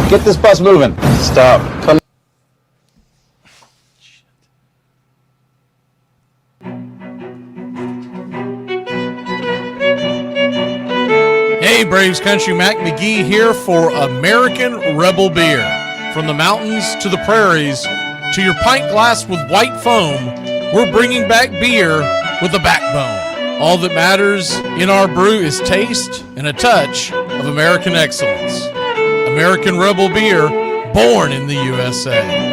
Get this bus moving. Stop. Come. Hey, Braves Country, Mac McGee here for American Rebel Beer. From the mountains to the prairies to your pint glass with white foam, we're bringing back beer with a backbone. All that matters in our brew is taste and a touch of American excellence. American Rebel Beer, born in the USA.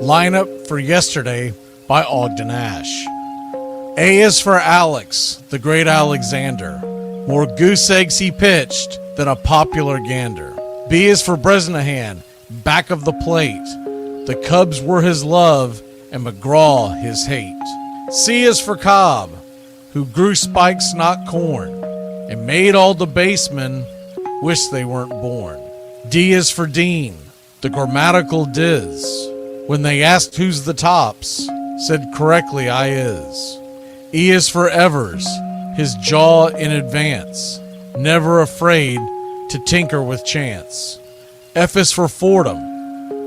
Lineup for yesterday by Ogden Ash. A is for Alex, the great Alexander. More goose eggs he pitched than a popular gander. B is for Bresnahan, back of the plate. The Cubs were his love and McGraw his hate. C is for Cobb, who grew spikes not corn, and made all the basemen wish they weren't born. D is for Dean, the grammatical diz. When they asked who's the tops, said correctly I is. E is for Evers, his jaw in advance, never afraid to tinker with chance. F is for Fordham,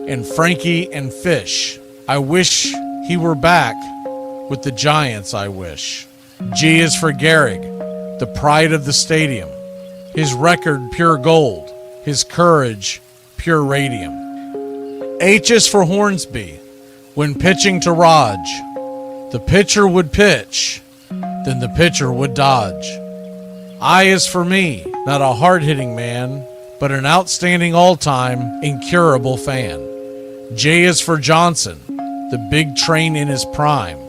and Frankie and Fish. I wish he were back with the Giants, I wish. G is for Gehrig, the pride of the stadium. His record pure gold, his courage pure radium. H is for Hornsby, when pitching to Raj. The pitcher would pitch, then the pitcher would dodge. I is for me, not a hard-hitting man, but an outstanding all-time, incurable fan. J is for Johnson, the big train in his prime,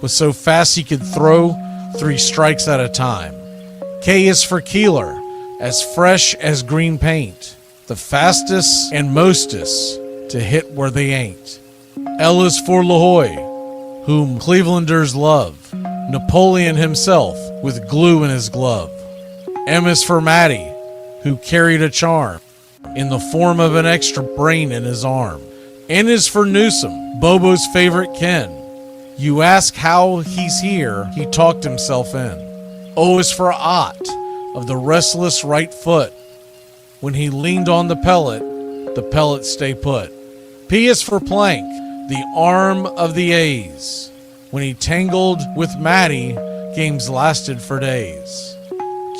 was so fast he could throw 3 strikes at a time. K is for Keeler, as fresh as green paint, the fastest and mostest to hit where they ain't. L is for LaHoy, whom Clevelanders love, Napoleon himself with glue in his glove. M is for Matty, who carried a charm in the form of an extra brain in his arm. N is for Newsom, Bobo's favorite Ken. You ask how he's here, he talked himself in. O is for Ott, of the restless right foot. When he leaned on the pellet stay put. P is for Plank, the arm of the A's. When he tangled with Matty, games lasted for days.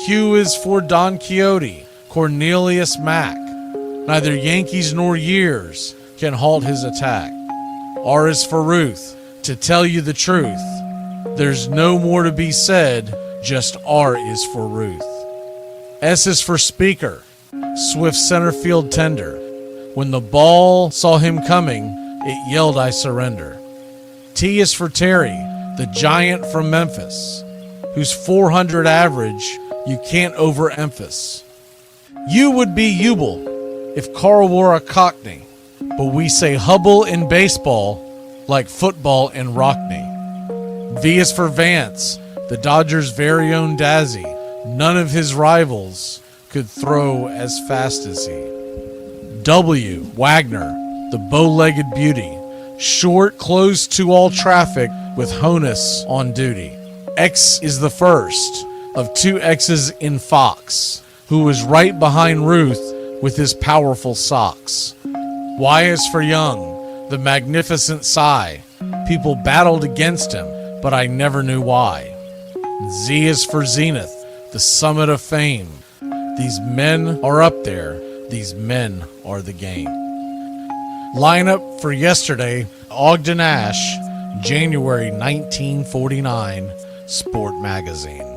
Q is for Don Quixote, Cornelius Mack. Neither Yankees nor years can halt his attack. R is for Ruth, to tell you the truth. There's no more to be said, just R is for Ruth. S is for Speaker, swift center field tender. When the ball saw him coming, it yelled I surrender. T is for Terry, the giant from Memphis, whose 400 average you can't overemphasize. U would be Ubel if Carl wore a Cockney, but we say Hubble in baseball like football in Rockney. V is for Vance, the Dodgers' very own Dazzy. None of his rivals could throw as fast as he. W, Wagner, the bow-legged beauty, short, closed to all traffic with Honus on duty. X is the first of 2 X's in Fox, who was right behind Ruth with his powerful socks. Y is for Young, the magnificent sigh. People battled against him, but I never knew why. Z is for Zenith, the summit of fame. These men are up there. These men are the game. Lineup for yesterday, Ogden Ash, January 1949, Sport Magazine.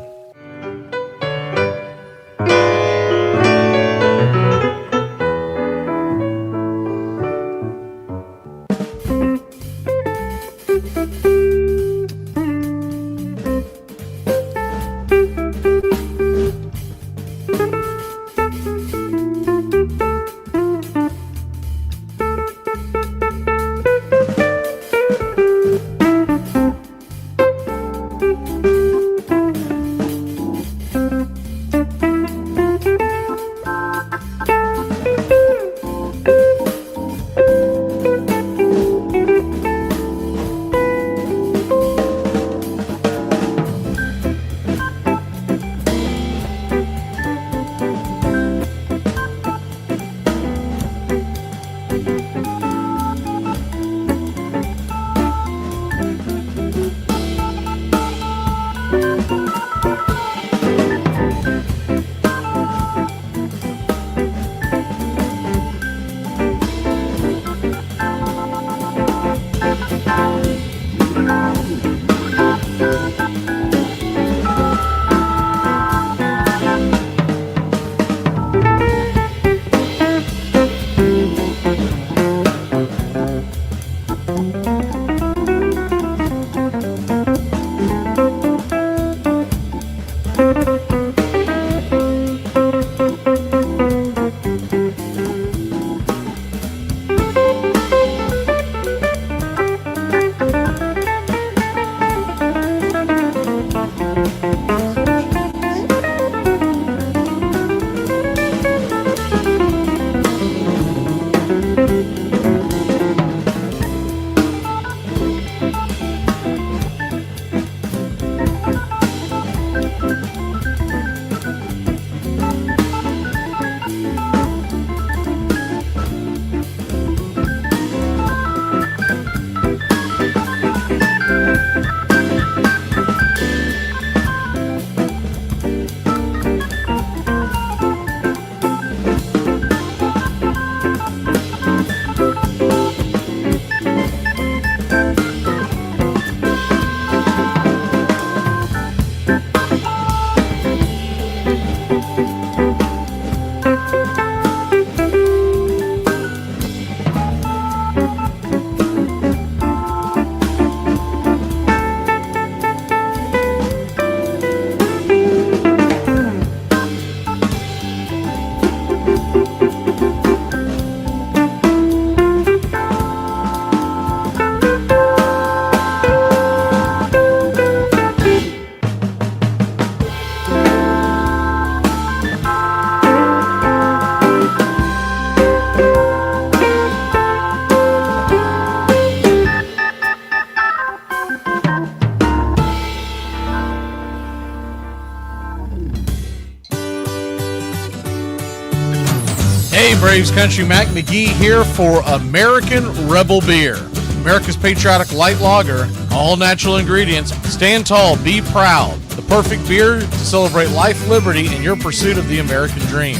Hey, Braves Country, Mac McGee here for American Rebel Beer. America's patriotic light lager, all natural ingredients. Stand tall, be proud. The perfect beer to celebrate life, liberty, and your pursuit of the American dream.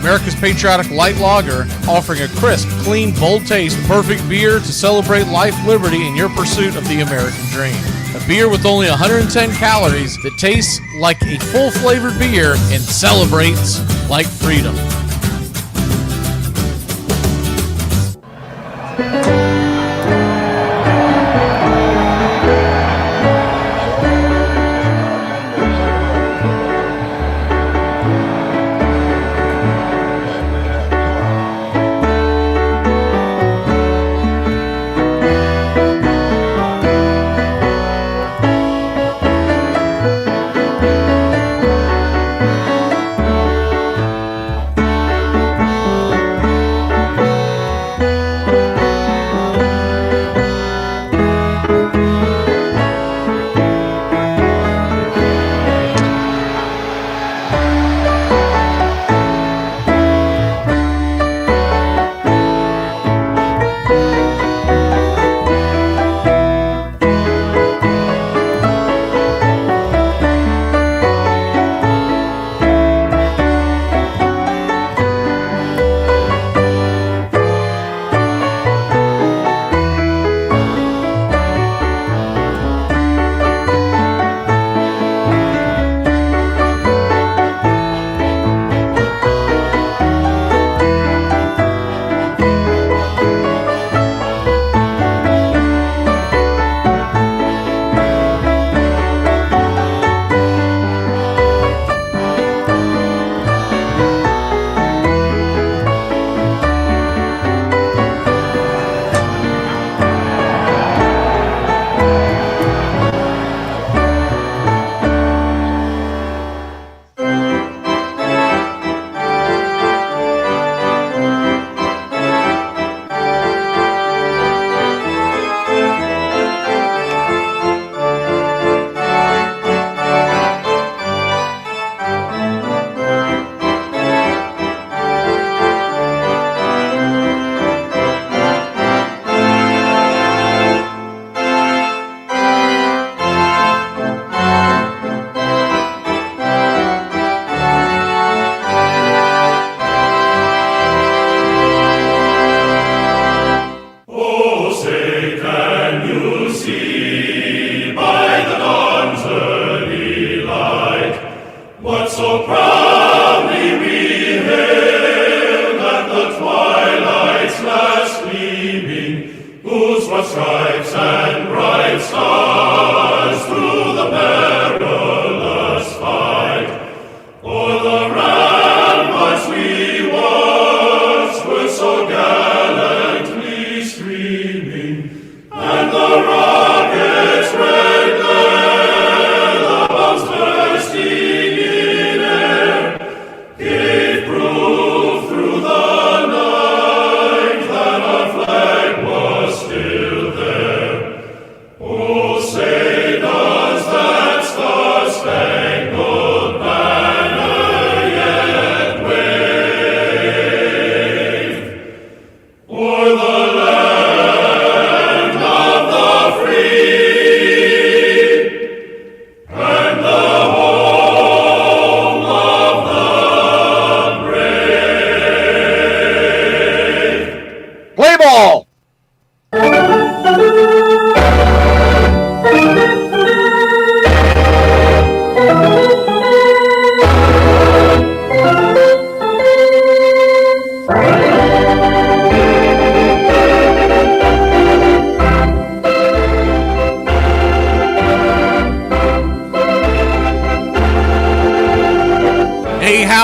America's patriotic light lager, offering a crisp, clean, bold taste. Perfect beer to celebrate life, liberty, and your pursuit of the American dream. A beer with only 110 calories that tastes like a full-flavored beer and celebrates like freedom.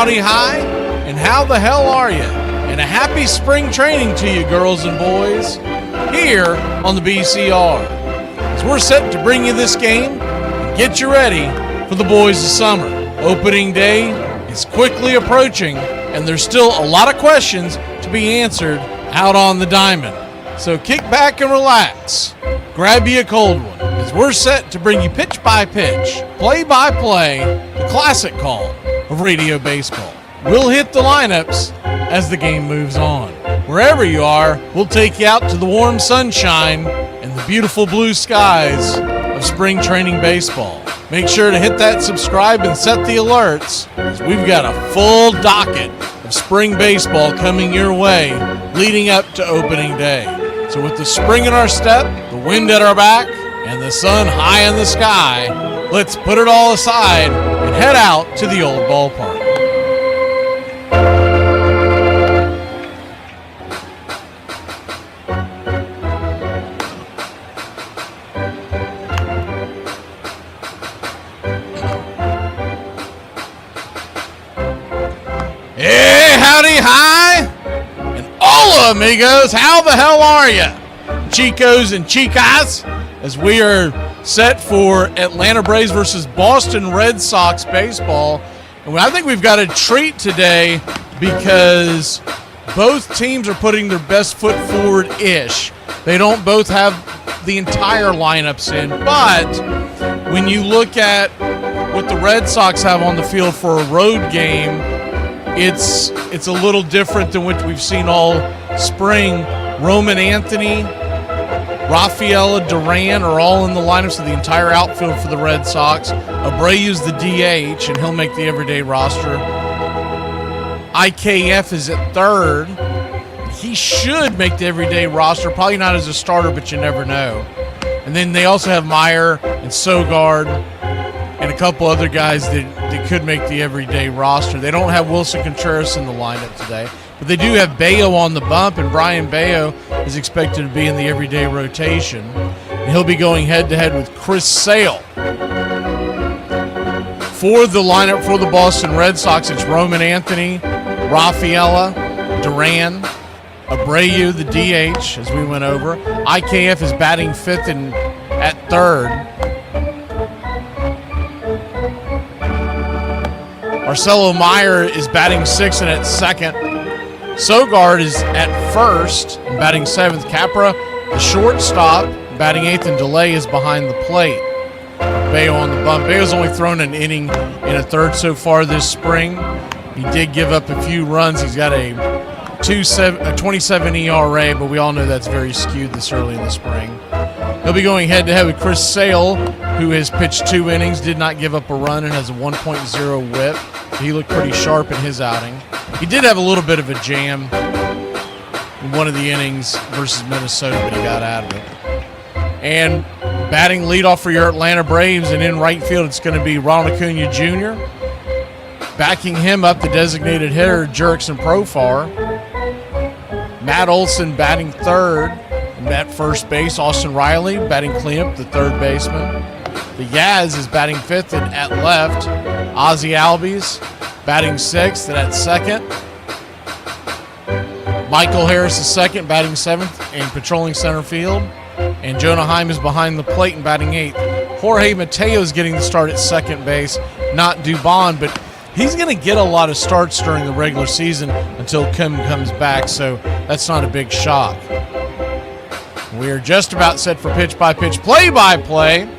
Howdy hi, and how the hell are you? And a happy spring training to you, girls and boys, here on the BCR. As we're set to bring you this game and get you ready for the boys of summer. Opening day is quickly approaching, and there's still a lot of questions to be answered out on the diamond. So kick back and relax. Grab you a cold one, as we're set to bring you pitch by pitch, play by play, the classic call of radio baseball. we'll hit the lineups as the game moves on. Wherever you are, we'll take you out to the warm sunshine and the beautiful blue skies of spring training baseball. Make sure to hit that subscribe and set the alerts, as we've got a full docket of spring baseball coming your way leading up to opening day. So with the spring in our step, the wind at our back, and the sun high in the sky, let's put it all aside and head out to the old ballpark. Hey, howdy, hi, and hola, amigos. How the hell are you, chicos and chicas? As we are set for Atlanta Braves versus Boston Red Sox baseball. And I think we've got a treat today because both teams are putting their best foot forward-ish. They don't both have the entire lineups in, but when you look at what the Red Sox have on the field for a road game, it's a little different than what we've seen all spring. Roman Anthony, Rafael Duran are all in the lineups of the entire outfield for the Red Sox. Abreu's the DH, and he'll make the everyday roster. IKF is at third. He should make the everyday roster, probably not as a starter, but you never know. And then they also have Meyer and Sogard and a couple other guys that could make the everyday roster. They don't have Wilson Contreras in the lineup today, but they do have Bayo on the bump, and Brian Bayo is expected to be in the everyday rotation. And he'll be going head-to-head with Chris Sale. For the lineup for the Boston Red Sox, it's Roman Anthony, Rafaela, Duran, Abreu, the DH, as we went over. IKF is batting fifth and at third. Marcelo Meyer is batting sixth and at second. Sogard is at first and batting seventh. Capra, the shortstop, batting eighth, and DeLay is behind the plate. Bayo on the bump. Bayo's only thrown an inning in a third so far this spring. He did give up a few runs. He's got a 27 ERA, but we all know that's very skewed this early in the spring. He'll be going head-to-head with Chris Sale, who has pitched 2 innings, did not give up a run, and has a 1.0 whip. He looked pretty sharp in his outing. He did have a little bit of a jam in one of the innings versus Minnesota, but he got out of it. And batting leadoff for your Atlanta Braves, and in right field, it's going to be Ronald Acuna Jr. Backing him up, the designated hitter, Jurickson Profar. Matt Olson batting third, and at first base, Austin Riley batting cleanup, the third baseman. The Yaz is batting fifth and at left. Ozzie Albies batting sixth and at second. Michael Harris is second, batting seventh and patrolling center field. And Jonah Heim is behind the plate and batting eighth. Jorge Mateo is getting the start at second base, not Dubon, but he's going to get a lot of starts during the regular season until Kim comes back, so that's not a big shock. We are just about set for pitch-by-pitch, play-by-play.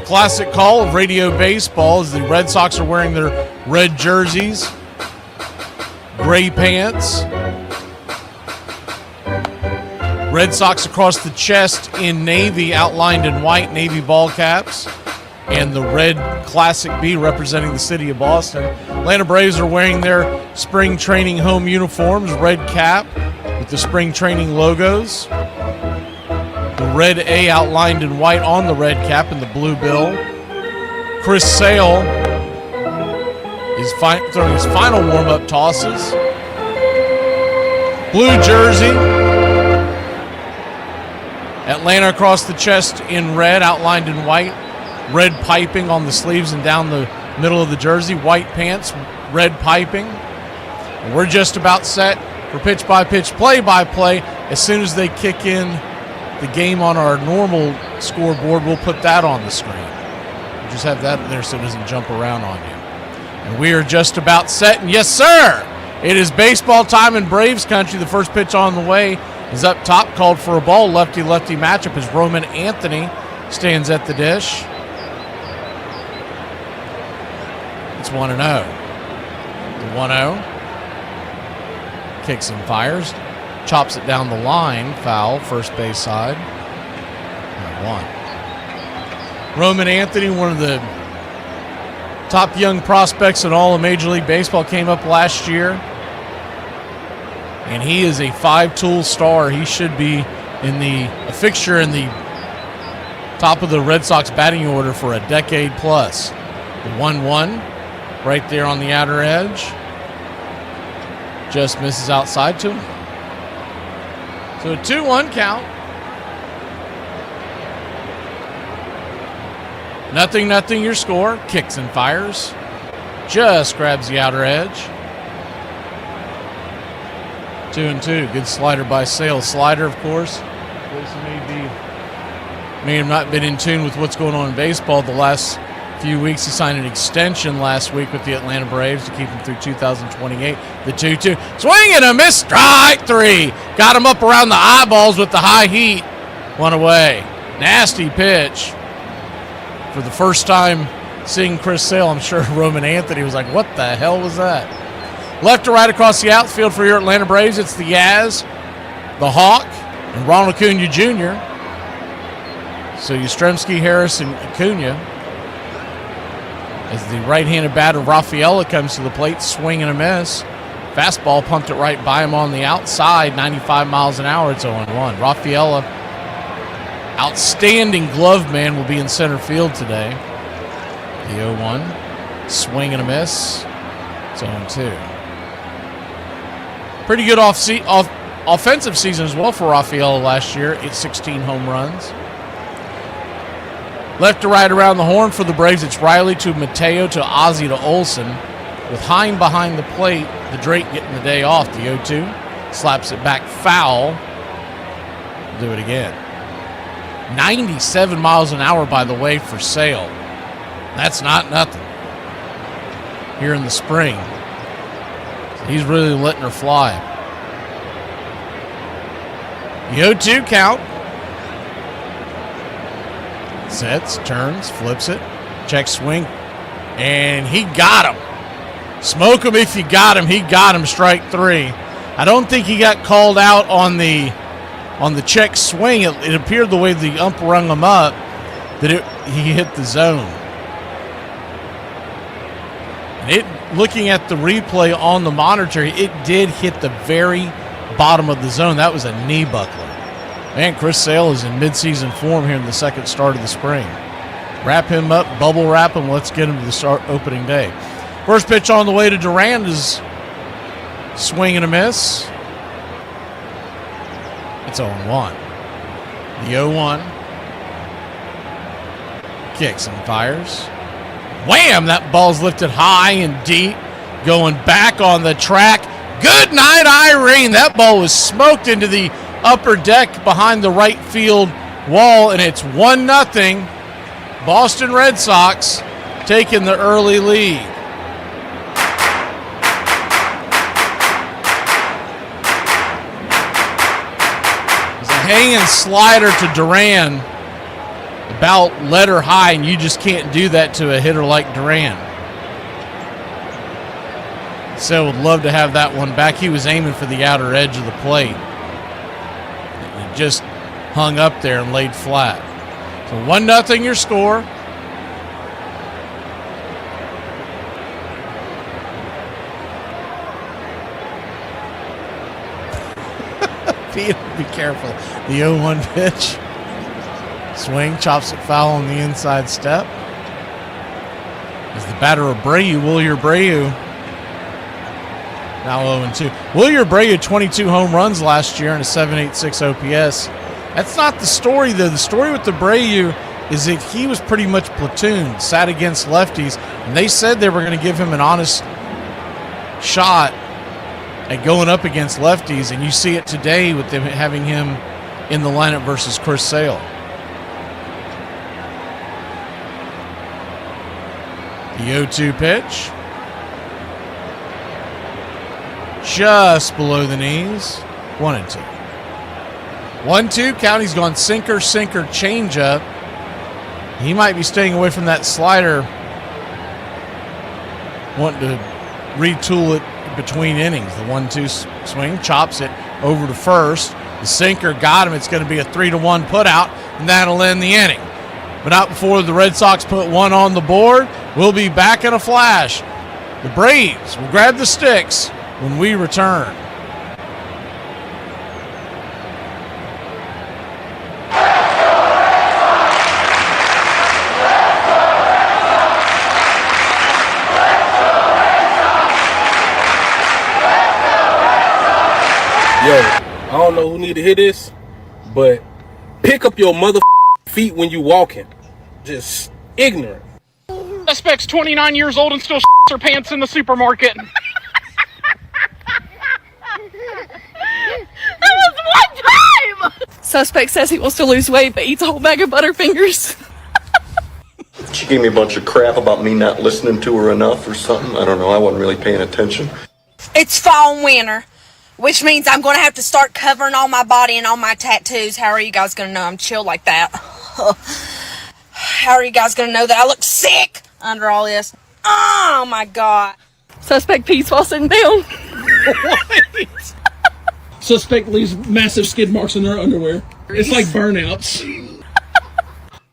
Classic call of radio baseball as the Red Sox are wearing their red jerseys, gray pants. Red Sox across the chest in navy, outlined in white, navy ball caps, and the red Classic B representing the city of Boston. Atlanta Braves are wearing their spring training home uniforms, red cap with the spring training logos. The red A outlined in white on the red cap and the blue bill. Chris Sale is throwing his final warm-up tosses. Blue jersey. Atlanta across the chest in red, outlined in white. Red piping on the sleeves and down the middle of the jersey. White pants, red piping. And we're just about set for pitch-by-pitch, play-by-play. As soon as they kick in the game on our normal scoreboard, we'll put that on the screen. We'll just have that there so it doesn't jump around on you. And we are just about set. And yes, sir, it is baseball time in Braves country. The first pitch on the way is up top, called for a ball. Lefty-lefty matchup as Roman Anthony stands at the dish. It's 1-0. The 1-0. Kicks and fires. Chops it down the line. Foul, first base side. 1. Roman Anthony, one of the top young prospects in all of Major League Baseball, came up last year. And he is a 5-tool star. He should be a fixture in the top of the Red Sox batting order for a decade plus. The 1-1 right there on the outer edge. Just misses outside to him. So a 2-1 count. 0-0 your score. Kicks and fires. Just grabs the outer edge. 2-2. Good slider by Sale. Slider, of course. May have not been in tune with what's going on in baseball the last few weeks. He signed an extension last week with the Atlanta Braves to keep him through 2028. The 2-2. Swing and a miss. Strike 3. Got him up around the eyeballs with the high heat. 1 away. Nasty pitch. For the first time seeing Chris Sale, I'm sure Roman Anthony was like, what the hell was that? Left to right across the outfield for your Atlanta Braves, it's the Yaz, the Hawk, and Ronald Acuna Jr. So Yastrzemski, Harris, and Acuna. As the right-handed batter Rafaela comes to the plate, swing and a miss. Fastball pumped it right by him on the outside, 95 miles an hour. It's 0-1. Rafaela, outstanding glove man, will be in center field today. The 0-1. Swing and a miss. It's 0-2. Pretty good offensive season as well for Rafaela last year. It's 16 home runs. Left to right around the horn for the Braves. It's Riley to Mateo to Ozzie to Olsen. With Hine behind the plate, the Drake getting the day off. The 0-2. Slaps it back foul. Do it again. 97 miles an hour, by the way, for Sale. That's not nothing here in the spring. He's really letting her fly. The 0-2 count. Sets, turns, flips it. Check swing. And he got him. Smoke him if you got him. He got him. Strike 3. I don't think he got called out on the check swing. It appeared the way the ump rung him up that he hit the zone. And looking at the replay on the monitor, it did hit the very bottom of the zone. That was a knee buckler. Man, Chris Sale is in midseason form here in the second start of the spring. Wrap him up, bubble wrap him. Let's get him to the start opening day. First pitch on the way to Durand is swing and a miss. It's 0-1. The 0-1. Kicks and fires. Wham! That ball's lifted high and deep. Going back on the track. Good night, Irene. That ball was smoked into the upper deck behind the right field wall, and it's 1-0. Boston Red Sox taking the early lead. There's a hanging slider to Duran, about letter high, and you just can't do that to a hitter like Duran. So would love to have that one back. He was aiming for the outer edge of the plate. It just hung up there and laid flat. So 1-0 your score. Be careful. The 0-1 pitch. Swing, chops it foul on the inside step. As the batter Abreu, Wilyer Abreu, now 0-2. Wilyer Abreu, 22 home runs last year and a 7.86 OPS. That's not the story, though. The story with Abreu is that he was pretty much platooned, sat against lefties, and they said they were going to give him an honest shot at going up against lefties, and you see it today with them having him in the lineup versus Chris Sale. The 0-2 pitch. Just below the knees. 1-2. 1-2 count. He's gone sinker, changeup. He might be staying away from that slider, wanting to retool it between innings. The 1-2 swing, chops it over to first. The sinker got him. It's going to be a 3-1 putout, and that'll end the inning. But not before the Red Sox put one on the board. We'll be back in a flash. The Braves will grab the sticks when we return. Yo, I don't know who need to hear this, but pick up your mother feet when you walking. Just ignorant. Suspect's 29 years old and still her pants in the supermarket. That was one time! Suspect says he wants to lose weight, but eats a whole bag of Butterfingers. She gave me a bunch of crap about me not listening to her enough or something. I don't know. I wasn't really paying attention. It's fall and winter, which means I'm going to have to start covering all my body and all my tattoos. How are you guys going to know I'm chill like that? How are you guys going to know that I look sick under all this? Oh, my God. Suspect pees while sitting down. What? Suspect leaves massive skid marks in their underwear. It's like burnouts.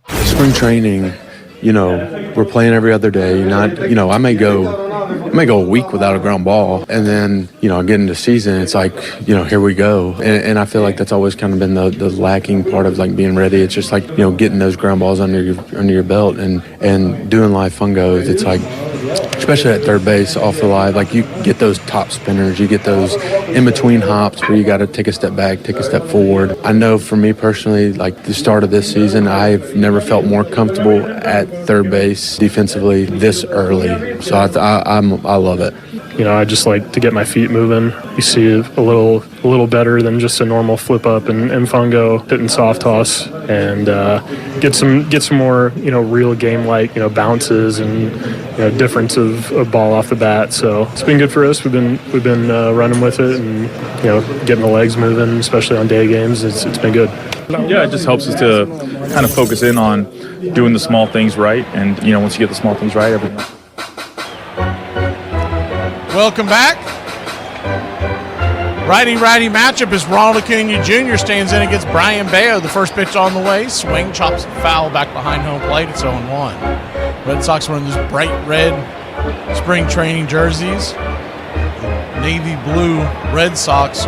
Spring training, you know, we're playing every other day. Not, you know, I may go a week without a ground ball, and then, you know, I get into season, it's like, you know, here we go. And I feel like that's always kind of been the lacking part of like being ready. It's just like, you know, getting those ground balls under your belt and doing live fungos. It's like, especially at third base off the live, like you get those top spinners, you get those in between hops where you got to take a step back, take a step forward. I know for me personally, like the start of this season, I've never felt more comfortable at third base defensively this early. So I love it. You know, I just like to get my feet moving. You see a little better than just a normal flip up and fungo, hitting soft toss, and get some more, you know, real game like, you know, bounces and, you know, difference of ball off the bat. So it's been good for us. We've been running with it and, you know, getting the legs moving, especially on day games. It's been good. Yeah, it just helps us to kind of focus in on doing the small things right, and, you know, once you get the small things right, everything. Welcome back. Righty-righty matchup as Ronald Acuna Jr. stands in against Brian Bayo. The first pitch on the way. Swing, chops, foul back behind home plate. It's 0-1. Red Sox wearing those bright red spring training jerseys. Navy blue Red Sox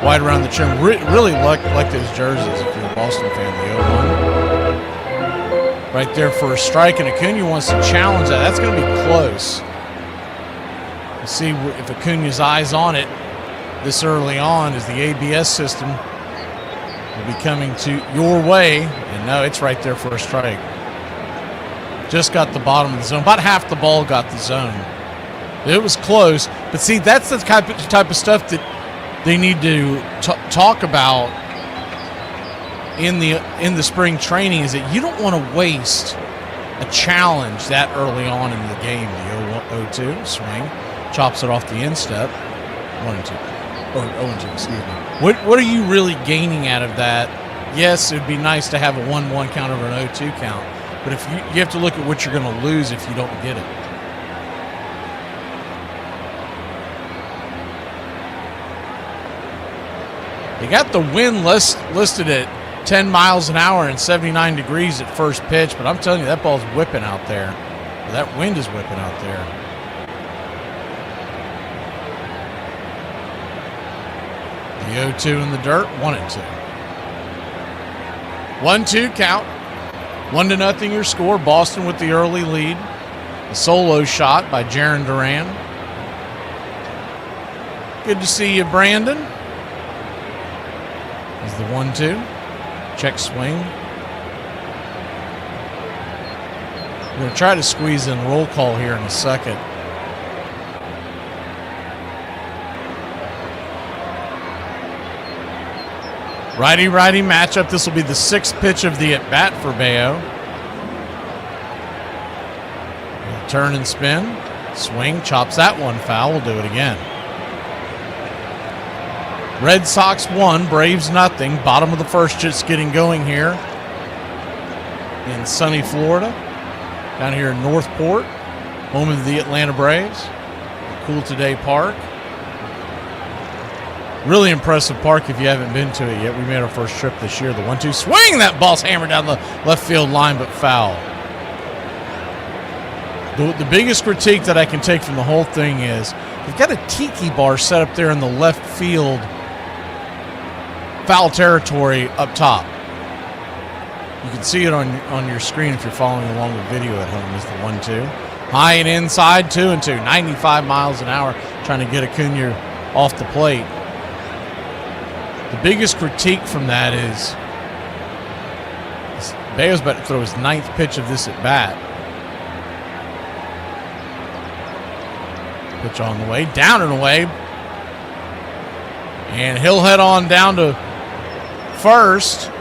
white around the trim. Really like those jerseys if you're a Boston fan. The 0-1. Right there for a strike, and Acuna wants to challenge that. That's going to be close. We'll see if Acuna's eyes on it this early on, as the ABS system will be coming to your way. And no, it's right there for a strike. Just got the bottom of the zone. About half the ball got the zone. It was close. But see, that's the type of stuff that they need to talk about in the spring training, is that you don't want to waste a challenge that early on in the game. The 0-2 swing. Chops it off the instep. 1-2. Or 0-2, excuse me. What are you really gaining out of that? Yes, it would be nice to have a 1-1 count over an 0-2 count. But if you have to look at what you're going to lose if you don't get it. They got the wind listed at 10 miles an hour and 79 degrees at first pitch, but I'm telling you, that ball's whipping out there. That wind is whipping out there. The 0-2 in the dirt, 1-2. 1-2 count. 1-0 your score. Boston with the early lead. A solo shot by Jarren Duran. Good to see you, Brandon. Is the 1-2. Check swing. We're going to try to squeeze in roll call here in a second. Righty-righty matchup. This will be the sixth pitch of the at-bat for Bayo. Turn and spin. Swing. Chops that one foul. We'll do it again. Red Sox 1, Braves nothing. Bottom of the first, just getting going here in sunny Florida. Down here in Northport. home of the Atlanta Braves. Cool Today Park. Really impressive park if you haven't been to it yet. We made our first trip this year. The 1-2 swing. That ball's hammered down the left field line, but foul. The biggest critique that I can take from the whole thing is they've got a tiki bar set up there in the left field foul territory up top. You can see it on your screen if you're following along the video at home. Is the 1-2. High and inside, 2-2. 95 miles an hour trying to get Acuna off the plate. The biggest critique from that is Bayo's about to throw his 9th pitch of this at bat. Pitch on the way, down and away. And he'll head on down to first.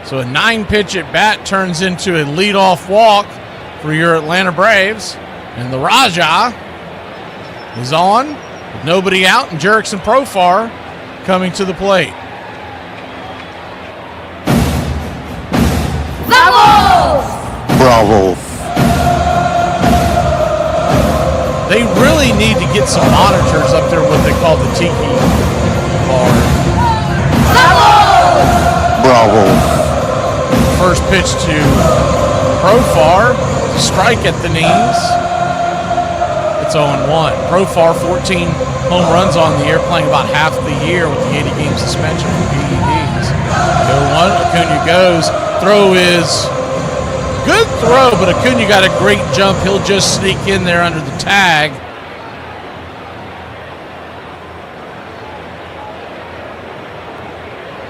So a 9-pitch at bat turns into a leadoff walk for your Atlanta Braves. And the Raja is on with nobody out, and Jerickson Profar coming to the plate. Bravo. They really need to get some monitors up there, what they call the tiki bar. Bravo. First pitch to Profar, strike at the knees. It's 0-1. Profar, 14 home runs on the year, playing about half the year with the 80-game suspension for PEDs. 0-1, Acuna goes. Throw is good throw, but Acuna got a great jump. He'll just sneak in there under the tag.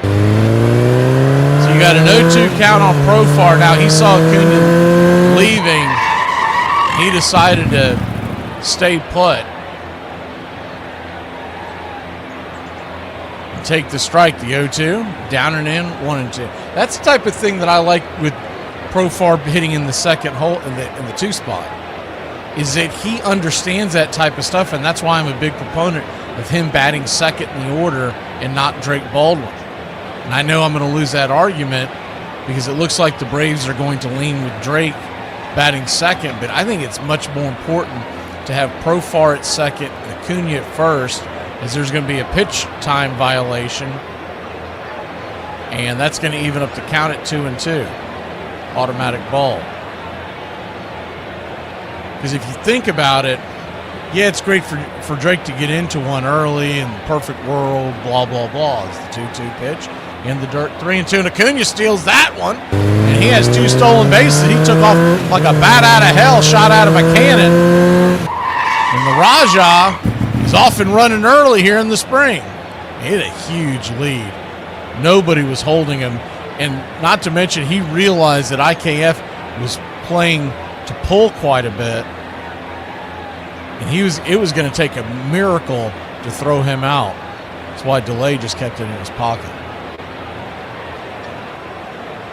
So you got an 0-2 count on Profar. Now he saw Acuna leaving. He decided to stay put. Take the strike, the 0-2, down and in, 1-2. That's the type of thing that I like with Profar hitting in the second hole in the 2 spot, is that he understands that type of stuff, and that's why I'm a big proponent of him batting second in the order and not Drake Baldwin. And I know I'm going to lose that argument because it looks like the Braves are going to lean with Drake batting second, but I think it's much more important to have Profar at second and Acuna at first, as there's going to be a pitch time violation, and that's going to even up the count at 2-2. Automatic ball. Because if you think about it, yeah, it's great for Drake to get into one early in the perfect world, blah, blah, blah. It's the 2-2 pitch in the dirt, 3-2, and Acuna steals that one, and he has 2 stolen bases. He took off like a bat out of hell, shot out of a cannon. And the Raja is off and running early here in the spring. He had a huge lead. Nobody was holding him. And not to mention, he realized that IKF was playing to pull quite a bit. And it was going to take a miracle to throw him out. That's why DeLay just kept it in his pocket.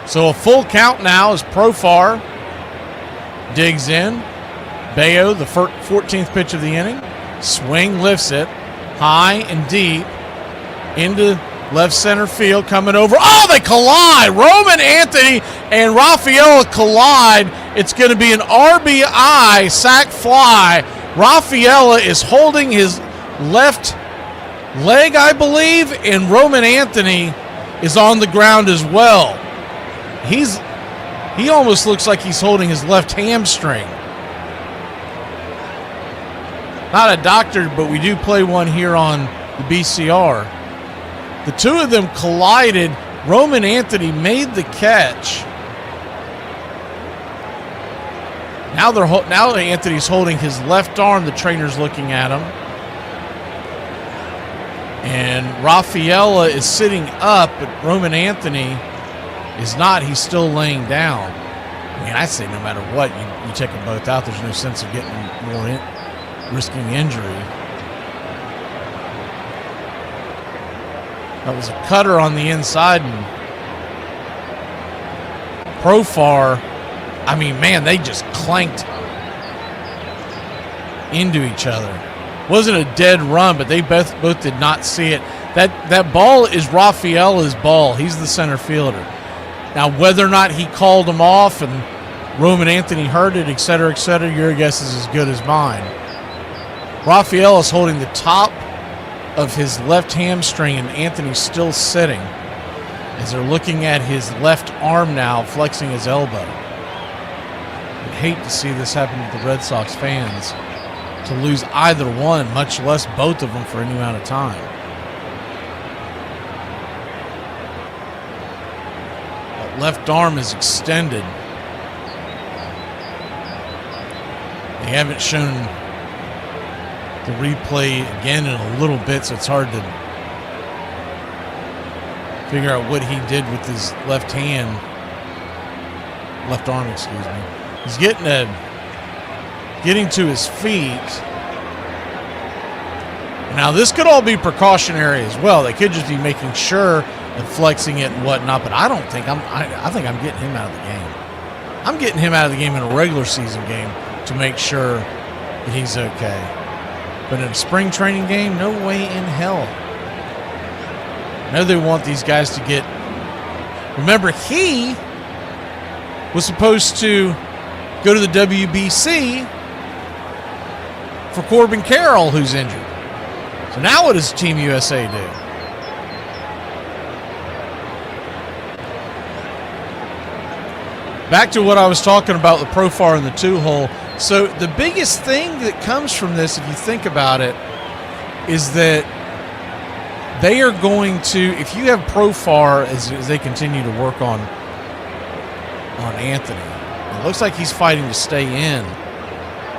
So a full count now as Profar digs in. Bayo, the 14th pitch of the inning. Swing, lifts it high and deep into left center field, coming over. Oh, they collide. Roman Anthony and Rafaela collide. It's going to be an RBI sac fly. Rafaela is holding his left leg, I believe, and Roman Anthony is on the ground as well. He almost looks like he's holding his left hamstring. Not a doctor, but we do play one here on the BCR. The two of them collided. Roman Anthony made the catch. Now Anthony's holding his left arm. The trainer's looking at him. And Rafaela is sitting up, but Roman Anthony is not. He's still laying down. I mean, I say no matter what, you take them both out. There's no sense of getting more risking injury. That was a cutter on the inside, and Profar, I mean, man, they just clanked into each other. Wasn't a dead run, but they both did not see it. That ball is Rafaela's ball. He's the center fielder. Now, whether or not he called him off and Roman Anthony hurt it, et cetera, et cetera. Your guess is as good as mine. Raphael is holding the top of his left hamstring, and Anthony's still sitting as they're looking at his left arm now, flexing his elbow. I'd hate to see this happen to the Red Sox fans, to lose either one, much less both of them for any amount of time. That left arm is extended. They haven't shown the replay again in a little bit, so it's hard to figure out what he did with his left arm, excuse me. He's getting to his feet. Now, this could all be precautionary as well. They could just be making sure and flexing it and whatnot, but I think I'm getting him out of the game. I'm getting him out of the game in a regular season game to make sure that he's okay. But in a spring training game, no way in hell. I know they want these guys to get... Remember, he was supposed to go to the WBC for Corbin Carroll, who's injured. So now what does Team USA do? Back to what I was talking about, the Profar and the two-hole. So the biggest thing that comes from this, if you think about it, is that they are going to, if you have Profar as they continue to work on Anthony, it looks like he's fighting to stay in.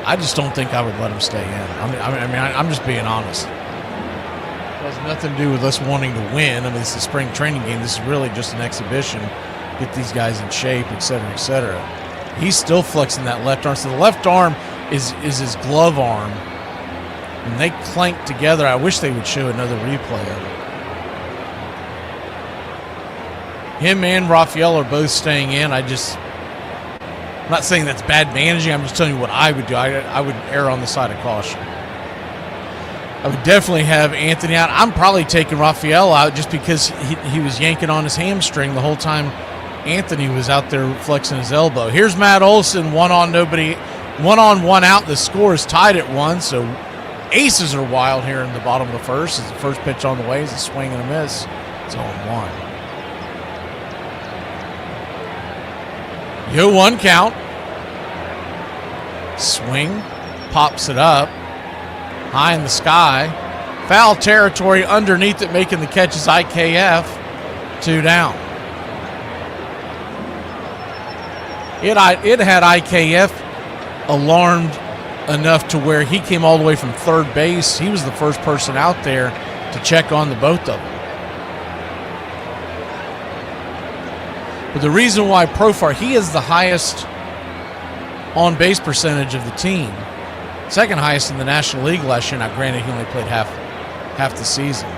I just don't think I would let him stay in. I'm just being honest. It has nothing to do with us wanting to win. I mean, it's a spring training game. This is really just an exhibition. Get these guys in shape, et cetera, et cetera. He's still flexing that left arm. So the left arm is his glove arm. And they clank together. I wish they would show another replay of it. Him and Raphael are both staying in. I'm not saying that's bad managing. I'm just telling you what I would do. I would err on the side of caution. I would definitely have Anthony out. I'm probably taking Raphael out just because he was yanking on his hamstring the whole time Anthony was out there flexing his elbow. Here's Matt Olson, one on, one out. The score is tied at 1, so aces are wild here in the bottom of the first. As the first pitch on the way is a swing and a miss. It's 0-1. 0-1 count. Swing, pops it up, high in the sky. Foul territory underneath it, making the catch is IKF. 2 down. It had IKF alarmed enough to where he came all the way from third base. He was the first person out there to check on the both of them. But the reason why Profar, he is the highest on-base percentage of the team. Second highest in the National League last year. Now, granted, he only played half the season.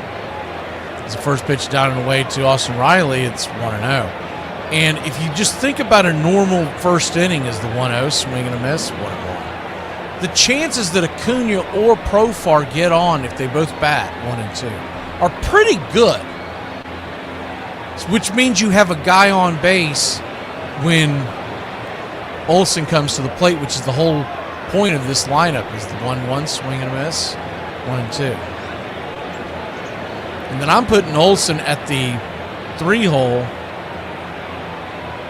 It's the first pitch down and away to Austin Riley. It's 1-0. And if you just think about a normal first inning as the 1-0, swing and a miss, 1-1. The chances that Acuna or Profar get on if they both bat 1 and 2 are pretty good. Which means you have a guy on base when Olson comes to the plate, which is the whole point of this lineup, is the 1-1, swing and a miss, 1 and 2. And then I'm putting Olson at the 3-hole.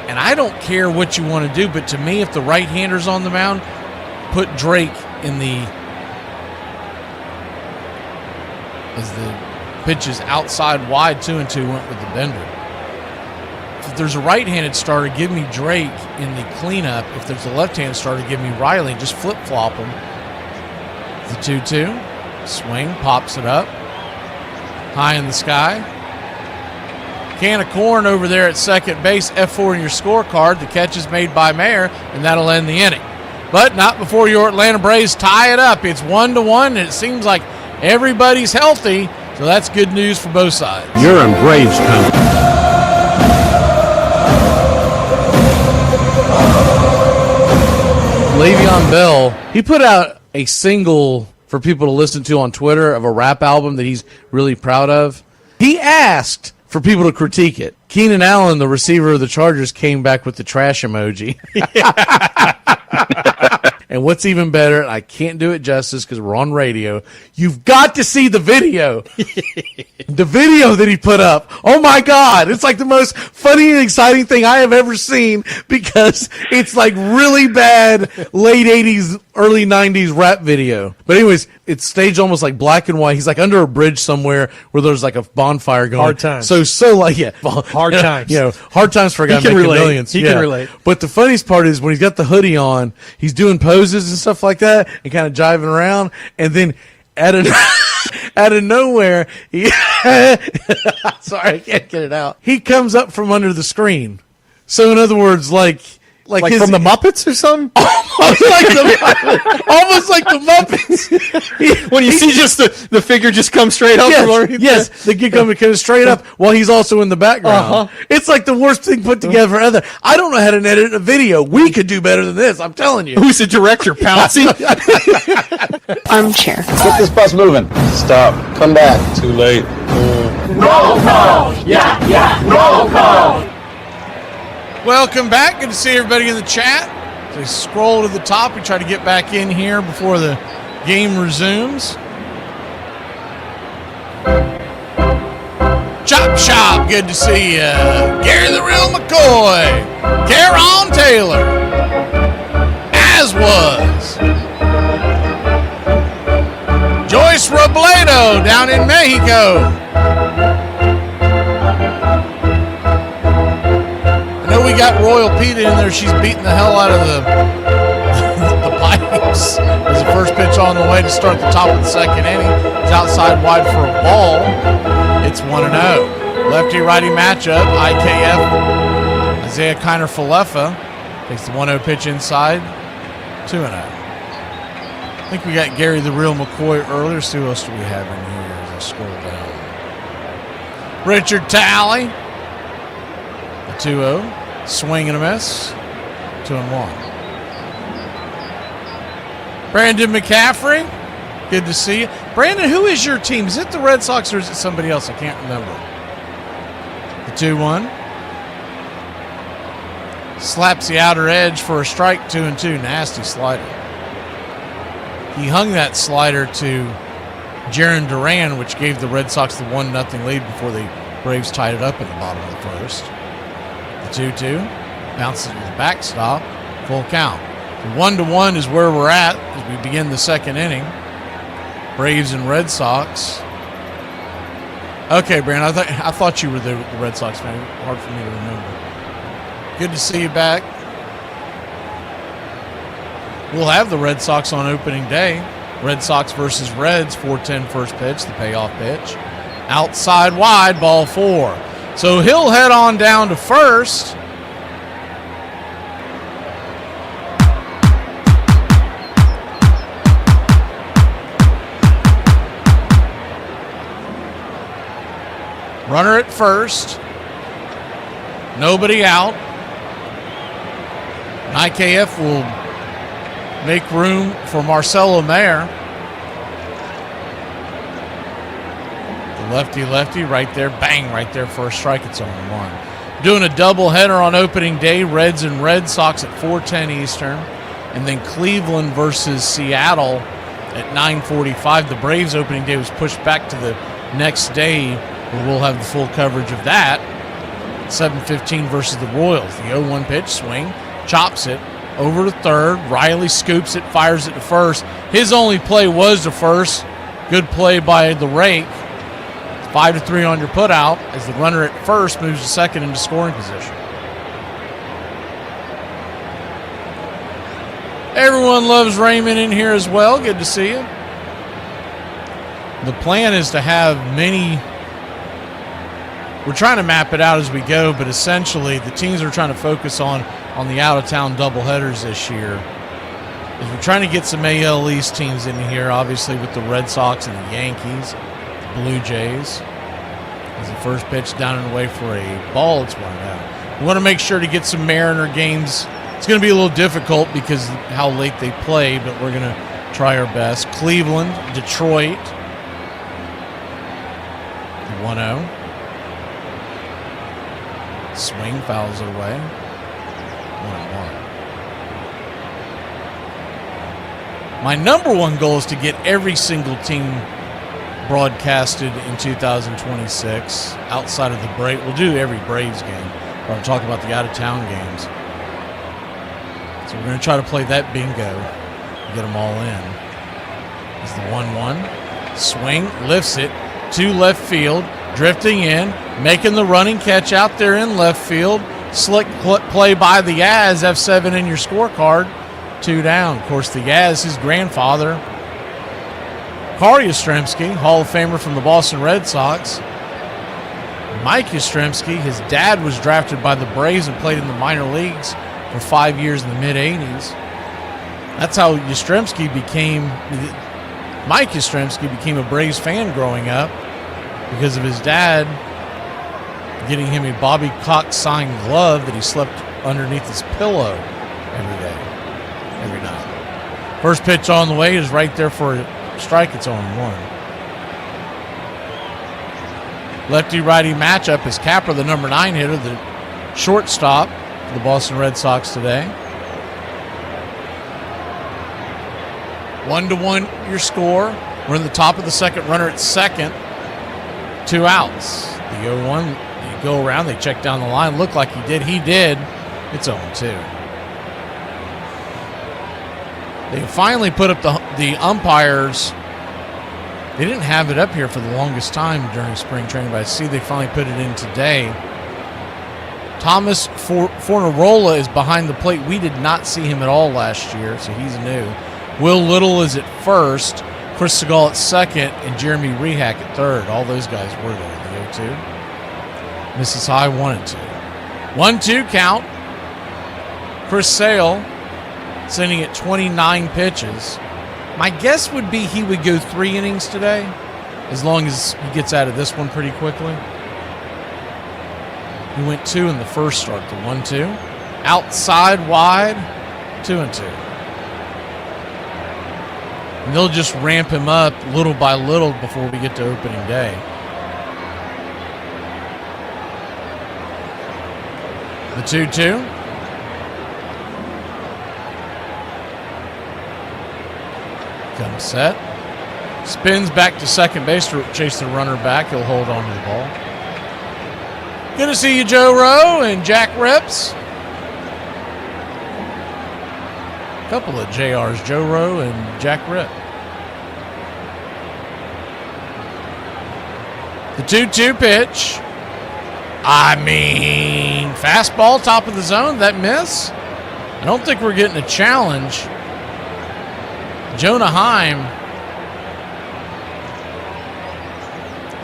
And I don't care what you want to do, but to me, if the right-hander's on the mound, put Drake in as the pitch is outside wide, 2-2, went with the bender. If there's a right-handed starter, give me Drake in the cleanup. If there's a left-handed starter, give me Riley. Just flip-flop them. The 2-2, swing, pops it up, high in the sky. Can of corn over there at second base, F4 in your scorecard. The catch is made by Mayer, and that'll end the inning. But not before your Atlanta Braves tie it up. It's 1-1, and it seems like everybody's healthy, so that's good news for both sides. You're in Braves country. Le'Veon Bell, he put out a single for people to listen to on Twitter of a rap album that he's really proud of. He asked for people to critique it. Keenan Allen, the receiver of the Chargers, came back with the trash emoji. And what's even better, I can't do it justice because we're on radio, you've got to see the video. The video that he put up. Oh, my God. It's like the most funny and exciting thing I have ever seen because it's like really bad late 80s, early 90s rap video. But anyways, it's staged almost like black and white. He's like under a bridge somewhere where there's like a bonfire going. Hard times. So like, yeah. Hard times. Hard times for a guy making millions. He can relate. But the funniest part is when he's got the hoodie on, he's doing poses and stuff like that and kind of jiving around. And then out of nowhere, sorry, I can't get it out. He comes up from under the screen. So in other words, like from the Muppets or something? Almost like the Muppets. When you see just the figure just come straight up. Yes, the kid coming straight up while he's also in the background. It's like the worst thing put together ever. I don't know how to edit a video. We could do better than this, I'm telling you. Who's the director, Pouncey? Armchair. Get this bus moving. Stop. Come back. Too late. Roll call! Yeah, roll call! Welcome back. Good to see everybody in the chat. So scroll to the top. We try to get back in here before the game resumes. Chop Shop. Good to see you. Gary the Real McCoy. Caron Taylor. As was. Joyce Robledo down in Mexico. I know we got Royal Peta in there. She's beating the hell out of the pipes. There's the first pitch on the way to start the top of the second inning. It's outside wide for a ball. It's 1-0. Lefty-righty matchup. IKF. Isaiah Kiner-Falefa takes the 1-0 pitch inside. 2-0. I think we got Gary the Real McCoy earlier. So who else do we have in here as I scroll down? Richard Talley. A 2-0. Swing and a miss. 2-1. Brandon McCaffrey. Good to see you. Brandon, who is your team? Is it the Red Sox or is it somebody else? I can't remember. The 2-1. Slaps the outer edge for a strike. 2-2. Nasty slider. He hung that slider to Jaron Duran, which gave the Red Sox the 1-0 lead before the Braves tied it up in the bottom of the first. The 2-2. Bounces to the backstop. Full count. 1-1 is where we're at as we begin the second inning. Braves and Red Sox. Okay, Brandon, I thought you were the Red Sox fan. Hard for me to remember. Good to see you back. We'll have the Red Sox on opening day. Red Sox versus Reds, 4:10 first pitch, the payoff pitch. Outside wide, ball 4. So he'll head on down to first. Runner at first. Nobody out. IKF will make room for Marcelo Mayer. The lefty right there. Bang, right there for a strike. It's 0-1. Doing a doubleheader on opening day. Reds and Red Sox at 4:10 Eastern. And then Cleveland versus Seattle at 9:45. The Braves opening day was pushed back to the next day, where we'll have the full coverage of that. 7:15 versus the Royals. The 0-1 pitch, swing, chops it over to third. Riley scoops it, fires it to first. His only play was to first. Good play by the rake. 5-3 on your putout as the runner at first moves to second into scoring position. Everyone loves Raymond in here as well. Good to see you. The plan is to have many. We're trying to map it out as we go, but essentially the teams are trying to focus on the out-of-town doubleheaders this year. As we're trying to get some AL East teams in here, obviously with the Red Sox and the Yankees, the Blue Jays. As the first pitch down and away for a ball, it's 1 out. We want to make sure to get some Mariner games. It's going to be a little difficult because of how late they play, but we're going to try our best. Cleveland, Detroit, 1-0. Swing, fouls it away. 1-1. My number one goal is to get every single team broadcasted in 2026 outside of the Braves. We'll do every Braves game. But I'm talking about the out-of-town games. So we're going to try to play that bingo. Get them all in. It's the 1-1. Swing, lifts it to left field, drifting in, making the running catch out there in left field. Slick play by the Yaz, F7 in your scorecard. 2 down. Of course, the Yaz, his grandfather, Carl Yastrzemski, Hall of Famer from the Boston Red Sox. Mike Yastrzemski, his dad was drafted by the Braves and played in the minor leagues for 5 years in the mid-'80s. That's how Mike Yastrzemski became a Braves fan growing up because of his dad getting him a Bobby Cox signed glove that he slept underneath his pillow every night. First pitch on the way is right there for a strike. It's on 1. Lefty-righty matchup is Capra, the number 9 hitter, the shortstop for the Boston Red Sox today. 1-1 your score. We're in the top of the second, runner at second. 2 outs. The 0-1, you go around, they check down the line. Looked like he did. He did. It's 0-2. They finally put up the umpires. They didn't have it up here for the longest time during spring training, but I see they finally put it in today. Thomas Fornarola is behind the plate. We did not see him at all last year, so he's new. Will Little is at first, Chris Segal at second, and Jeremy Rehack at third. All those guys were there in the 0-2. Misses high, 1-2. 1-2 count. Chris Sale sitting at 29 pitches. My guess would be he would go 3 innings today, as long as he gets out of this one pretty quickly. He went 2 in the first start, the 1-2. Outside wide, 2-2. And they'll just ramp him up little by little before we get to opening day. The 2-2. Comes set. Spins back to second base to chase the runner back. He'll hold on to the ball. Good to see you, Joe Rowe and Jack Rips. A couple of JRs, Joe Rowe and Jack Rip. The 2-2 pitch. Fastball, top of the zone. That miss. I don't think we're getting a challenge. Jonah Heim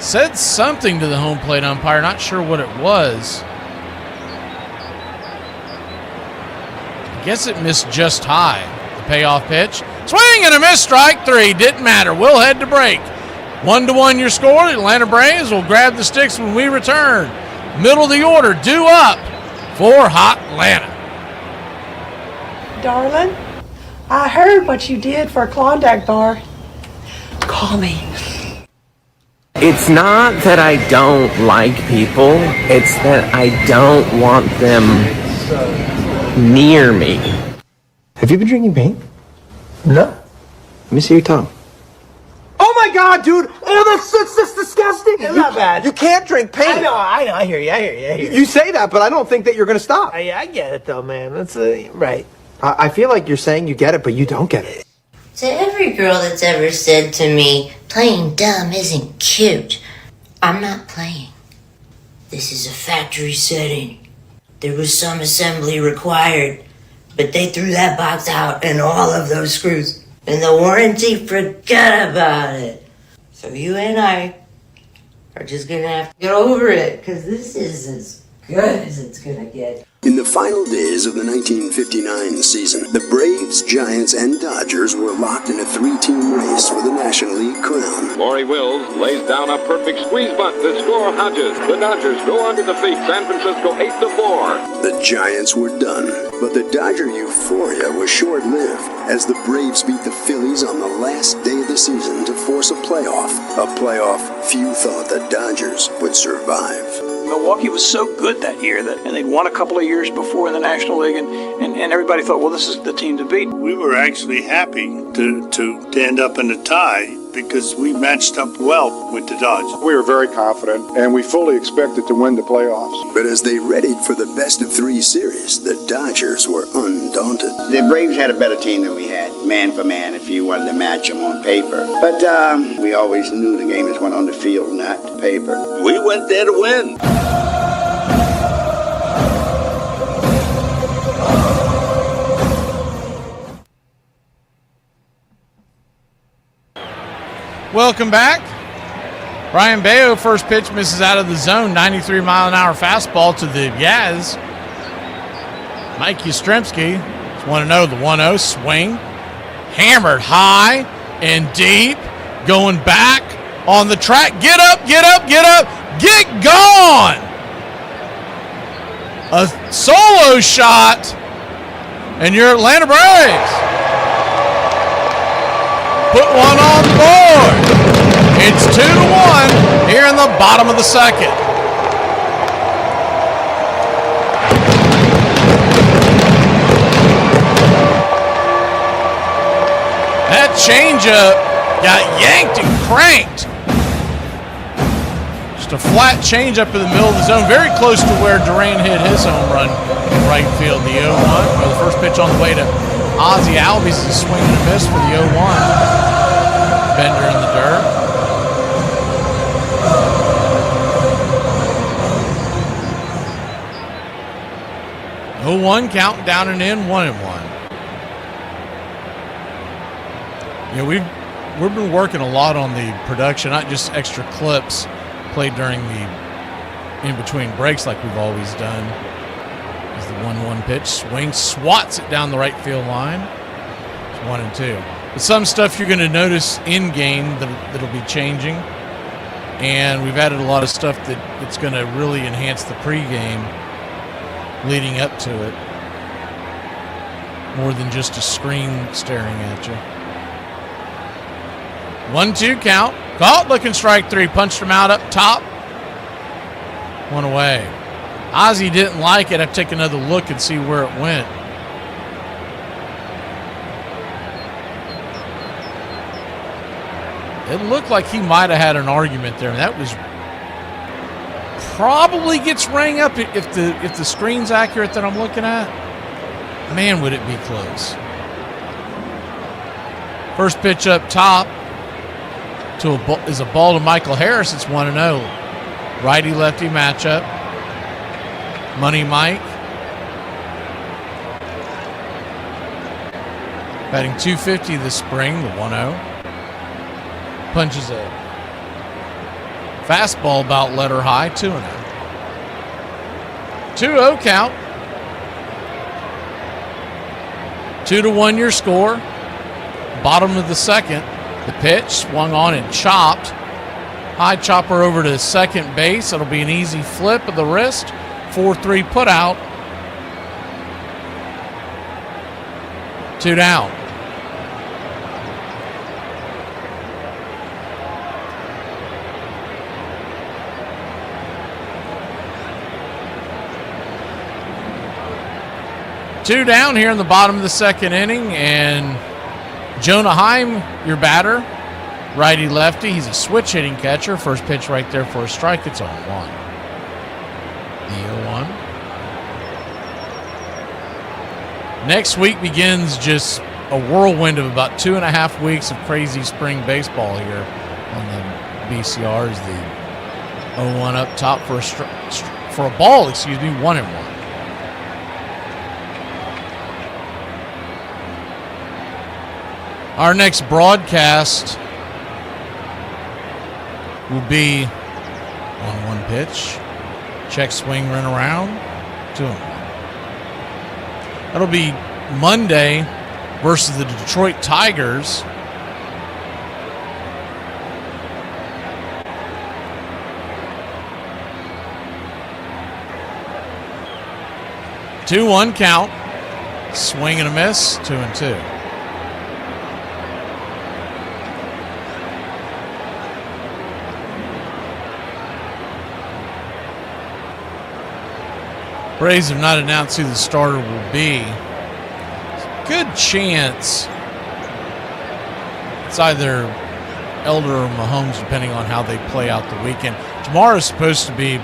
said something to the home plate umpire. Not sure what it was. I guess it missed just high. The payoff pitch. Swing and a miss. Strike 3. Didn't matter. We'll head to break. 1-1 your score. The Atlanta Braves will grab the sticks when we return. Middle of the order. Due up for Hot Atlanta. Darling, I heard what you did for a Klondike bar. Call me. It's not that I don't like people. It's that I don't want them near me. Have you been drinking paint? No. Let me see your tongue. Oh my God, dude! Oh, that's disgusting. It's not bad. You can't drink paint. I know. I hear you. You say that, but I don't think that you're gonna stop. I get it though, man. That's right. I feel like you're saying you get it, but you don't get it. To every girl that's ever said to me, playing dumb isn't cute, I'm not playing. This is a factory setting. There was some assembly required, but they threw that box out and all of those screws. And the warranty forgot about it. So you and I are just gonna have to get over it, because this is as good as it's gonna get. In the final days of the 1959 season, the Braves, Giants, and Dodgers were locked in a 3-team race for the National League crown. Maury Wills lays down a perfect squeeze bunt to score Hodges. The Dodgers go on to defeat San Francisco 8-4. The Giants were done, but the Dodger euphoria was short-lived as the Braves beat the Phillies on the last day of the season to force a playoff few thought the Dodgers would survive. Milwaukee was so good that year and they'd won a couple of years before in the National League, and everybody thought, well, this is the team to beat. We were actually happy to end up in a tie because we matched up well with the Dodgers. We were very confident, and we fully expected to win the playoffs. But as they readied for the best-of-3 series, the Dodgers were undaunted. The Braves had a better team than we had, man for man, if you wanted to match them on paper. But we always knew the game is won on the field, not the paper. We went there to win. Welcome back. Brian Bayo, first pitch, misses out of the zone. 93-mile-an-hour fastball to the Yaz. Mike Yastrzemski, 1-0, the 1-0 swing. Hammered high and deep. Going back on the track. Get up, get up, get up. Get gone. A solo shot. And your Atlanta Braves put one on the board. It's 2-1 here in the bottom of the second. That changeup got yanked and cranked. Just a flat changeup in the middle of the zone, very close to where Duran hit his home run in right field, the 0-1. Well, the first pitch on the way to Ozzie Albies is a swing and a miss for the 0-1. Bender in the dirt. Oh, 1 counting down and in, 1-1. Yeah, we've been working a lot on the production, not just extra clips played during the in-between breaks like we've always done. As the 1-1 pitch, swing, swats it down the right field line. It's 1-2. But some stuff you're going to notice in game that'll be changing, and we've added a lot of stuff that's going to really enhance the pregame leading up to it, more than just a screen staring at you. 1-2 count. Caught, looking strike 3. Punched him out up top. 1 away. Ozzie didn't like it. I've taken another look and see where it went. It looked like he might have had an argument there. That was probably gets rang up if the screen's accurate that I'm looking at. Man, would it be close. First pitch up top is a ball to Michael Harris. It's 1-0. Righty-lefty matchup. Money Mike. Batting .250 this spring, the 1-0. Punches a fastball about letter high, 2-0. 2-0 count. 2-1 your score. Bottom of the second. The pitch swung on and chopped. High chopper over to second base. It'll be an easy flip of the wrist. 4-3 put out. 2 down. Two down here in the bottom of the second inning, and Jonah Heim, your batter, righty-lefty. He's a switch-hitting catcher. First pitch right there for a strike. It's 0-1. The 0-1. Next week begins just a whirlwind of about 2.5 weeks of crazy spring baseball here on the BCRs. The 0-1 up top for a ball, 1-1. Our next broadcast will be on 1 pitch. Check swing, run around. 2-1. That'll be Monday versus the Detroit Tigers. Two-one count. Swing and a miss. 2-2. Braves have not announced who the starter will be. Good chance it's either Elder or Mahomes, depending on how they play out the weekend. Tomorrow is supposed to be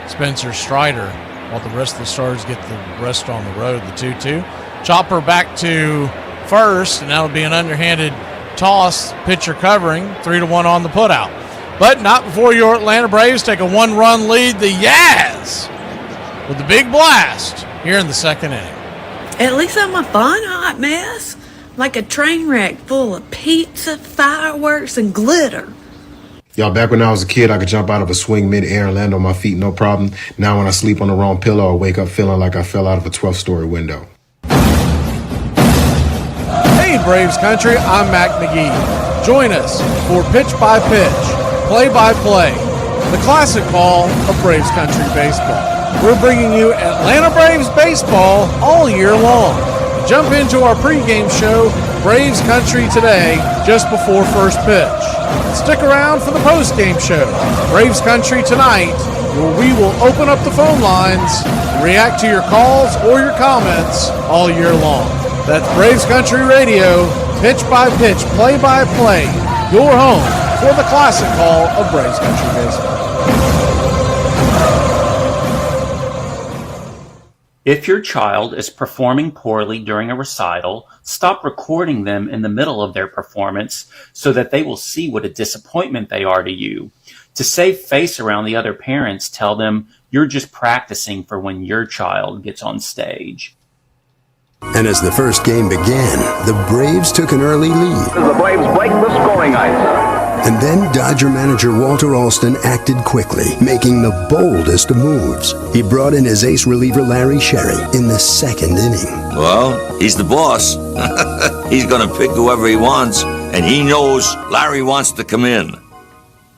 Spencer Strider, while the rest of the starters get the rest on the road, the 2-2. Chopper back to first, and that'll be an underhanded toss, pitcher covering, 3-1 on the putout. But not before your Atlanta Braves take a one-run lead. The Yaz with the big blast here in the second inning. At least I'm a fun hot mess, like a train wreck full of pizza, fireworks, and glitter. Y'all, back when I was a kid, I could jump out of a swing mid-air and land on my feet, no problem. Now when I sleep on the wrong pillow, I wake up feeling like I fell out of a 12-story window. Hey, Braves country, I'm Mac McGee. Join us for Pitch by Pitch, Play by Play, the classic call of Braves country baseball. We're bringing you Atlanta Braves baseball all year long. Jump into our pregame show, Braves Country Today, just before first pitch. Stick around for the postgame show, Braves Country Tonight, where we will open up the phone lines and react to your calls or your comments all year long. That's Braves Country Radio, pitch by pitch, play by play, your home for the classic call of Braves Country Baseball. If your child is performing poorly during a recital, stop recording them in the middle of their performance so that they will see what a disappointment they are to you. To save face around the other parents, tell them you're just practicing for when your child gets on stage. And as the first game began, the Braves took an early lead. The Braves break the scoring ice. And then Dodger manager Walter Alston acted quickly, making the boldest of moves. He brought in his ace reliever Larry Sherry in the second inning. Well, he's the boss. He's going to pick whoever he wants, and he knows Larry wants to come in.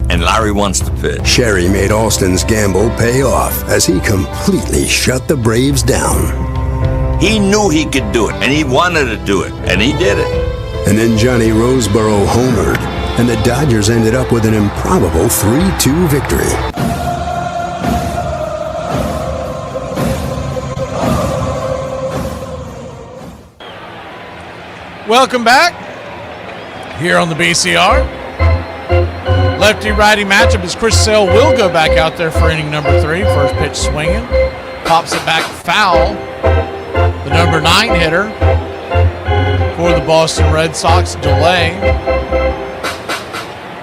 And Larry wants to pitch. Sherry made Alston's gamble pay off as he completely shut the Braves down. He knew he could do it, and he wanted to do it, and he did it. And then Johnny Roseboro homered, and the Dodgers ended up with an improbable 3-2 victory. Welcome back here on the BCR. Lefty-righty matchup as Chris Sale will go back out there for inning number 3. First pitch swinging. Pops it back foul. The number 9 hitter for the Boston Red Sox, delay.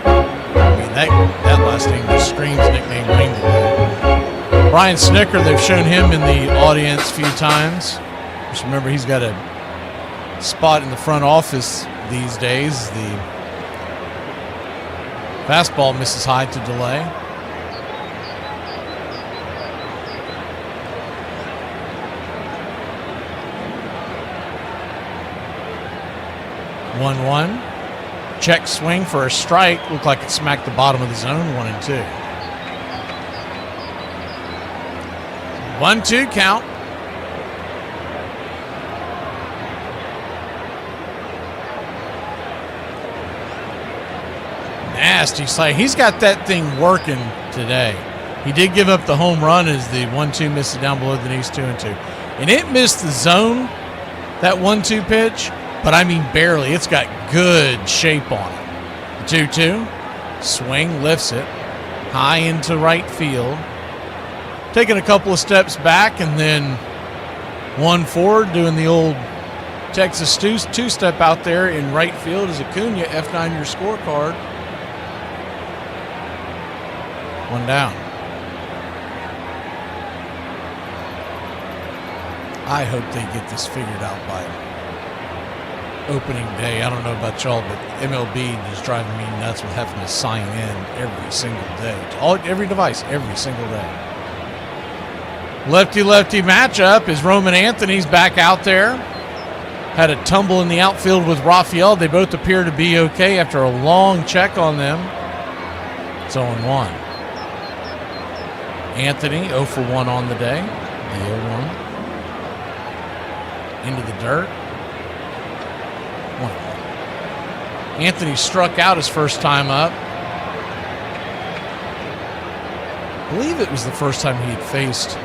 I mean, that last name just screams nickname ring delay. Brian Snicker, they've shown him in the audience a few times. Just remember, he's got a spot in the front office these days. The fastball misses high to delay. One. Check swing for a strike. Looked like it smacked the bottom of the zone. 1-2. 1-2 count. Nasty slide. He's got that thing working today. He did give up the home run as the 1-2 misses down below the knees, 2-2. And it missed the zone, that 1-2 pitch. But I mean barely. It's got good shape on it. The 2-2. Swing, lifts it. High into right field. Taking a couple of steps back and then one forward, doing the old Texas two-step out there in right field as Acuna, F9 your scorecard. 1 down. I hope they get this figured out by opening day. I don't know about y'all, but MLB is driving me nuts with having to sign in every single day. Every device, every single day. Lefty-lefty matchup is Roman Anthony's back out there. Had a tumble in the outfield with Rafael. They both appear to be okay after a long check on them. It's 0-1. Anthony 0 for 1 on the day. The 0-1. Into the dirt. 1-1. Anthony struck out his first time up. I believe it was the first time he had faced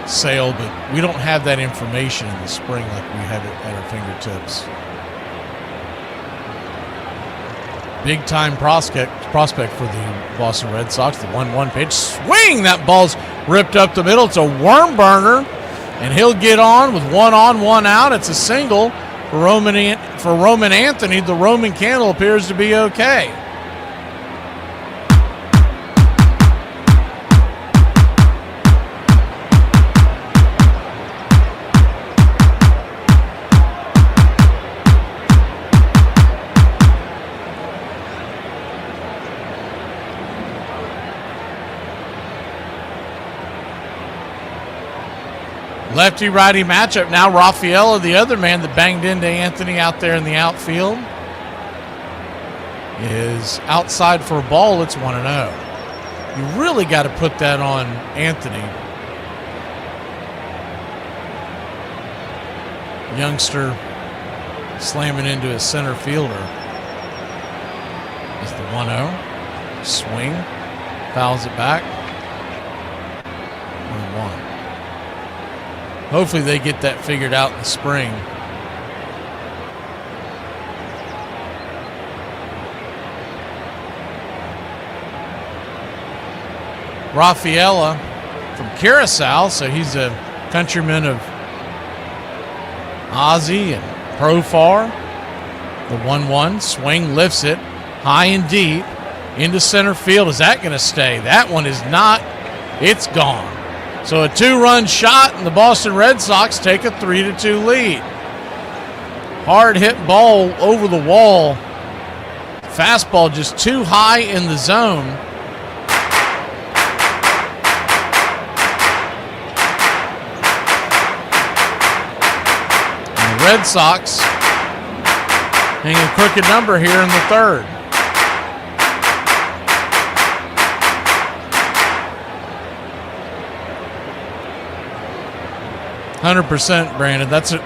Sale, but we don't have that information in the spring like we have it at our fingertips. Big time prospect for the Boston Red Sox. The 1-1 pitch. Swing! That ball's ripped up the middle. It's a worm burner. And he'll get on with 1 on, 1 out. It's a single for Roman Anthony. The Roman candle appears to be okay. Lefty-righty matchup. Now Rafaela, the other man that banged into Anthony out there in the outfield, is outside for a ball. It's 1-0. You really got to put that on Anthony. Youngster slamming into his center fielder. Is the 1-0. Swing. Fouls it back. 1-1. Hopefully they get that figured out in the spring. Rafaela from Curacao, so he's a countryman of Ozzie and Profar. The 1-1 swing lifts it high and deep into center field. Is that going to stay? That one is not. It's gone. So a 2-run shot, and the Boston Red Sox take a 3-2 lead. Hard hit ball over the wall. Fastball just too high in the zone. And the Red Sox hang a crooked number here in the third. 100%, Brandon. That's it.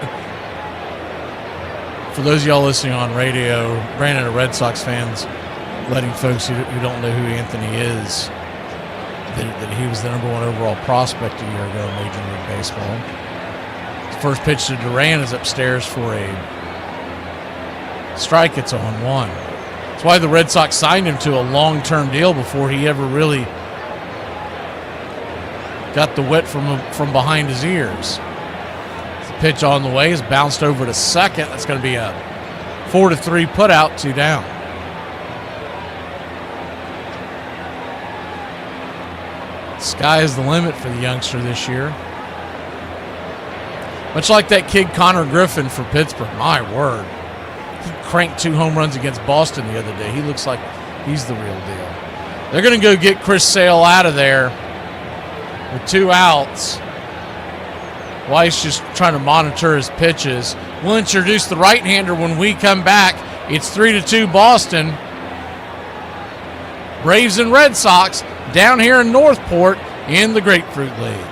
For those of y'all listening on radio, Brandon, a Red Sox fans, letting folks who don't know who Anthony is, that he was the #1 overall prospect a year ago in Major League Baseball. The first pitch to Duran is upstairs for a strike. It's 0-1. That's why the Red Sox signed him to a long-term deal before he ever really got the wet from behind his ears. Pitch on the way is bounced over to second. That's going to be a 4-3 put out, 2 down. Sky is the limit for the youngster this year. Much like that kid Connor Griffin for Pittsburgh. My word. He cranked 2 home runs against Boston the other day. He looks like he's the real deal. They're going to go get Chris Sale out of there with 2 outs. Weiss just trying to monitor his pitches. We'll introduce the right-hander when we come back. It's 3-2 Boston. Braves and Red Sox down here in Northport in the Grapefruit League.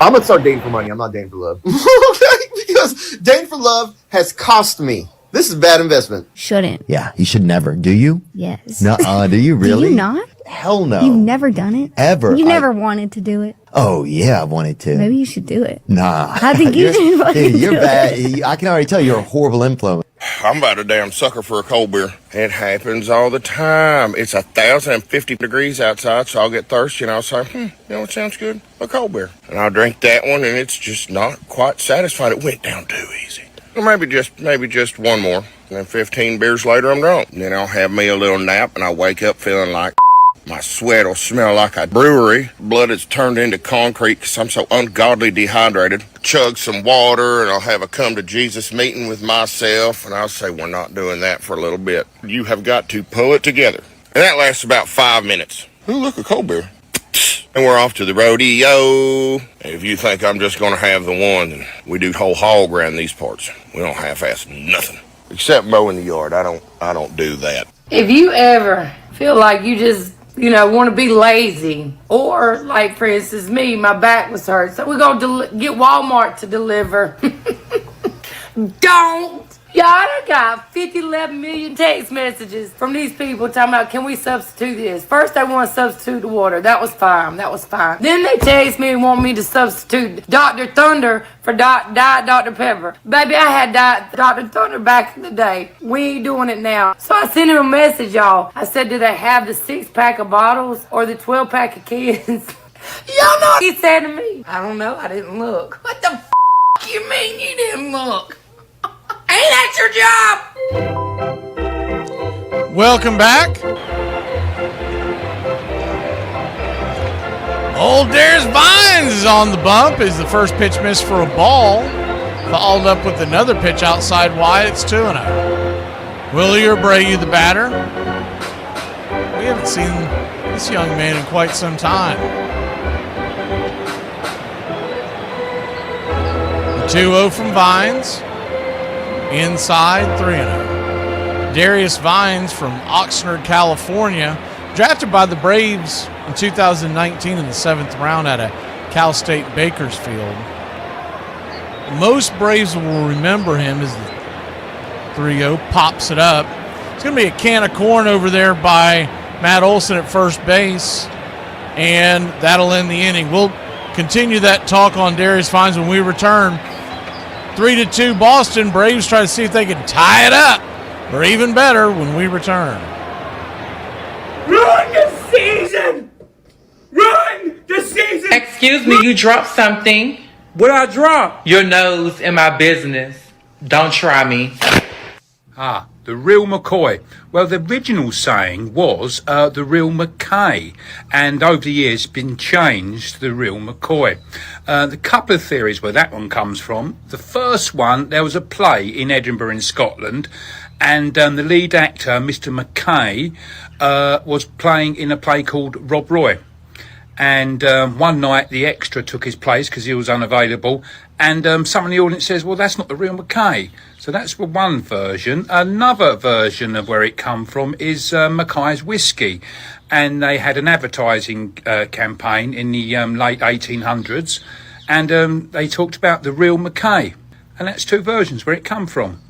I'm going to start dating for money. I'm not dating for love. Okay? Because dating for love has cost me. This is a bad investment. Shouldn't. Yeah, you should never. Do you? Yes. Nuh-uh. Do you really? Do you not? Hell no. You've never done it? Ever. You never wanted to do it? Oh, yeah, I wanted to. Maybe you should do it. Nah. I think you should fucking You're do bad. it. I can already tell you're a horrible influence. I'm about a damn sucker for a cold beer. It happens all the time. It's 1,050 degrees outside, so I'll get thirsty and I'll say, you know what sounds good? A cold beer. And I'll drink that one, and it's just not quite satisfied. It went down too easy. Or maybe just one more. And then 15 beers later, I'm drunk. And then I'll have me a little nap, and I'll wake up feeling like my sweat will smell like a brewery. Blood is turned into concrete because I'm so ungodly dehydrated. Chug some water, and I'll have a come-to-Jesus meeting with myself, and I'll say, we're not doing that for a little bit. You have got to pull it together. And that lasts about 5 minutes. Ooh, look, a cold beer. And we're off to the rodeo. If you think I'm just going to have the one, then we do whole hog around these parts. We don't half-ass nothing. Except mowing the yard. I don't do that. If you ever feel like you just, want to be lazy, or like, for instance, me, my back was hurt, so we're going to get Walmart to deliver. Don't Y'all, I got 11 million text messages from these people talking about, can we substitute this? First, they want to substitute the water. That was fine. Then they text me and want me to substitute Dr. Thunder for Diet Dr. Pepper. Baby, I had Diet Dr. Thunder back in the day. We ain't doing it now. So I sent him a message, y'all. I said, do they have the 6-pack of bottles or the 12-pack of cans? Y'all know what he said to me. I don't know. I didn't look. What the you mean you didn't look? Ain't that your job? Welcome back. Old Darius Vines is on the bump as the first pitch missed for a ball. Followed up with another pitch outside wide. It's 2-0. Willie Abreu, the batter. We haven't seen this young man in quite some time. The 2-0 from Vines. Inside 3-0. Darius Vines from Oxnard, California, drafted by the Braves in 2019 in the 7th round out of Cal State Bakersfield. Most Braves will remember him as the 3-0 pops it up. It's going to be a can of corn over there by Matt Olson at first base, and that'll end the inning. We'll continue that talk on Darius Vines when we return. 3-2 Boston. Braves try to see if they can tie it up, or even better, when we return. Ruin the season! Ruin the season! Excuse me, you dropped something. What I drop? Your nose in my business. Don't try me. Ah, the real McCoy. Well, the original saying was the real McKay, and over the years been changed to the real McCoy. The couple of theories where that one comes from. The first one, there was a play in Edinburgh in Scotland, and the lead actor, Mr. McKay, was playing in a play called Rob Roy. And one night the extra took his place because he was unavailable, and someone in the audience says, well, that's not the real McKay. So that's one version. Another version of where it come from is Mackay's Whiskey. And they had an advertising campaign in the late 1800s, and they talked about the real McKay. And that's two versions where it come from.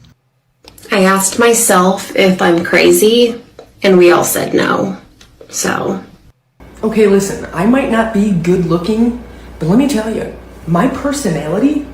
I asked myself if I'm crazy, and we all said no. So... Okay, listen, I might not be good looking, but let me tell you, my personality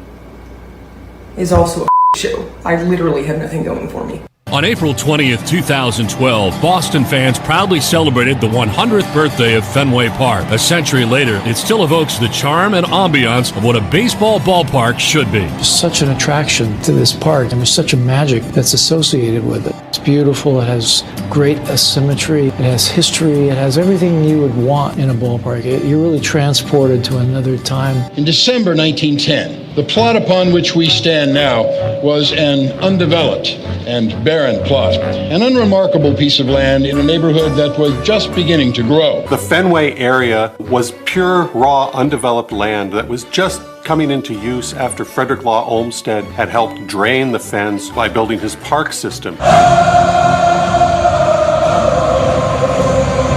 is also a show. I literally have nothing going for me. On April 20th, 2012, Boston fans proudly celebrated the 100th birthday of Fenway Park. A century later, it still evokes the charm and ambiance of what a baseball ballpark should be. There's such an attraction to this park, and there's such a magic that's associated with it. It's beautiful, it has great symmetry, it has history, it has everything you would want in a ballpark. You're really transported to another time. In December 1910, the plot upon which we stand now was an undeveloped and barren plot, an unremarkable piece of land in a neighborhood that was just beginning to grow. The Fenway area was pure, raw, undeveloped land that was just coming into use after Frederick Law Olmsted had helped drain the fens by building his park system.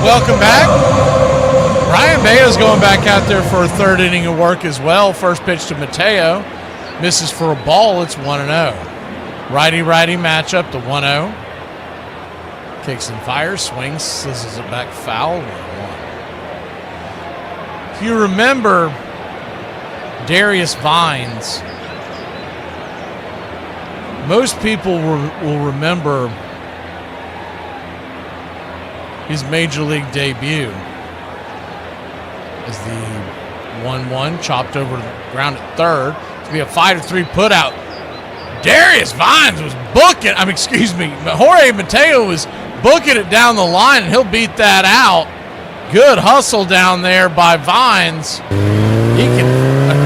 Welcome back. Ryan Bayo's going back out there for a third inning of work as well. First pitch to Mateo. Misses for a ball. It's 1-0. Righty-righty matchup, the 1-0. Kicks and fires, swings, sizzles it back foul, 1-1. If you remember Darius Vines, most people will remember his major league debut as the 1-1 chopped over the ground at third to be a 5-3 putout. Darius Vines was booking, Jorge Mateo was booking it down the line, and he'll beat that out. Good hustle down there by Vines.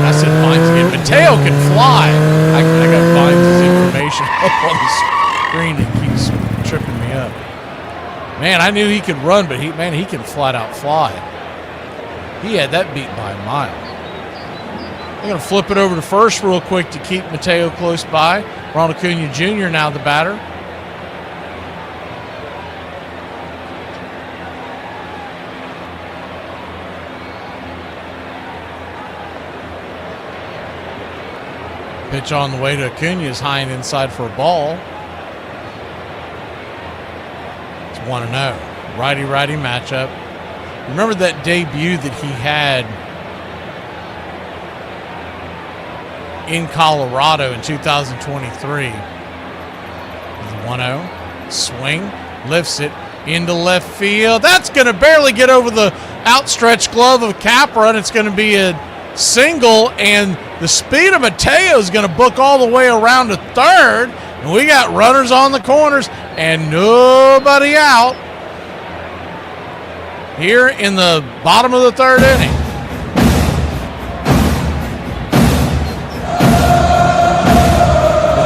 I said Vines again. Mateo can fly. I got Vines' information up on the screen. It keeps tripping me up. Man, I knew he could run, but he can flat out fly. He had that beat by a mile. I'm going to flip it over to first real quick to keep Mateo close by. Ronald Acuna Jr. now the batter. Pitch on the way to Acuna is high and inside for a ball. It's 1-0. Righty-righty matchup. Remember that debut that he had in Colorado in 2023. 1-0. Swing. Lifts it into left field. That's going to barely get over the outstretched glove of Capra, and it's going to be a single, and the speed of Mateo is going to book all the way around to third, and we got runners on the corners and nobody out here in the bottom of the third inning.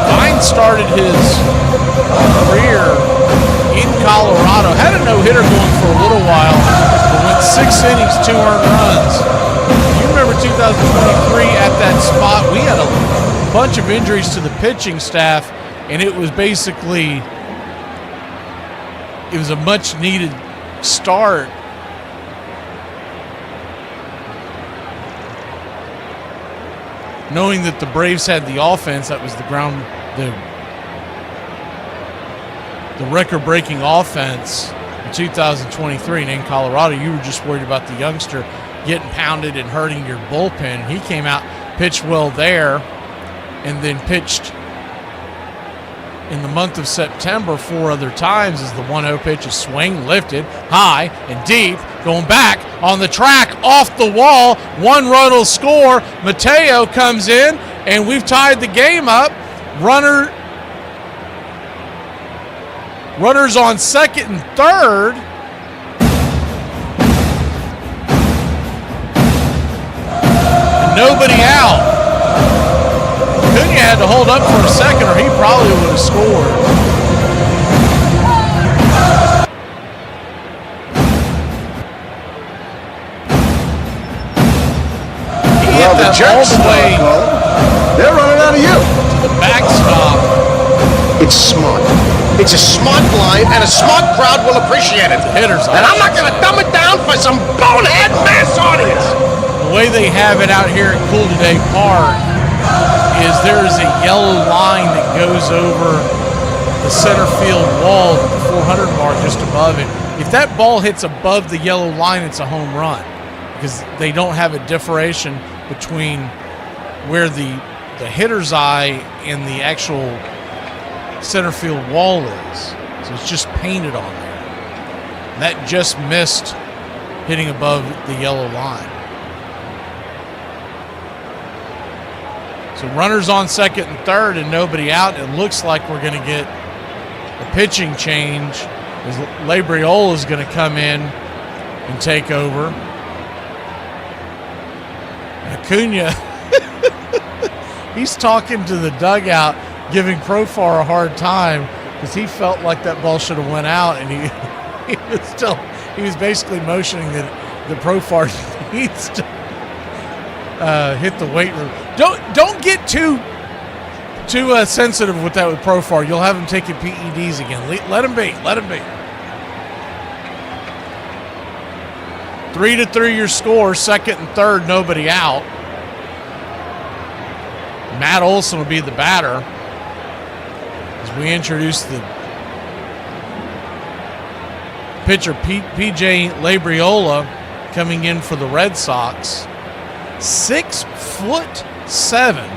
Vine started his career in Colorado, had a no-hitter going for a little while, but went 6 innings, 2 earned runs. You remember 2023 at that spot, we had a bunch of injuries to the pitching staff, and it was basically, it was a much-needed start. Knowing that the Braves had the offense, that was the record-breaking offense in 2023, and in Colorado, you were just worried about the youngster getting pounded and hurting your bullpen. He came out, pitched well there, and then pitched in the month of September 4 other times as the 1-0 pitch is swing, lifted, high and deep, going back on the track, off the wall. 1 run will score. Mateo comes in, and we've tied the game up. Runners on second and third. And nobody out. Acuna had to hold up for a second, or he probably would have scored. Well, the Jets all the way they're running out of you. To the backstop. It's smart. It's a smart line, and a smart crowd will appreciate it. Hitters, and I'm not going to dumb it down for some bonehead mass audience. The way they have it out here at Cool Today Park is there is a yellow line that goes over the center field wall at the 400 mark just above it. If that ball hits above the yellow line, it's a home run because they don't have a differentiation between where the hitter's eye and the actual center field wall is. So it's just painted on there. And that just missed hitting above the yellow line. So runners on second and third and nobody out. It looks like we're going to get a pitching change as Labriola is going to come in and take over. Acuna, he's talking to the dugout, giving Profar a hard time because he felt like that ball should have went out, and he was basically motioning that the Profar needs to hit the weight room. Don't get too sensitive with that with Profar. You'll have him taking PEDs again. Let him be. 3-3 your score, second and third, nobody out. Matt Olson will be the batter as we introduce the pitcher, PJ Labriola, coming in for the Red Sox. 6'7",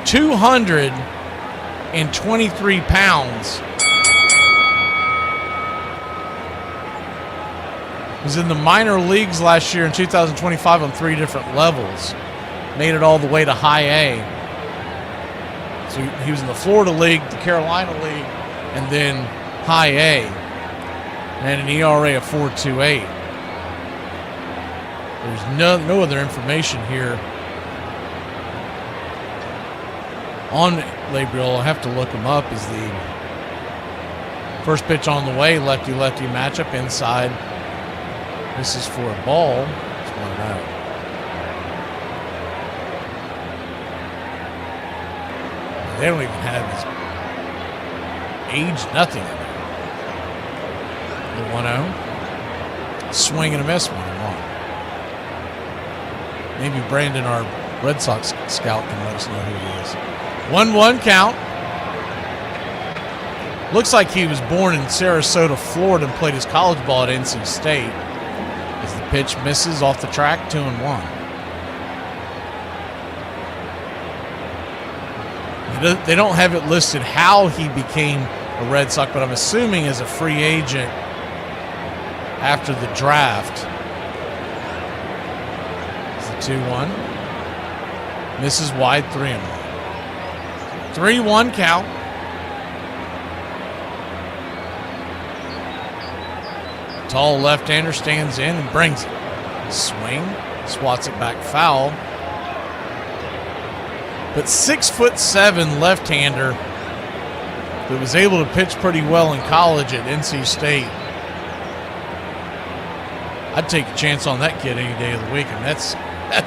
223 pounds. Was in the minor leagues last year in 2025 on 3 different levels. Made it all the way to high A. So he was in the Florida League, the Carolina League, and then high A. And an ERA of 4.28. There's no other information here on Labriola. I have to look him up. Is the first pitch on the way, lefty-lefty matchup inside. This is for a ball. It's 1-0. They don't even have his age, nothing in there. The 1-0. Swing and a miss, 1-1. Maybe Brandon, our Red Sox scout, can let us know who he is. 1-1 count. Looks like he was born in Sarasota, Florida, and played his college ball at NC State. As the pitch misses off the track, 2-1. They don't have it listed how he became a Red Sox, but I'm assuming as a free agent after the draft. It's a 2-1. Misses wide, 3-1. 3-1 count. Tall left-hander stands in and brings it. Swing, swats it back foul. But 6'7" left-hander that was able to pitch pretty well in college at NC State. I'd take a chance on that kid any day of the week, and that's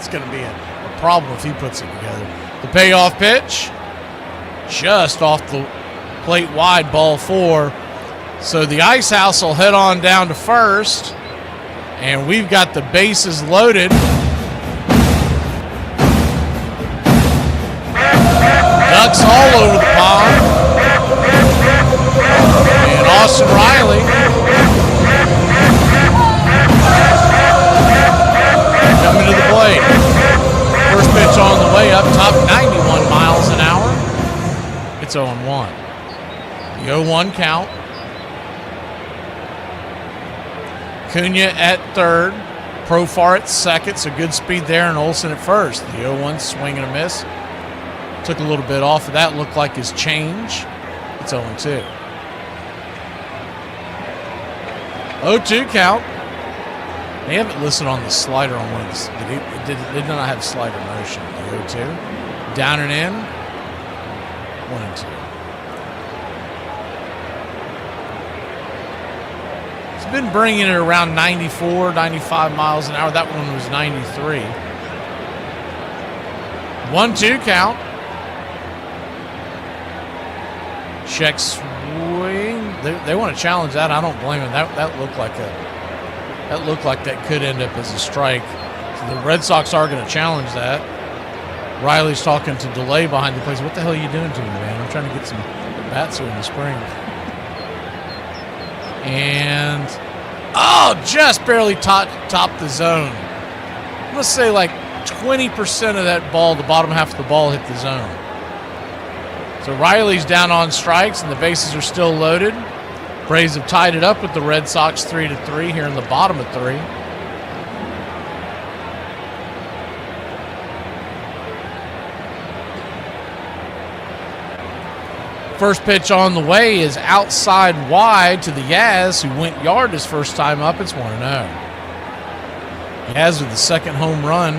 going to be a problem if he puts it together. The payoff pitch, just off the plate wide, ball 4. So the Ice House will head on down to first, and we've got the bases loaded. Ducks all over the pond. And Austin Riley coming to the plate. First pitch on the way up, top 91 miles an hour. It's 0-1. The 0-1 count. Cunha at third. Profar at second, so good speed there, and Olsen at first. The 0-1 swing and a miss. Took a little bit off of that, looked like his change. It's 0-2. 0-2 count. They have it listed on the slider on one of the. It did not have slider motion. The 0-2. Down and in. 1-2. It's been bringing it around 94, 95 miles an hour. That one was 93. 1-2 count. Check swing. They want to challenge that. I don't blame him. That looked like that could end up as a strike. So the Red Sox are going to challenge that. Riley's talking to Delay behind the plate. What the hell are you doing to me, man? I'm trying to get some bats here in the spring. And just barely topped the zone. I'm gonna say like 20% of that ball, the bottom half of the ball, hit the zone. So Riley's down on strikes, and the bases are still loaded. Braves have tied it up with the Red Sox 3-3 here in the bottom of 3. First pitch on the way is outside wide to the Yaz, who went yard his first time up. It's 1-0. Yaz with the second home run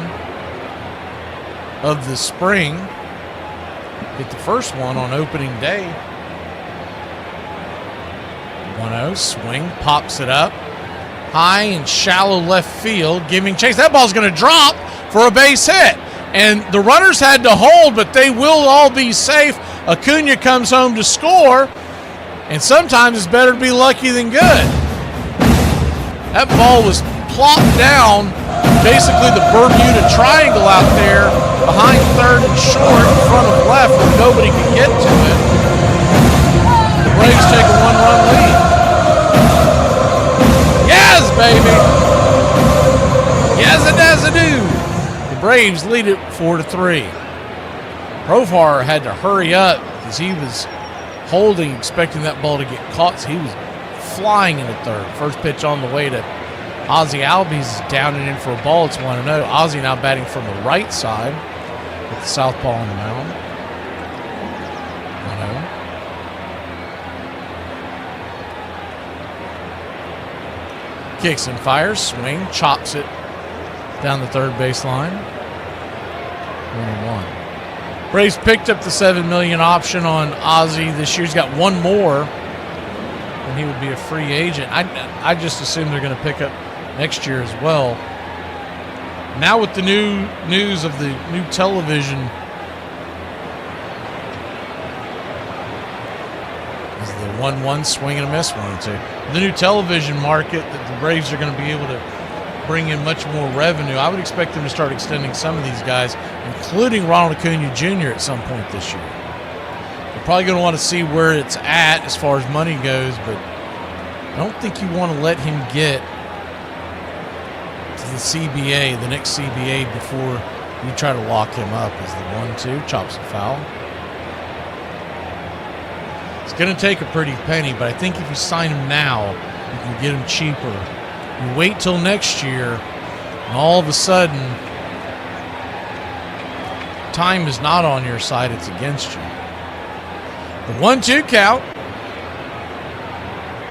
of the spring. Hit the first one on opening day. 1-0, swing, pops it up. High and shallow left field, giving chase. That ball's going to drop for a base hit. And the runners had to hold, but they will all be safe. Acuna comes home to score, and sometimes it's better to be lucky than good. That ball was plopped down, basically the Bermuda Triangle out there, behind third and short, in front of left, where nobody could get to it. The Braves take a 1-run lead. Yes, baby! Yes-a-does-a-do! The Braves lead it 4-3. Profar had to hurry up because he was holding, expecting that ball to get caught, so he was flying into third. First pitch on the way to Ozzie Albies is down and in for a ball. It's 1-0. Ozzie now batting from the right side with the southpaw on the mound. 1-0. Kicks and fires, swing, chops it down the third baseline. 1-1. Braves picked up the $7 million option on Ozzie this year. He's got one more, and he would be a free agent. I just assume they're going to pick up next year as well. Now with the new news of the new television, is the 1-1 swing and a miss 1-2. The new television market that the Braves are going to be able to bring in much more revenue. I would expect them to start extending some of these guys, including Ronald Acuna Jr. at some point this year. They're probably going to want to see where it's at as far as money goes, but I don't think you want to let him get to the CBA, the next CBA, before you try to lock him up. As the 1-2 chops a foul. It's going to take a pretty penny, but I think if you sign him now, you can get him cheaper. You wait till next year, and all of a sudden, time is not on your side, it's against you. The 1-2 count.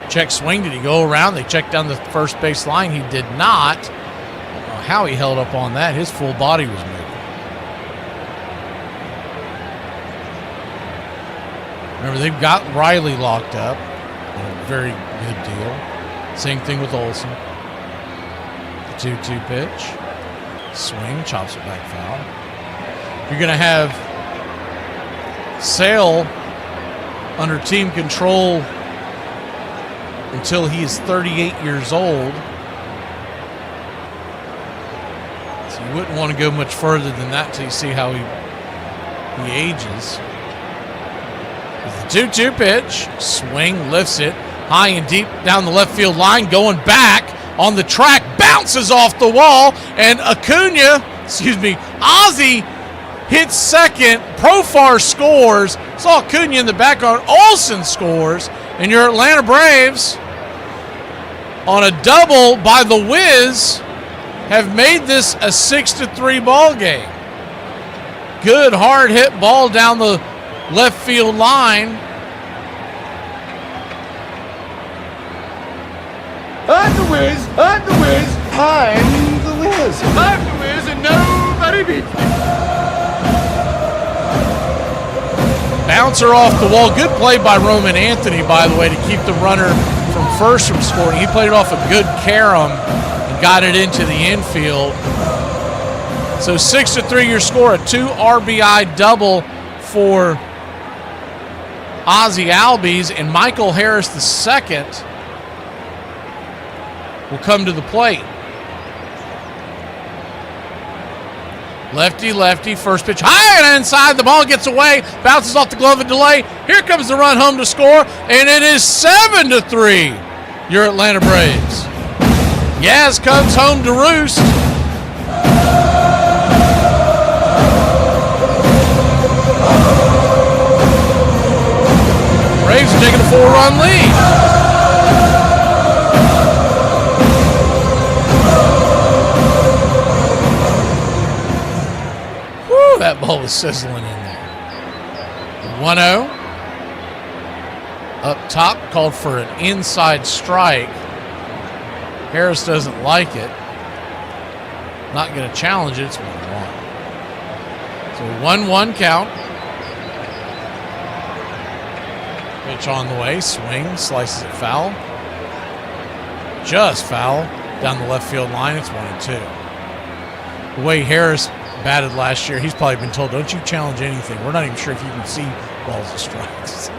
Check swing. Did he go around? They checked down the first base line. He did not. I don't know how he held up on that. His full body was moving. Remember, they've got Riley locked up. A very good deal. Same thing with Olsen. The 2-2 pitch. Swing, chops it back foul. You're going to have Sale under team control until he is 38 years old. So you wouldn't want to go much further than that until you see how he ages. The 2-2 pitch. Swing, lifts it high and deep down the left field line. Going back on the track. Bounces off the wall. And Ozzie hits second. Profar scores. Saw Acuna in the background. Olsen scores. And your Atlanta Braves, on a double by the Wiz, have made this a 6-3 ball game. Good hard hit ball down the left field line. I'm the Wiz, I'm the Wiz, I'm the Wiz. I'm the Wiz and nobody beats me. Bouncer off the wall. Good play by Roman Anthony, by the way, to keep the runner from first from scoring. He played it off a good carom and got it into the infield. So 6-3 your score. A 2 RBI double for Ozzie Albies, and Michael Harris II will come to the plate. Lefty, lefty, first pitch high and inside. The ball gets away, bounces off the glove and delay. Here comes the run home to score, and it is 7-3. Your Atlanta Braves. Yaz comes home to roost. Braves are taking a 4-run lead. That ball was sizzling in there. 1-0. Up top, called for an inside strike. Harris doesn't like it. Not going to challenge it. It's 1-1. So 1-1 count. Pitch on the way. Swing. Slices it foul. Just foul. Down the left field line. It's 1-2. The way Harris batted last year, he's probably been told, don't you challenge anything. We're not even sure if you can see balls and strikes.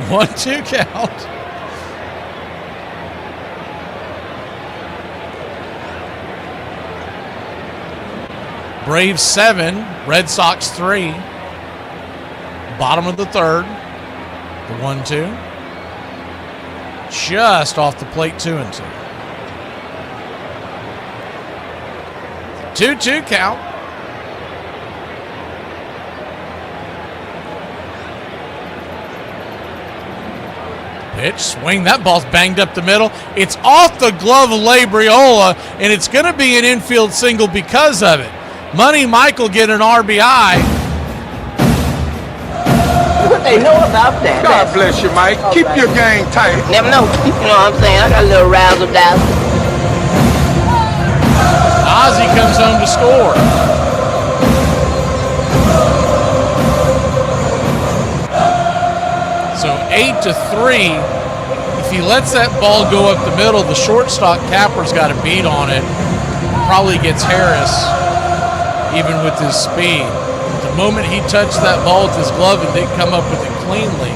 1-2 count. Braves 7, Red Sox 3. Bottom of the third. The 1-2. Just off the plate, 2-2. 2-2 count. Pitch, swing. That ball's banged up the middle. It's off the glove of Labriola, and it's going to be an infield single because of it. Money Michael get an RBI. What they know about that? God bless you, Mike. Keep your game tight. Never know. You know what I'm saying? I got a little razzle dazzle. Ozzie comes home to score. So 8-3. If he lets that ball go up the middle, the shortstop Capper's got a beat on it. Probably gets Harris, even with his speed. The moment he touched that ball with his glove and didn't come up with it cleanly,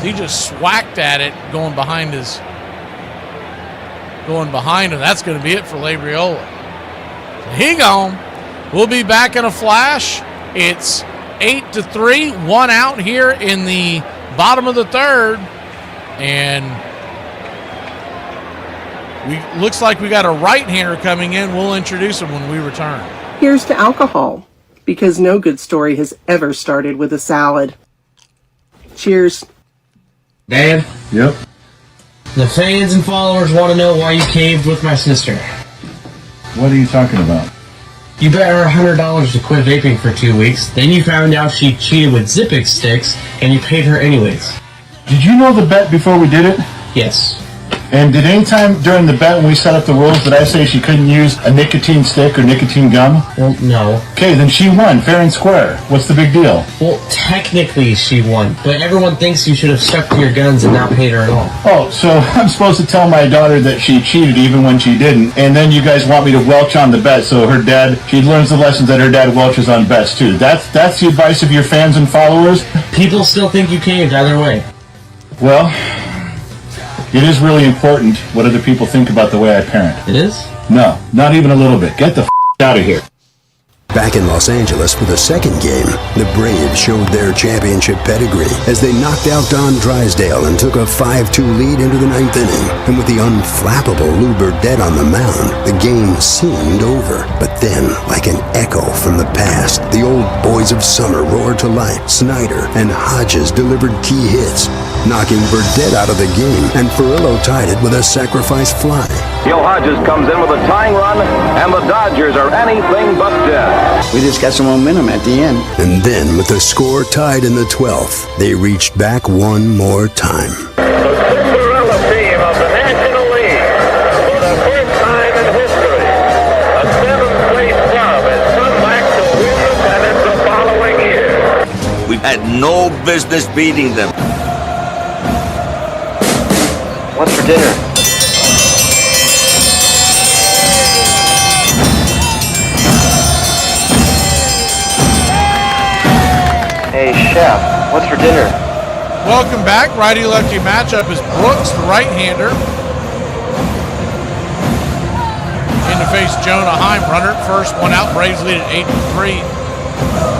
he just swacked at it going behind his going behind him. That's going to be it for Labriola. He gone. We'll be back in a flash. It's 8-3, 1 out here in the bottom of the third, and looks like we got a right-hander coming in. We'll introduce him when we return. Here's to alcohol, because no good story has ever started with a salad. Cheers. Dad? Yep. The fans and followers want to know why you caved with my sister. What are you talking about? You bet her $100 to quit vaping for 2 weeks, then you found out she cheated with Zippix sticks, and you paid her anyways. Did you know the bet before we did it? Yes. And did any time during the bet when we set up the rules, did I say she couldn't use a nicotine stick or nicotine gum? Well, no. Okay, then she won, fair and square. What's the big deal? Well, technically she won, but everyone thinks you should have stuck to your guns and not paid her at all. Oh, so I'm supposed to tell my daughter that she cheated even when she didn't, and then you guys want me to welch on the bet so her dad, she learns the lessons that her dad welches on bets too. That's the advice of your fans and followers? People still think you caved either way. Well, it is really important what other people think about the way I parent. It is? No, not even a little bit. Get the out of here. Back in Los Angeles for the second game, the Braves showed their championship pedigree as they knocked out Don Drysdale and took a 5-2 lead into the ninth inning. And with the unflappable Lou Burdett on the mound, the game seemed over. But then, like an echo from the past, the old boys of summer roared to life. Snyder and Hodges delivered key hits, knocking Burdett out of the game, and Perillo tied it with a sacrifice fly. Gil Hodges comes in with a tying run, and the Dodgers are anything but dead. We just got some momentum at the end. And then, with the score tied in the 12th, they reached back one more time. The Cinderella team of the National League, for the first time in history, a seventh-place club has come back to win the pennant the following year. We had no business beating them. What's for dinner? Hey, Chef, what's for dinner? Welcome back. Righty-lefty matchup is Brooks, the right-hander, in to face Jonah Heim. Runner at first, one out. Braves lead at 8-3.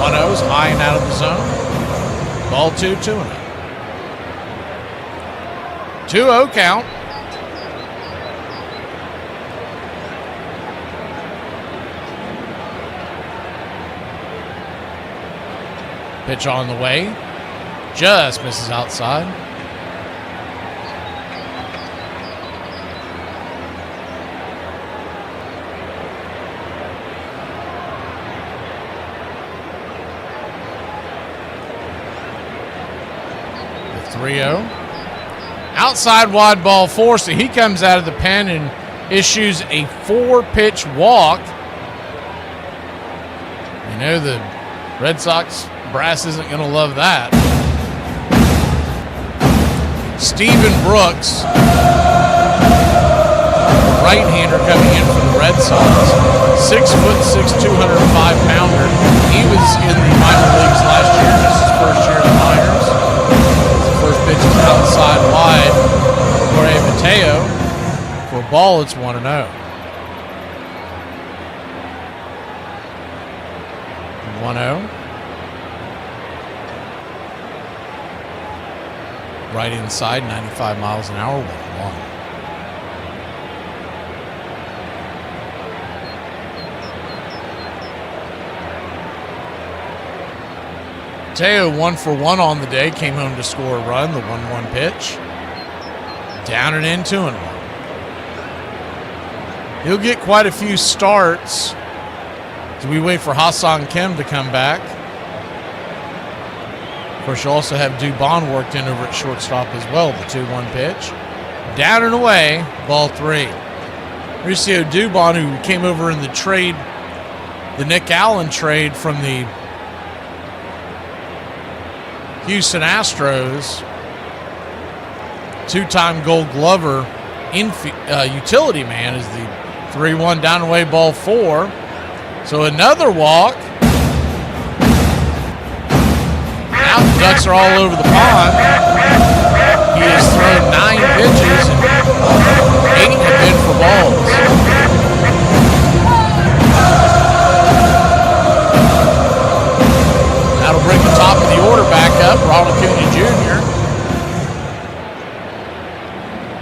1-0's high and out of the zone. Ball 2-0. 2-0 count. Pitch on the way. Just misses outside. The 3-0. Outside wide ball 4, so he comes out of the pen and issues a 4-pitch walk. You know the Red Sox brass isn't going to love that. Stephen Brooks, right-hander coming in for the Red Sox. 6'6", 205-pounder. He was in the minor leagues last year. This is his first year in the minors. The first pitch is outside wide. Jorge Mateo. For a ball, it's 1-0. 1-0. Right inside, 95 miles an hour, 1-1. Mateo 1 for 1 on the day, came home to score a run, the 1-1 pitch. Down and in, 2-1. He'll get quite a few starts as we wait for Hassan Kim to come back. Of course, you also have Dubon worked in over at shortstop as well. The 2-1 pitch. Down and away, ball 3. Mauricio Dubon, who came over in the trade, the Nick Allen trade from the Houston Astros, two-time Gold Glover, utility man, is the 3-1 down and away, ball 4. So another walk. Now the Ducks are all over the pond. He has thrown 9 pitches, and 8 have been for balls. That'll bring the top of the order back up. Ronald Acuna Jr.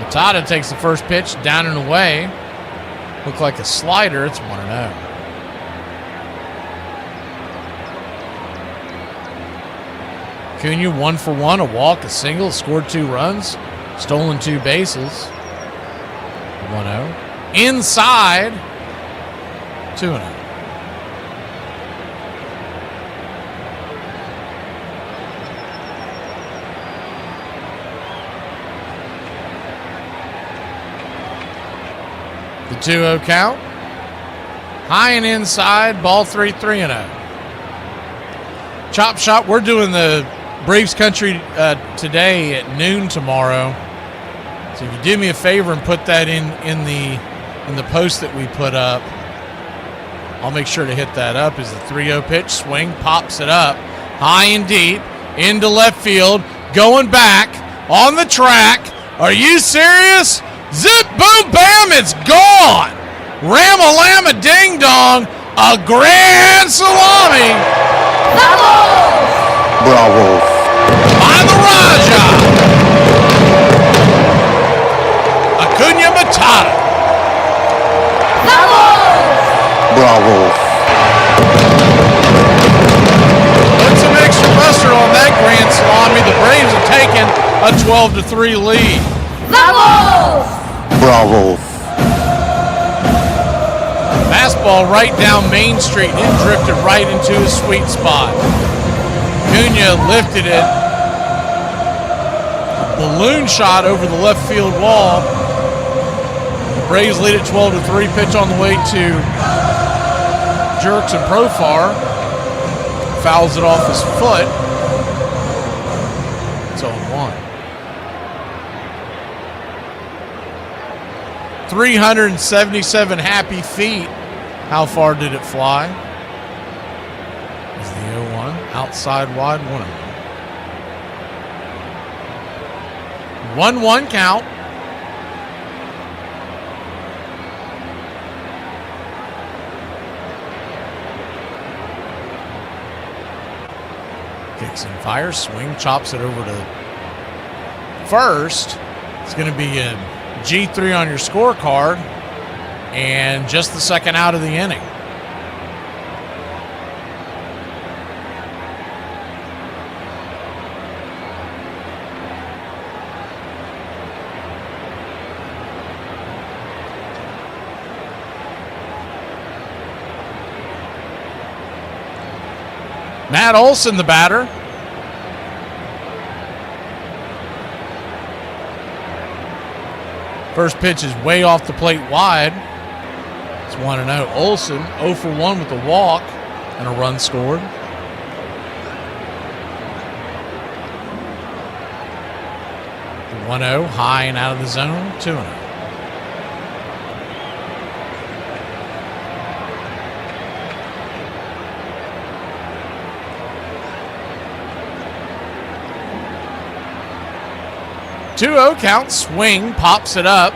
Matata takes the first pitch down and away. Looked like a slider. It's 1-0. Acuna 1 for 1, a walk, a single, scored 2 runs, stolen 2 bases. 1-0. Inside, 2-0. The 2-0 count. High and inside, ball 3, 3-0. Chop Shop, we're doing the Braves Country today at noon tomorrow. So if you do me a favor and put that in the post that we put up, I'll make sure to hit that up. As the 3-0 pitch, swing, pops it up, high and deep, into left field, going back, on the track. Are you serious? Zip, boom, bam, it's gone. Ram-a-lam-a ding-dong, a grand salami. Bravo. By the Raja. Acuna Matata. Bravo. Put some extra mustard on that grand salami. The Braves have taken a 12-3 lead. Bravo. Fastball right down Main Street. It drifted right into his sweet spot. Acuna lifted it. Balloon shot over the left field wall. The Braves lead at 12-3. Pitch on the way to Jerks and Profar. Fouls it off his foot. It's 0-1. 377 happy feet. How far did it fly? Is the 0-1 outside wide 1-1 count. Kicks and fires, swing, chops it over to first. It's going to be a G3 on your scorecard, and just the second out of the inning. Matt Olson, the batter. First pitch is way off the plate wide. It's 1-0. Olson 0 for 1 with a walk and a run scored. The 1-0 high and out of the zone. 2-0. Count, swing, pops it up,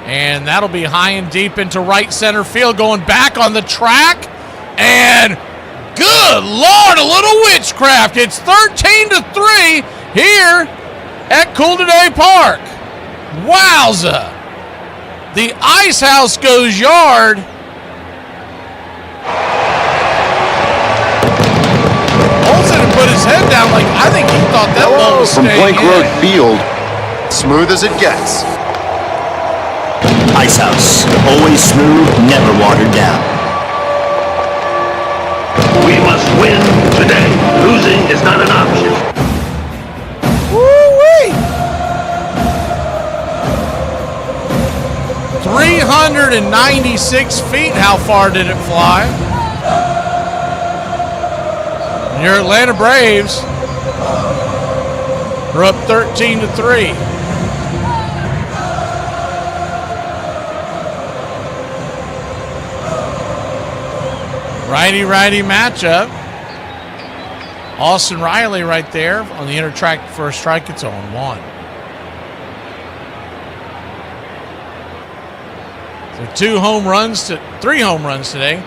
and that'll be high and deep into right center field, going back on the track, and good Lord, a little witchcraft. It's 13-3 here at Cool Today Park. Wowza. The Ice House goes yard. Olsen had put his head down like I think he thought that ball was From staying Blank in. Road Field. Smooth as it gets. Ice House. Always smooth, never watered down. We must win today. Losing is not an option. Woo-wee! 396 feet. How far did it fly? And your Atlanta Braves are up 13-3. Righty-righty matchup. Austin Riley right there on the inner track for a strike. It's 0-1. 3 home runs today.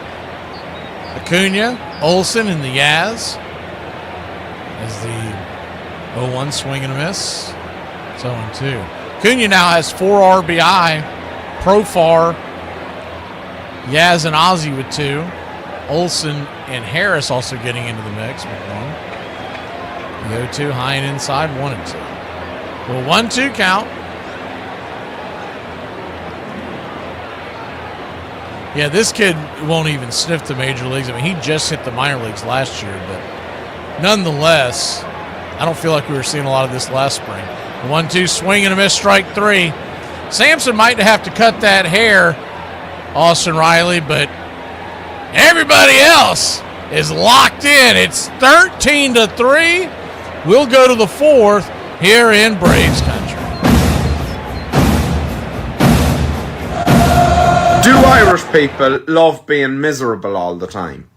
Acuna, Olsen, and the Yaz. As the 0-1 swing and a miss. It's 0-2. Acuna now has 4 RBI. Profar, Yaz, and Ozzie with 2. Olsen and Harris also getting into the mix with 1. The 0-2 high and inside, 1-2. Well, 1-2 count. Yeah, this kid won't even sniff the major leagues. I mean, he just hit the minor leagues last year, but nonetheless, I don't feel like we were seeing a lot of this last spring. 1-2 swing and a miss, strike 3. Sampson might have to cut that hair, Austin Riley, but everybody else is locked in. It's 13-3. We'll go to the 4th here in Braves country. Do Irish people love being miserable all the time?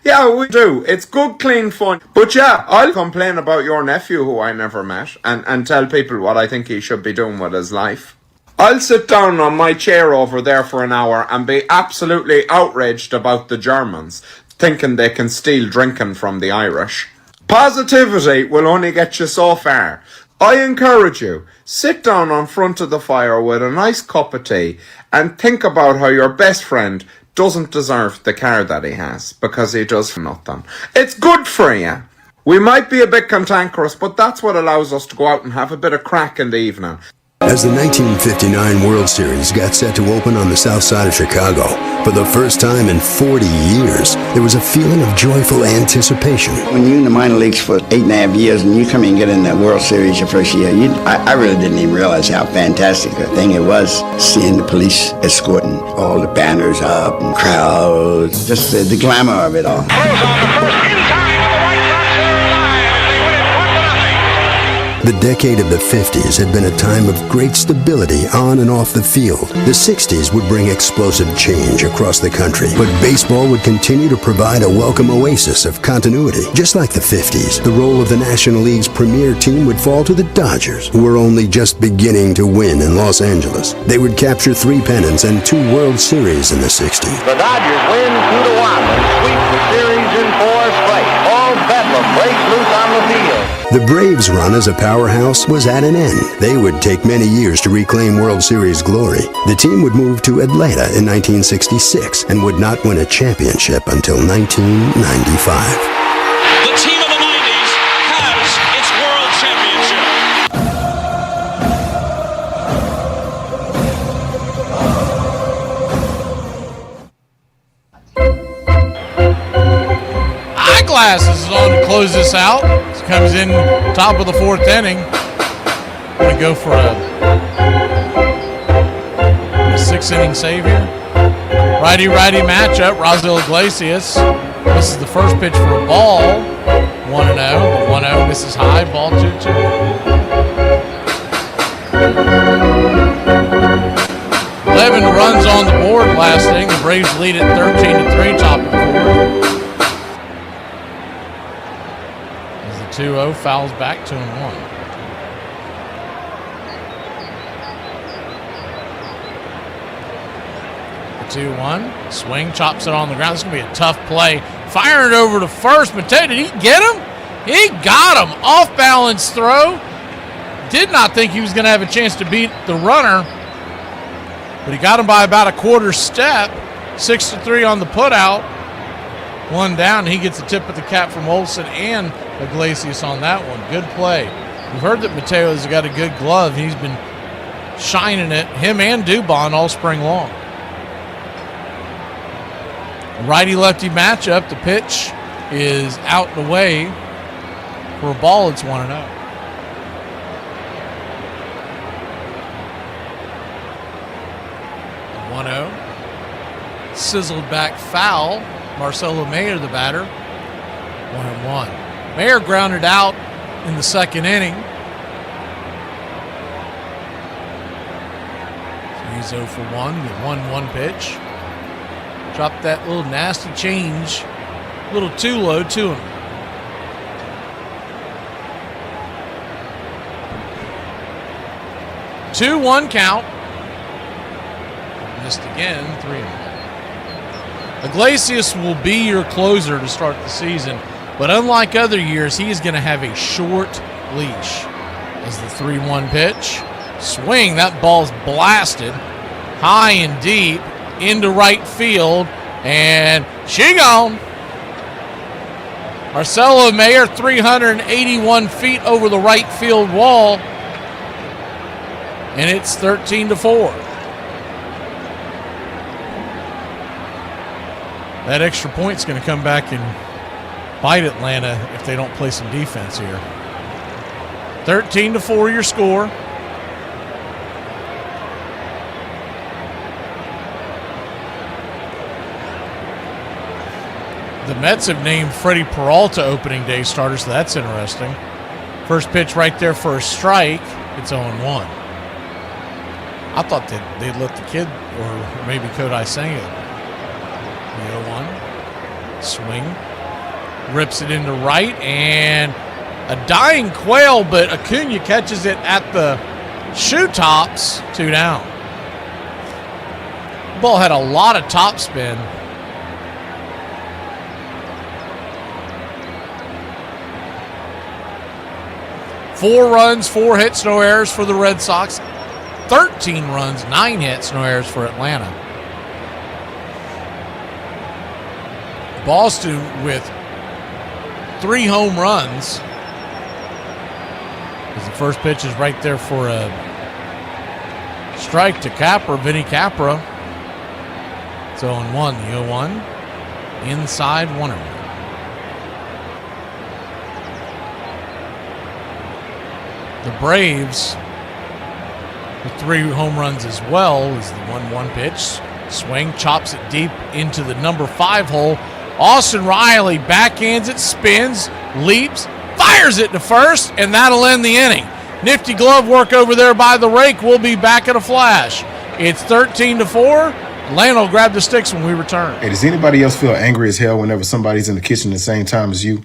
Yeah, we do. It's good, clean fun. But yeah, I'll complain about your nephew who I never met and tell people what I think he should be doing with his life. I'll sit down on my chair over there for an hour and be absolutely outraged about the Germans, thinking they can steal drinking from the Irish. Positivity will only get you so far. I encourage you, sit down on front of the fire with a nice cup of tea and think about how your best friend doesn't deserve the car that he has, because he does for nothing. It's good for you. We might be a bit cantankerous, but that's what allows us to go out and have a bit of crack in the evening. As the 1959 World Series got set to open on the south side of Chicago, for the first time in 40 years, there was a feeling of joyful anticipation. When you're in the minor leagues for 8.5 years and you come and get in the World Series your first year, I really didn't even realize how fantastic a thing it was, seeing the police escorting all the banners up and crowds, just the glamour of it all. The decade of the 50s had been a time of great stability on and off the field. The 60s would bring explosive change across the country, but baseball would continue to provide a welcome oasis of continuity. Just like the 50s, the role of the National League's premier team would fall to the Dodgers, who were only just beginning to win in Los Angeles. They would capture 3 pennants and 2 World Series in the 60s. The Dodgers win 2-1 and sweep the series in 4 straight. All Bedlam breaks loose on the field. The Braves' run as a powerhouse was at an end. They would take many years to reclaim World Series glory. The team would move to Atlanta in 1966 and would not win a championship until 1995. The team of the 90s has its World Championship. Eyeglasses is on to close this out. Comes in top of the 4th inning. Going to go for a 6-inning save here. Righty-righty matchup. Rosdell Iglesias. This is the first pitch for a ball. 1-0. 1-0 misses high. Ball 2-2. Runs on the board last inning. The Braves lead at 13-3, top of the 4th. 2-0 fouls back 2-1. The 2-1 swing, chops it on the ground. This is going to be a tough play. Firing it over to first. Mateo, did he get him? He got him. Off balance throw. Did not think he was going to have a chance to beat the runner, but he got him by about a quarter step. 6-3 on the putout. 1 down. He gets a tip of the cap from Olsen and Iglesias on that one. Good play. We've heard that Mateo's got a good glove. He's been shining it, him and Dubon, all spring long. Righty-lefty matchup. The pitch is out and away. For a ball, it's 1-0. 1-0. Sizzled back foul. Marcelo Mayer, the batter. 1-1. Mayer grounded out in the 2nd inning. So he's 0 for 1 with 1-1 pitch. Dropped that little nasty change. A little too low to him. Two 1 count. Missed again, 3-0. Iglesias will be your closer to start the season, but unlike other years, he is going to have a short leash. As the 3-1 pitch. Swing, that ball's blasted high and deep into right field, and she gone. Marcelo Mayer, 381 feet over the right field wall, and it's 13-4. That extra point's going to come back and bite Atlanta if they don't play some defense here. 13-4 your score. The Mets have named Freddie Peralta opening day starter, so that's interesting. First pitch right there for a strike. It's 0-1. I thought they'd let the kid, or maybe Kodai sang it. The 0-1. Swing. Rips it into right, and a dying Quail, but Acuna catches it at the shoe tops. 2 down. The ball had a lot of top spin. Four runs, 4 hits, no errors for the Red Sox. 13 runs, 9 hits, no errors for Atlanta. Boston with 3 home runs. As the first pitch is right there for a strike to Capra, Vinny Capra. It's 0-1, the 0-1. Inside 1-0. The Braves with 3 home runs as well is the 1-1 pitch. Swing, chops it deep into the number 5 hole. Austin Riley backhands it, spins, leaps, fires it to first, and that'll end the inning. Nifty glove work over there by the rake. We'll be back at a flash. It's 13-4. Atlanta will grab the sticks when we return. Hey, does anybody else feel angry as hell whenever somebody's in the kitchen at the same time as you?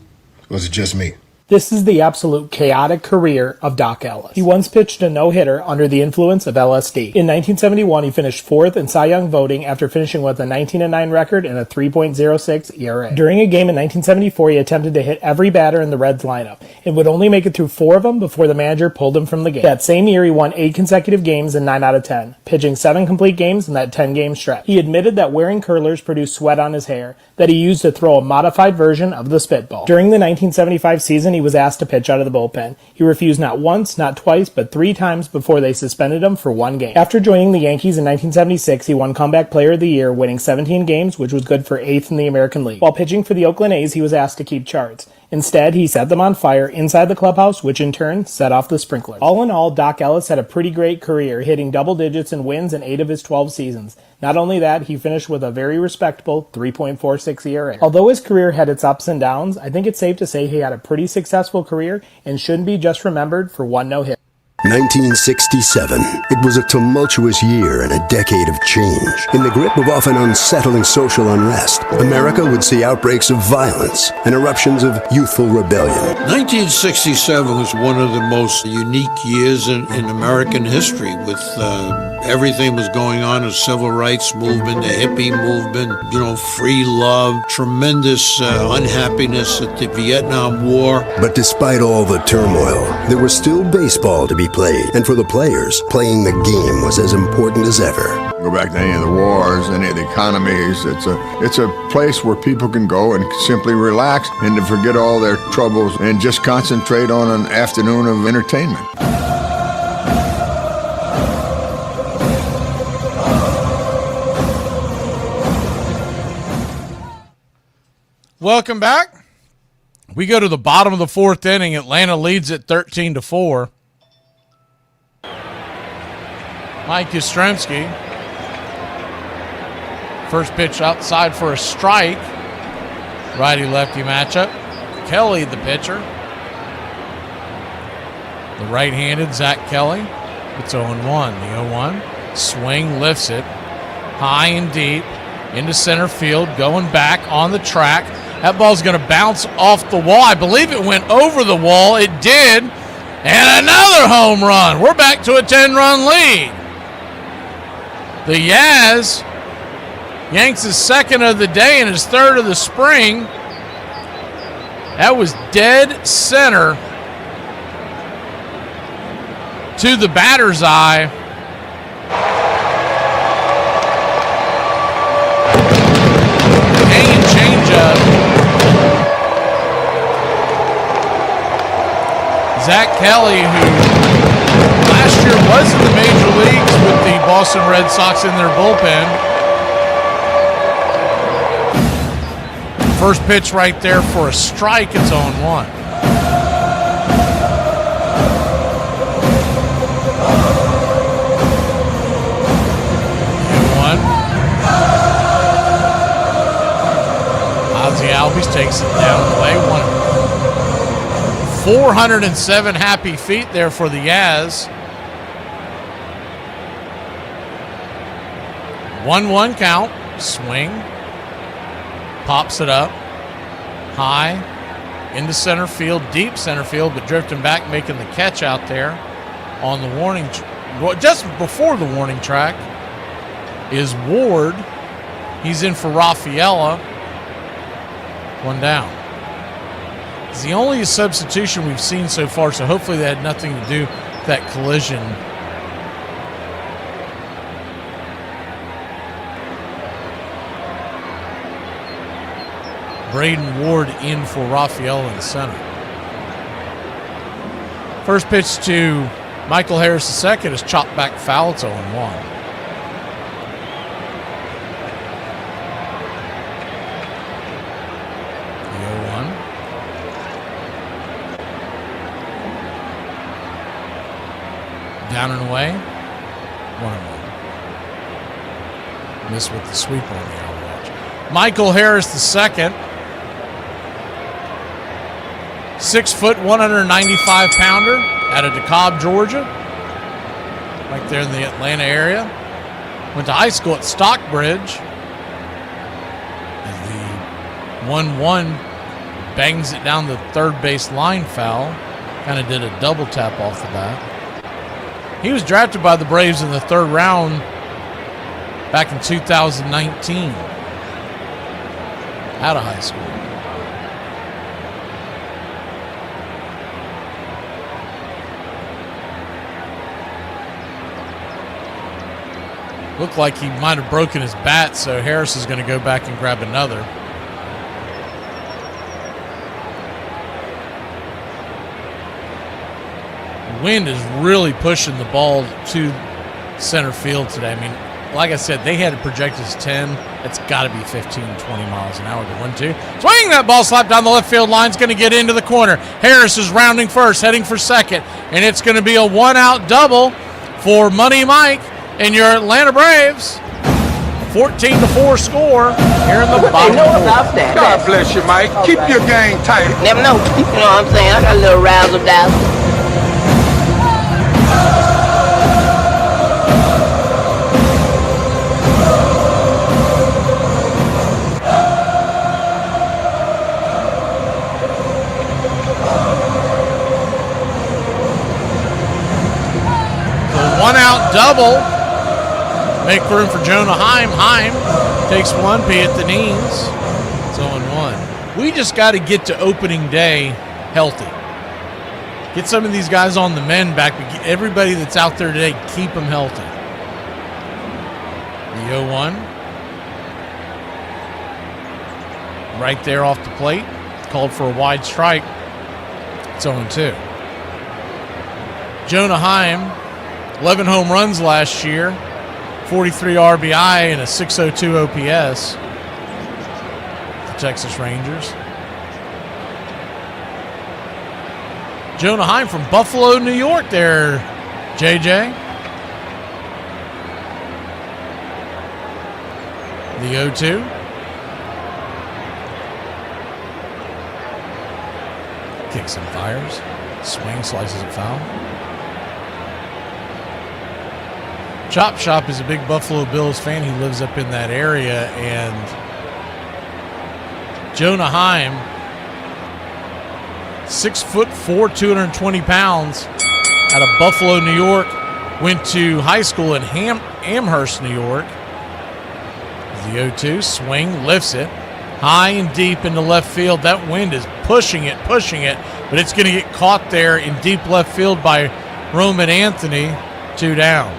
Or is it just me? This is the absolute chaotic career of Doc Ellis. He once pitched a no-hitter under the influence of LSD. In 1971, he finished 4th in Cy Young voting after finishing with a 19-9 record and a 3.06 ERA. During a game in 1974, he attempted to hit every batter in the Reds lineup and would only make it through 4 of them before the manager pulled him from the game. That same year, he won 8 consecutive games in 9 out of 10, pitching 7 complete games in that 10-game stretch. He admitted that wearing curlers produced sweat on his hair that he used to throw a modified version of the spitball. During the 1975 season, he was asked to pitch out of the bullpen. He refused not once, not twice, but 3 times before they suspended him for 1 game. After joining the Yankees in 1976, he won Comeback Player of the Year, winning 17 games, which was good for 8th in the American League. While pitching for the Oakland A's, he was asked to keep charts. Instead, he set them on fire inside the clubhouse, which in turn set off the sprinklers. All in all, Doc Ellis had a pretty great career, hitting double digits in wins in 8 of his 12 seasons. Not only that, he finished with a very respectable 3.46 ERA. Although his career had its ups and downs, I think it's safe to say he had a pretty successful career and shouldn't be just remembered for 1 no-hit. 1967. It was a tumultuous year and a decade of change. In the grip of often unsettling social unrest, America would see outbreaks of violence and eruptions of youthful rebellion. 1967 was one of the most unique years in American history, with everything was going on, a civil rights movement, a hippie movement, free love, tremendous unhappiness at the Vietnam War. But despite all the turmoil, there was still baseball to be played, and for the players, playing the game was as important as ever. Go back to any of the wars, any of the economies. It's a place where people can go and simply relax and to forget all their troubles and just concentrate on an afternoon of entertainment. Welcome back. We go to the bottom of the 4th inning. Atlanta leads at 13-4. Mike Yastrzemski. First pitch outside for a strike. Righty-lefty matchup. Kelly, the pitcher. The right-handed Zach Kelly. It's 0-1. The 0-1. Swing, lifts it. High and deep. Into center field. Going back on the track. That ball's going to bounce off the wall. I believe it went over the wall. It did. And another home run. We're back to a 10-run lead. The Yaz yanks his second of the day and his third of the spring. That was dead center to the batter's eye. Hanging changeup. Zach Kelly, who last year was in the major leagues with the Boston Red Sox in their bullpen. First pitch right there for a strike. It's 0-1. Ozzie Albies takes it down the way. 407 happy feet there for the Yaz. 1-1 count. Swing. Pops it up. High. Into center field. Deep center field, but drifting back, making the catch out there on the warning. Just before the warning track is Ward. He's in for Raffaella. One down. It's the only substitution we've seen so far, so hopefully that had nothing to do with that collision. Braden Ward in for Raphael in center. First pitch to Michael Harris II is chopped back foul. It's 0-1. Down and away. 1-1. Miss with the sweep on the owl watch. Michael Harris II. 6 foot, 195 pounder out of DeKalb, Georgia. Right there in the Atlanta area. Went to high school at Stockbridge. As the 1-1 bangs it down the third base line foul. Kind of did a double tap off the bat. He was drafted by the Braves in the third round back in 2019 out of high school. Looked like he might have broken his bat, so Harris is going to go back and grab another. Wind is really pushing the ball to center field today. I mean, like I said, they had it projected as 10. It's got to be 15, 20 miles an hour to 1-2. Swing that ball slap down the left field line. It's going to get into the corner. Harris is rounding first, heading for second. And it's going to be a one-out double for Money Mike and your Atlanta Braves. 14-4 score here in the bottom. They know about that. God bless you, Mike. Keep your game tight. Never know. You know what I'm saying? I got a little razzle-dazzle. One-out double. Make room for Jonah Heim. Heim takes one, P at the knees. It's 0-1. We just got to get to opening day healthy. Get some of these guys on the mend back. But everybody that's out there today, keep them healthy. The 0-1. Right there off the plate. Called for a wide strike. It's 0-2. Jonah Heim, 11 home runs last year, 43 RBI, and a .602 OPS. The Texas Rangers. Jonah Heim from Buffalo, New York there, JJ. The 0-2. Kicks and fires. Swing, slices it foul. Chop Shop is a big Buffalo Bills fan. He lives up in that area. And Jonah Heim, 6'4", 220 pounds, out of Buffalo, New York. Went to high school in Amherst, New York. The 0-2, swing, lifts it. High and deep into left field. That wind is pushing it, but it's going to get caught there in deep left field by Roman Anthony. 2 down.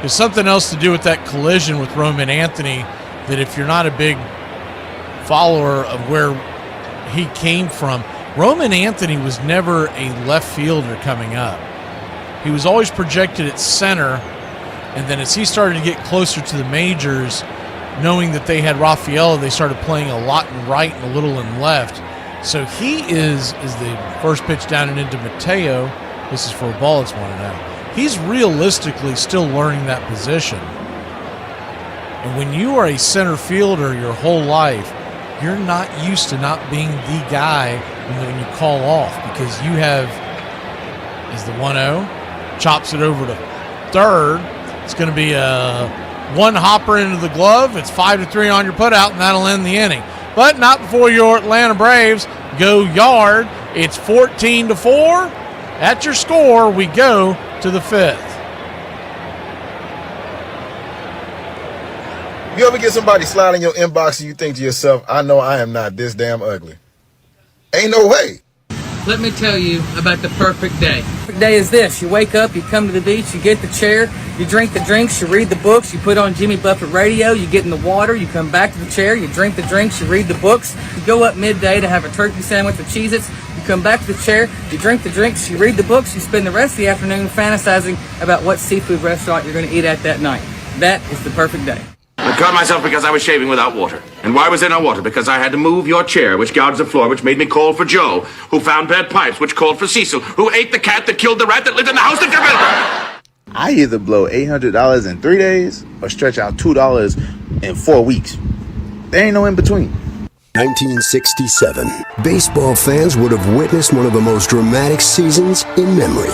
There's something else to do with that collision with Roman Anthony that if you're not a big follower of where he came from, Roman Anthony was never a left fielder coming up. He was always projected at center, and then as he started to get closer to the majors, knowing that they had Rafaela, they started playing a lot in right and a little in left. So he is the first pitch down and into Mateo. This is for a ball. It's 1-0. He's realistically still learning that position. And when you are a center fielder your whole life, you're not used to not being the guy when you call off, because you have, is the 1-0, chops it over to third. It's going to be a one hopper into the glove. It's 5-3 on your putout, and that'll end the inning. But not before your Atlanta Braves go yard. It's 14-4. At your score, we go to the 5th. You ever get somebody slide in your inbox and you think to yourself, I know I am not this damn ugly? Ain't no way. Let me tell you about the perfect day. The perfect day is this. You wake up, you come to the beach, you get the chair, you drink the drinks, you read the books, you put on Jimmy Buffett radio, you get in the water, you come back to the chair, you drink the drinks, you read the books, you go up midday to have a turkey sandwich with Cheez-Its, you come back to the chair, you drink the drinks, you read the books, you spend the rest of the afternoon fantasizing about what seafood restaurant you're going to eat at that night. That is the perfect day. I cut myself because I was shaving without water. And why was there no water? Because I had to move your chair, which guards the floor, which made me call for Joe, who found bad pipes, which called for Cecil, who ate the cat that killed the rat that lived in the house that I either blow $800 in 3 days or stretch out $2 in 4 weeks. There ain't no in between. 1967. Baseball fans would have witnessed one of the most dramatic seasons in memory.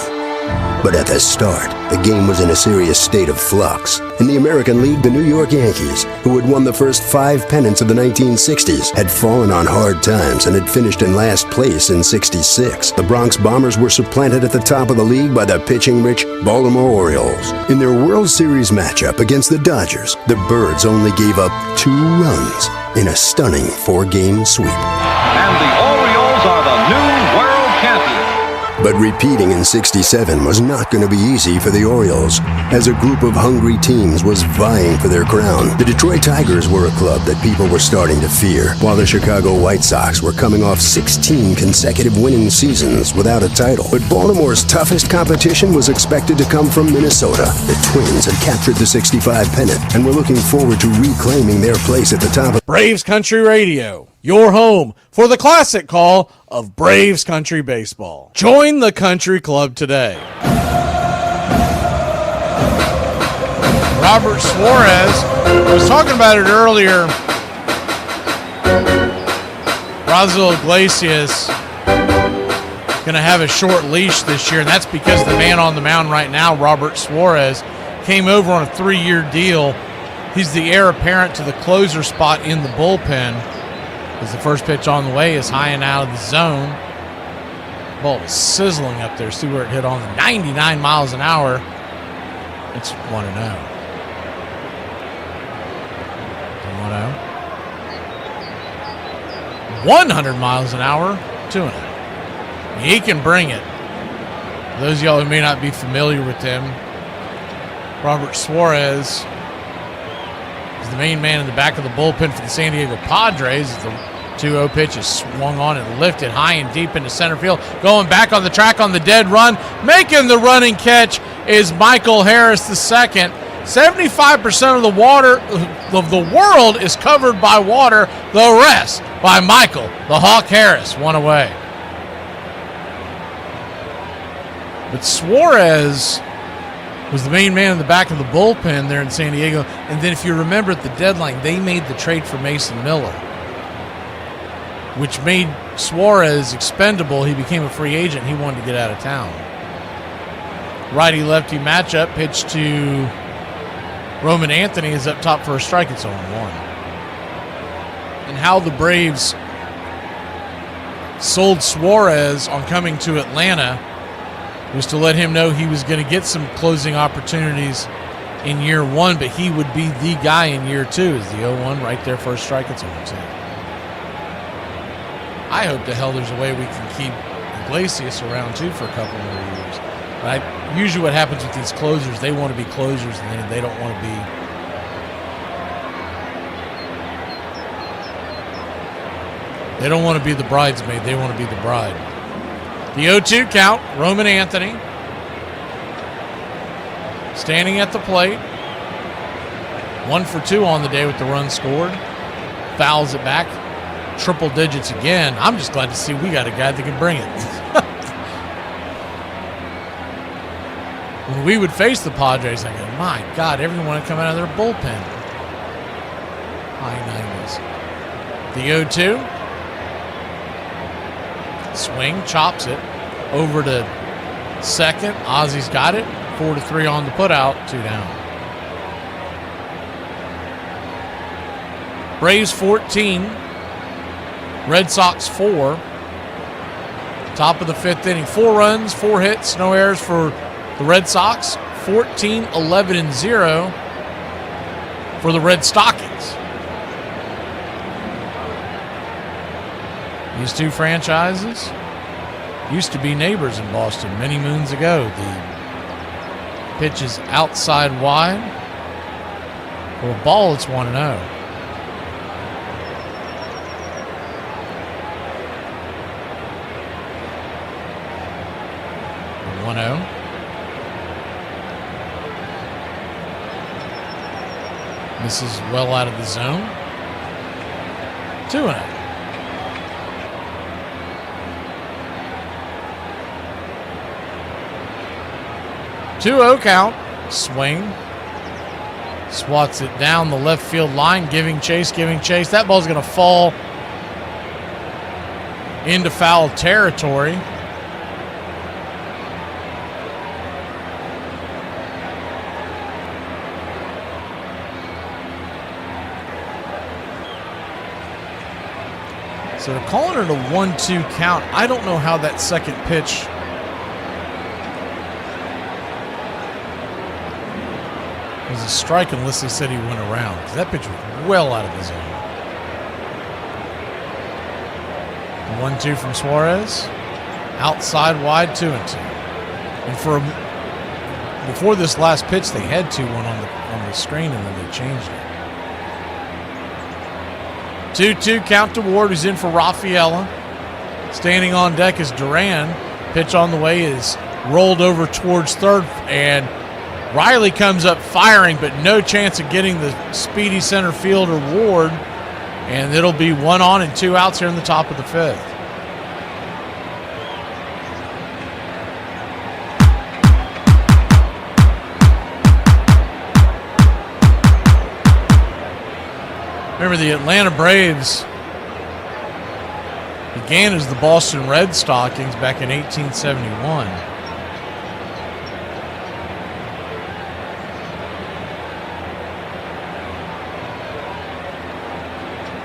But at the start, the game was in a serious state of flux. In the American League, the New York Yankees, who had won the first 5 pennants of the 1960s, had fallen on hard times and had finished in last place in '66. The Bronx Bombers were supplanted at the top of the league by the pitching-rich Baltimore Orioles. In their World Series matchup against the Dodgers, the Birds only gave up 2 runs in a stunning 4-game sweep. And the Orioles are the new world champions. But repeating in '67 was not going to be easy for the Orioles, as a group of hungry teams was vying for their crown. The Detroit Tigers were a club that people were starting to fear, while the Chicago White Sox were coming off 16 consecutive winning seasons without a title. But Baltimore's toughest competition was expected to come from Minnesota. The Twins had captured the '65 pennant and were looking forward to reclaiming their place at the top of Braves Country Radio, your home for the classic call of Braves Country Baseball. Join the country club today. Robert Suarez, I was talking about it earlier. Raisel Iglesias going to have a short leash this year, and that's because the man on the mound right now, Robert Suarez, came over on a 3-year deal. He's the heir apparent to the closer spot in the bullpen. As the first pitch on the way is high and out of the zone. Ball was sizzling up there. See where it hit on the 99 miles an hour. It's 1-0. 1-0. 100 miles an hour, 2-0. He can bring it. For those of y'all who may not be familiar with him, Robert Suarez is the main man in the back of the bullpen for the San Diego Padres. The 2-0 pitch is swung on and lifted high and deep into center field. Going back on the track on the dead run. Making the running catch is Michael Harris II. 75% of the water of the world is covered by water. The rest by Michael the Hawk Harris. One away. But Suarez was the main man in the back of the bullpen there in San Diego. And then if you remember at the deadline, they made the trade for Mason Miller, which made Suarez expendable. He became a free agent. He wanted to get out of town. Righty-lefty matchup. Pitch to Roman Anthony is up top for a strike. It's 0-1. And how the Braves sold Suarez on coming to Atlanta was to let him know he was going to get some closing opportunities in year one, but he would be the guy in year two. Is the 0-1 right there, first strike? It's 0-2. I hope to hell there's a way we can keep Iglesias around too for a couple more years. But usually what happens with these closers, they want to be closers and they don't want to be. They don't want to be the bridesmaid. They want to be the bride. The 0-2 count, Roman Anthony. Standing at the plate. 1 for 2 on the day with the run scored. Fouls it back. Triple digits again. I'm just glad to see we got a guy that can bring it. When we would face the Padres, I go, my God, everyone would come out of their bullpen. High 90s. The 0-2. Swing, chops it. Over to second. Ozzy's got it. 4-3 on the putout. 2 down. Braves 14. Red Sox 4. Top of the 5th inning. 4 runs, 4 hits, no errors for the Red Sox. 14-11-0 for the Red Stockings. These two franchises used to be neighbors in Boston many moons ago. The pitch is outside wide. For a ball, it's 1-0. 1-0. This is well out of the zone. 2-0. 2-0 count. Swing. Swats it down the left field line, giving chase. That ball's going to fall into foul territory. So they're calling it a 1-2 count. I don't know how that second pitch was a strike unless they said he went around, because that pitch was well out of the zone. 1-2 from Suarez. Outside wide, 2-2. And before this last pitch, they had 2-1 on the screen, and then they changed it. 2-2 count to Ward, who's in for Rafaela. Standing on deck is Duran. Pitch on the way is rolled over towards third, and Riley comes up firing, but no chance of getting the speedy center fielder Ward, and it'll be 1 on and 2 outs here in the top of the 5th. Remember, the Atlanta Braves began as the Boston Red Stockings back in 1871.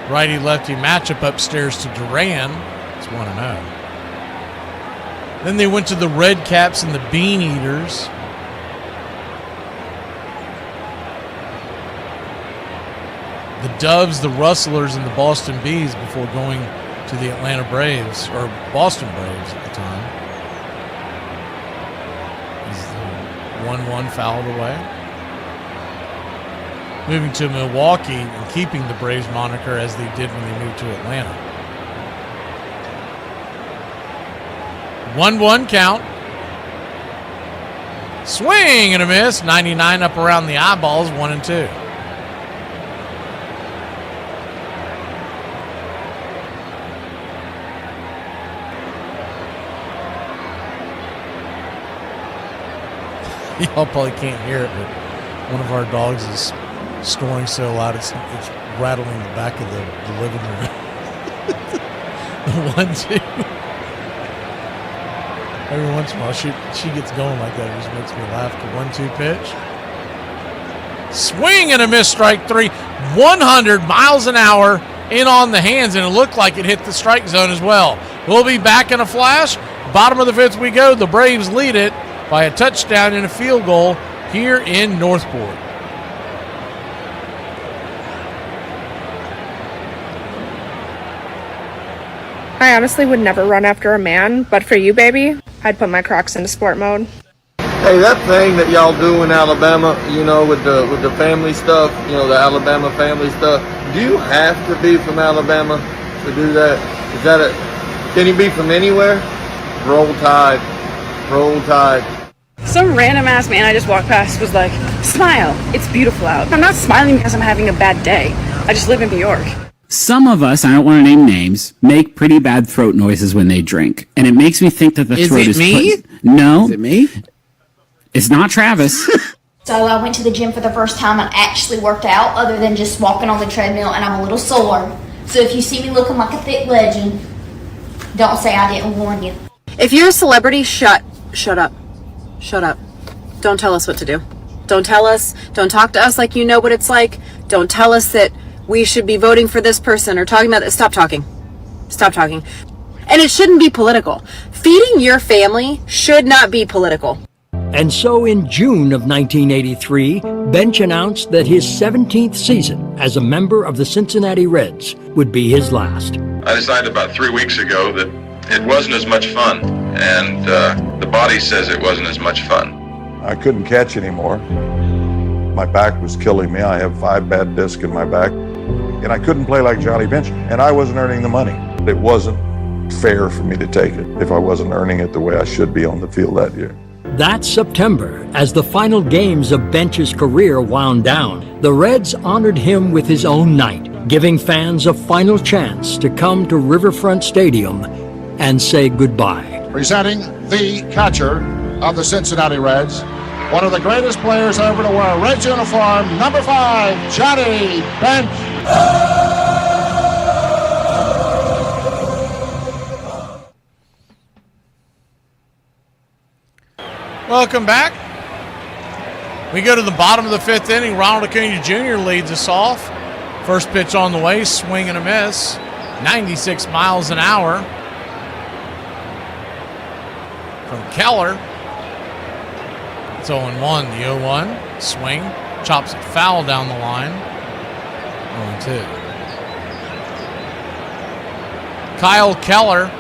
Righty-lefty matchup upstairs to Duran. It's 1-0. Then they went to the Red Caps and the Bean Eaters. The Doves, the Rustlers, and the Boston Bees before going to the Atlanta Braves, or Boston Braves at the time. Is the 1-1 fouled away. Moving to Milwaukee and keeping the Braves moniker as they did when they moved to Atlanta. 1-1 count. Swing and a miss. 99 up around the eyeballs, 1-2. Y'all probably can't hear it, but one of our dogs is snoring so loud it's rattling the back of the living room. The 1-2. Every once in a while she gets going like that. It just makes me laugh. The 1-2 pitch. Swing and a miss, strike 3. 100 miles an hour in on the hands, and it looked like it hit the strike zone as well. We'll be back in a flash Bottom of the fifth we go. The Braves lead it by a touchdown and a field goal here in Northport. I honestly would never run after a man, but for you, baby, I'd put my Crocs into sport mode. Hey, that thing that y'all do in Alabama, with the family stuff, the Alabama family stuff, do you have to be from Alabama to do that? Can you be from anywhere? Roll Tide. Roll Tide. Some random ass man I just walked past was like, smile, it's beautiful out. I'm not smiling because I'm having a bad day. I just live in New York. Some of us, I don't want to name names, make pretty bad throat noises when they drink. And it makes me think that the throat is... Is it me? No. Is it me? It's not Travis. So I went to the gym for the first time and actually worked out other than just walking on the treadmill, and I'm a little sore. So if you see me looking like a thick legend, don't say I didn't warn you. If you're a celebrity, shut up. Shut up. Don't tell us what to do. Don't tell us. Don't talk to us like you know what it's like. Don't tell us that we should be voting for this person or talking about this. Stop talking. Stop talking. And it shouldn't be political. Feeding your family should not be political. And so in June of 1983, Bench announced that his 17th season as a member of the Cincinnati Reds would be his last. I decided about 3 weeks ago that it wasn't as much fun, and the body says it wasn't as much fun. I couldn't catch anymore. My back was killing me. I have 5 bad discs in my back, and I couldn't play like Johnny Bench, and I wasn't earning the money. It wasn't fair for me to take it if I wasn't earning it the way I should be on the field that year. That September, as the final games of Bench's career wound down, the Reds honored him with his own night, giving fans a final chance to come to Riverfront Stadium and say goodbye. Presenting the catcher of the Cincinnati Reds, one of the greatest players ever to wear a Reds uniform, number 5, Johnny Bench. Welcome back. We go to the bottom of the fifth inning. Ronald Acuna Jr. leads us off. First pitch on the way, swing and a miss. 96 miles an hour from Keller. It's 0-1, the 0-1. Swing, chops it foul down the line. 0-2. Kyle Keller,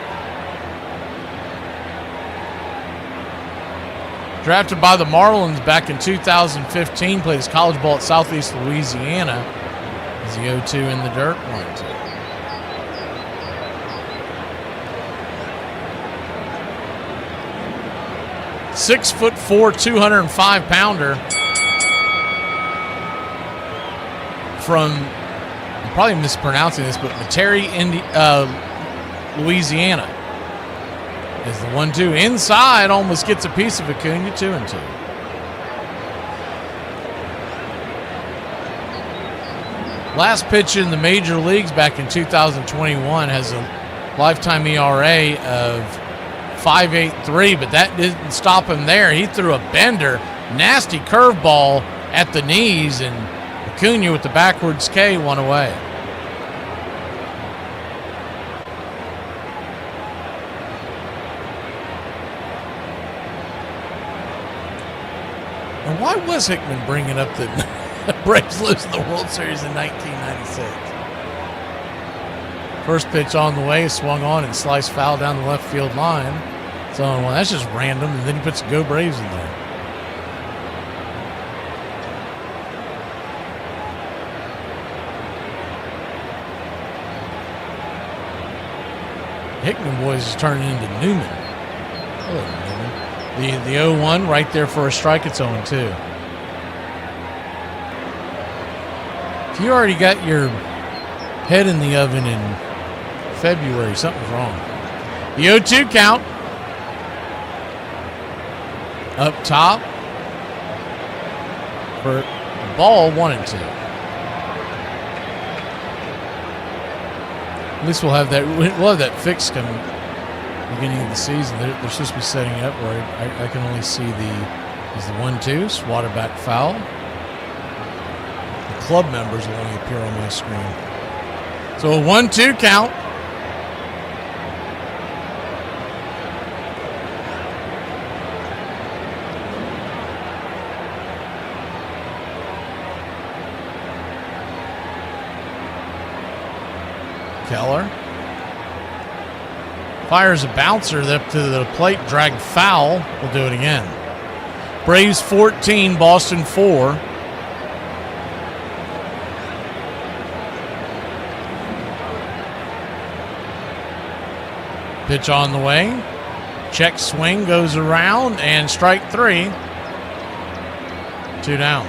drafted by the Marlins back in 2015, played his college ball at Southeast Louisiana. Is the 0-2 in the dirt? 1-2. .6'4", 205-pounder from, I'm probably mispronouncing this, but Metairie, Louisiana. Is the 1-2 inside, almost gets a piece of Acuna, 2-2. Last pitch in the major leagues back in 2021 has a lifetime ERA of 5.83, but that didn't stop him there. He threw a bender, nasty curveball at the knees, and Acuna with the backwards K won away. And why was Hickman bringing up the Braves losing the World Series in 1996? First pitch on the way, swung on and sliced foul down the left field line. So well, that's just random, and then he puts Go Braves in there. Hickman boys is turning into Newman. Hello, Newman. The 0-1 right there for a strike. It's 0-2. If you already got your head in the oven in February, something's wrong. The 0-2 count. Up top for the ball, 1-2. At least we'll have that fixed coming beginning of the season. They're supposed to be setting it up where I can only see the 1-2 swatted back foul. The club members will only appear on my screen. So a 1-2 count. Keller fires a bouncer up to the plate, dragged foul. We'll do it again. Braves 14, Boston 4. Pitch on the way. Check swing goes around, and strike 3. 2 down.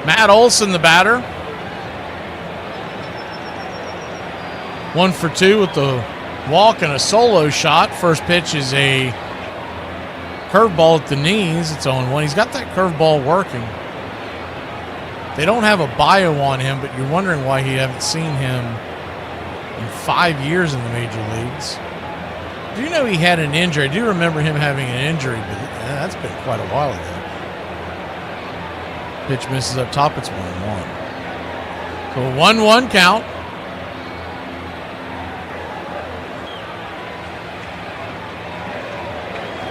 Matt Olson, the batter. 1 for 2 with the walk and a solo shot. First pitch is a curveball at the knees. It's 0-1. He's got that curveball working. They don't have a bio on him, but you're wondering why you haven't seen him in 5 years in the major leagues. Do you know he had an injury? I do remember him having an injury, but that's been quite a while ago. Pitch misses up top. It's 1-1. So a 1-1 count.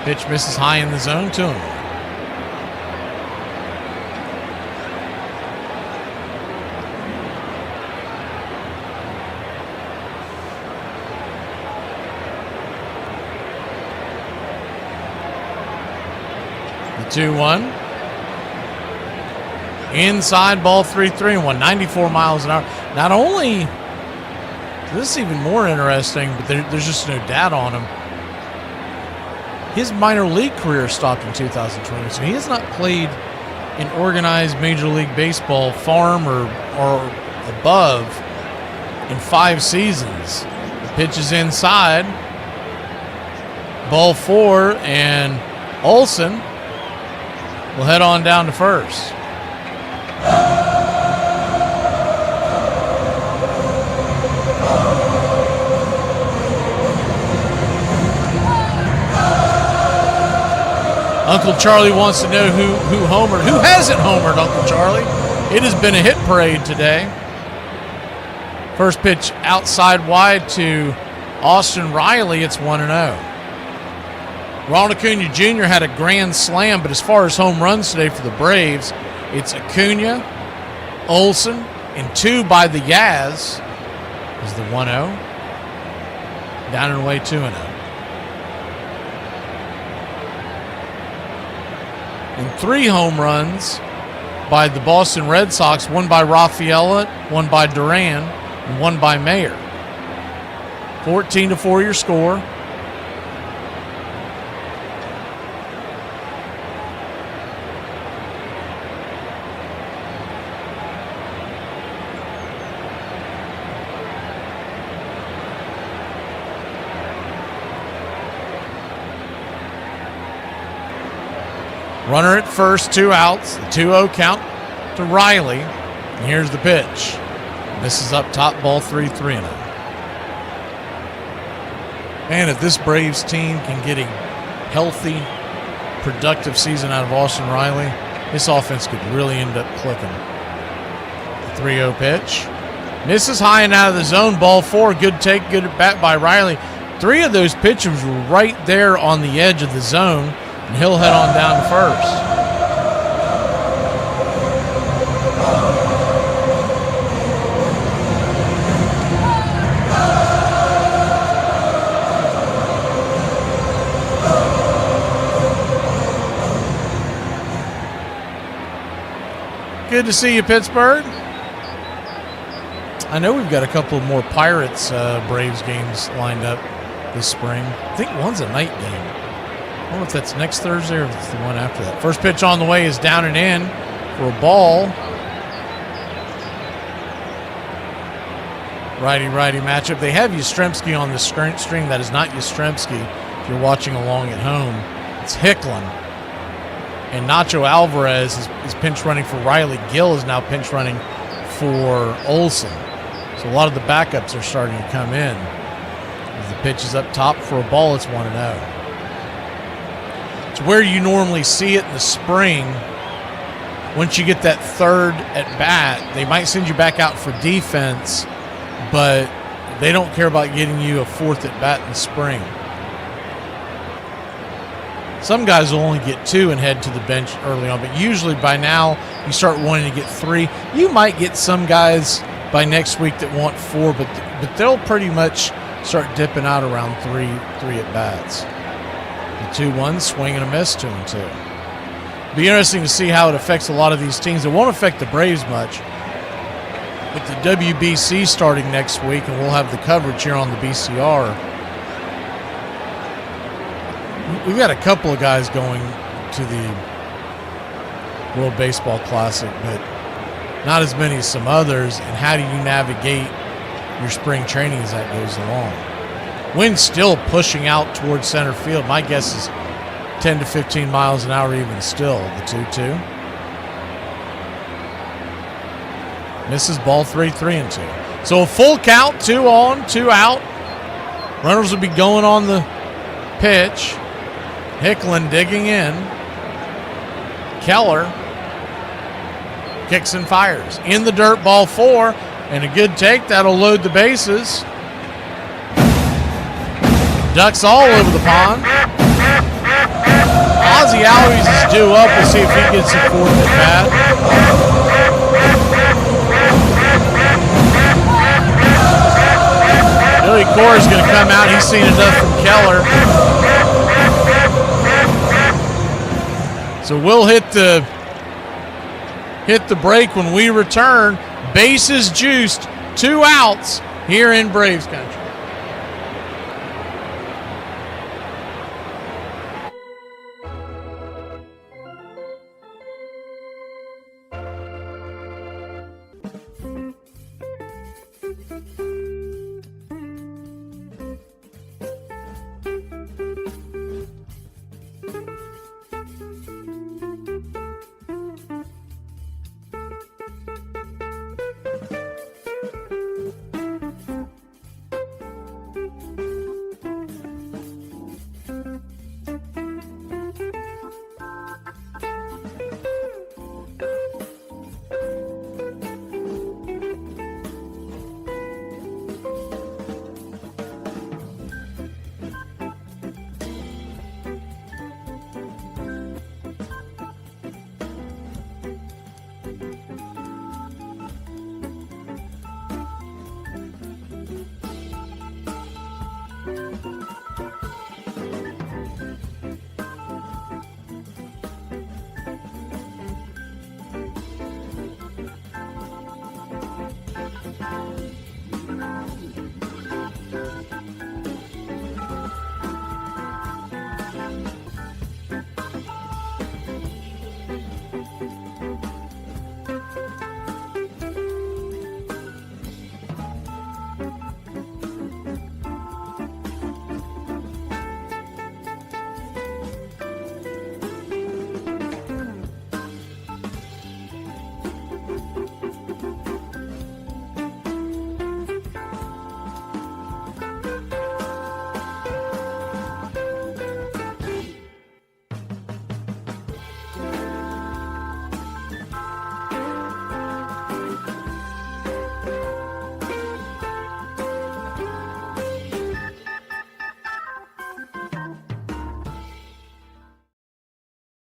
Pitch misses high in the zone to him. The 2-1. Inside, ball 3-3-1, 94 miles an hour. Not only, this is even more interesting, but there's just no data on him. His minor league career stopped in 2020, so he has not played in organized Major League Baseball, farm or above, in 5 seasons. The pitch is inside. Ball 4, and Olson will head on down to first. Uncle Charlie wants to know who homered. Who hasn't homered, Uncle Charlie? It has been a hit parade today. First pitch outside wide to Austin Riley. It's 1-0. Ronald Acuna Jr. had a grand slam, but as far as home runs today for the Braves, it's Acuna, Olson, and 2 by the Yaz is the 1-0. Down and away 2-0. And 3 home runs by the Boston Red Sox, 1 by Rafaela, 1 by Duran, and 1 by Mayer. 14-4 your score. Runner at first, 2 outs, the 2-0 count to Riley. And here's the pitch. This is up top, ball 3-3-0. Man, if this Braves team can get a healthy, productive season out of Austin Riley, this offense could really end up clicking. The 3-0 pitch. Misses high and out of the zone, ball 4. Good take, good at bat by Riley. 3 of those pitches were right there on the edge of the zone. And he'll head on down to first. Good to see you, Pittsburgh. I know we've got a couple more Pirates Braves games lined up this spring. I think one's a night game. I don't know if that's next Thursday or if it's the one after that. First pitch on the way is down and in for a ball. Righty-righty matchup. They have Yastrzemski on the string. That is not Yastrzemski if you're watching along at home. It's Hicklin. And Nacho Alvarez is pinch running for Riley. Gill is now pinch running for Olson. So a lot of the backups are starting to come in. As the pitch is up top for a ball, it's 1-0. It's where you normally see it in the spring. Once you get that third at bat, they might send you back out for defense, but they don't care about getting you a fourth at bat in the spring. Some guys will only get 2 and head to the bench early on, but usually by now you start wanting to get 3. You might get some guys by next week that want 4, but they'll pretty much start dipping out around 3 at-bats. The 2-1, swing and a miss, 2-2. Be interesting to see how it affects a lot of these teams. It won't affect the Braves much. With the WBC starting next week, and we'll have the coverage here on the BCR. We've got a couple of guys going to the World Baseball Classic, but not as many as some others. And how do you navigate your spring training as that goes along? Wind's still pushing out towards center field. My guess is 10 to 15 miles an hour even still. The 2-2. Misses ball 3-2. So a full count, 2 on, 2 out. Runners will be going on the pitch. Hicklin digging in. Keller kicks and fires. In the dirt, ball 4, and a good take. That'll load the bases. Ducks all over the pond. Ozzie Albies is due up. We'll see if he gets a 4th at bat. Billy Core is going to come out. He's seen enough from Keller. So we'll hit the break when we return. Bases juiced, 2 outs here in Braves country.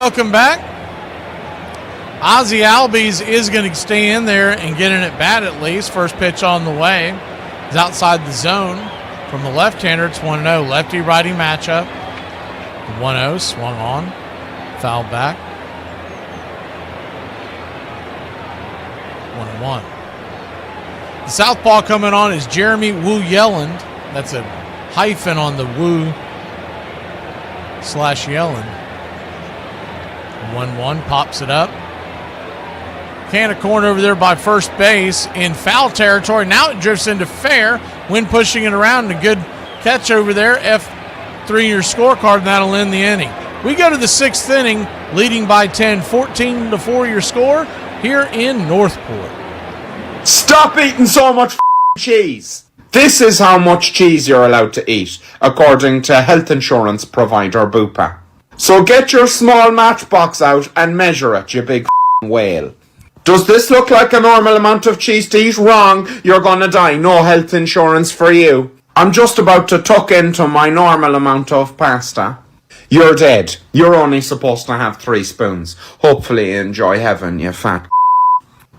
Welcome back. Ozzie Albies is going to stay in there and get an at-bat at least. First pitch on the way. He's outside the zone. From the left-hander, it's 1-0. Lefty-righty matchup. 1-0, swung on. Fouled back. 1-1. The southpaw coming on is Jeremy Wu Yelland. That's a hyphen on the Wu / Yelland. 1-1, pops it up. Can of corn over there by first base in foul territory. Now it drifts into fair. Wind pushing it around. A good catch over there. F3 your scorecard, and that'll end the inning. We go to the 6th inning, leading by 10, 14-4 your score here in Northport. Stop eating so much cheese. This is how much cheese you're allowed to eat, according to health insurance provider Bupa. So get your small matchbox out and measure it, you big whale. Does this look like a normal amount of cheese to eat? Wrong, you're gonna die. No health insurance for you. I'm just about to tuck into my normal amount of pasta. You're dead. You're only supposed to have 3 spoons. Hopefully you enjoy heaven, you fat.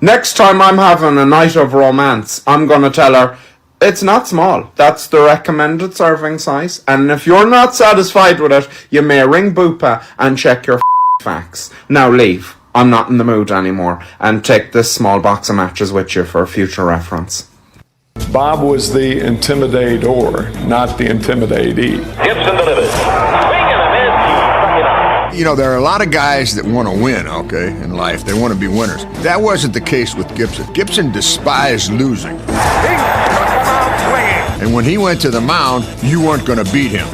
Next time I'm having a night of romance, I'm gonna tell her, it's not small. That's the recommended serving size. And if you're not satisfied with it, you may ring Bupa and check your facts. Now leave. I'm not in the mood anymore. And take this small box of matches with you for future reference. Bob was the intimidator, not the intimidatee. Gibson delivers. You know, there are a lot of guys that want to win, okay, in life. They want to be winners. That wasn't the case with Gibson. Gibson despised losing. And when he went to the mound, you weren't going to beat him.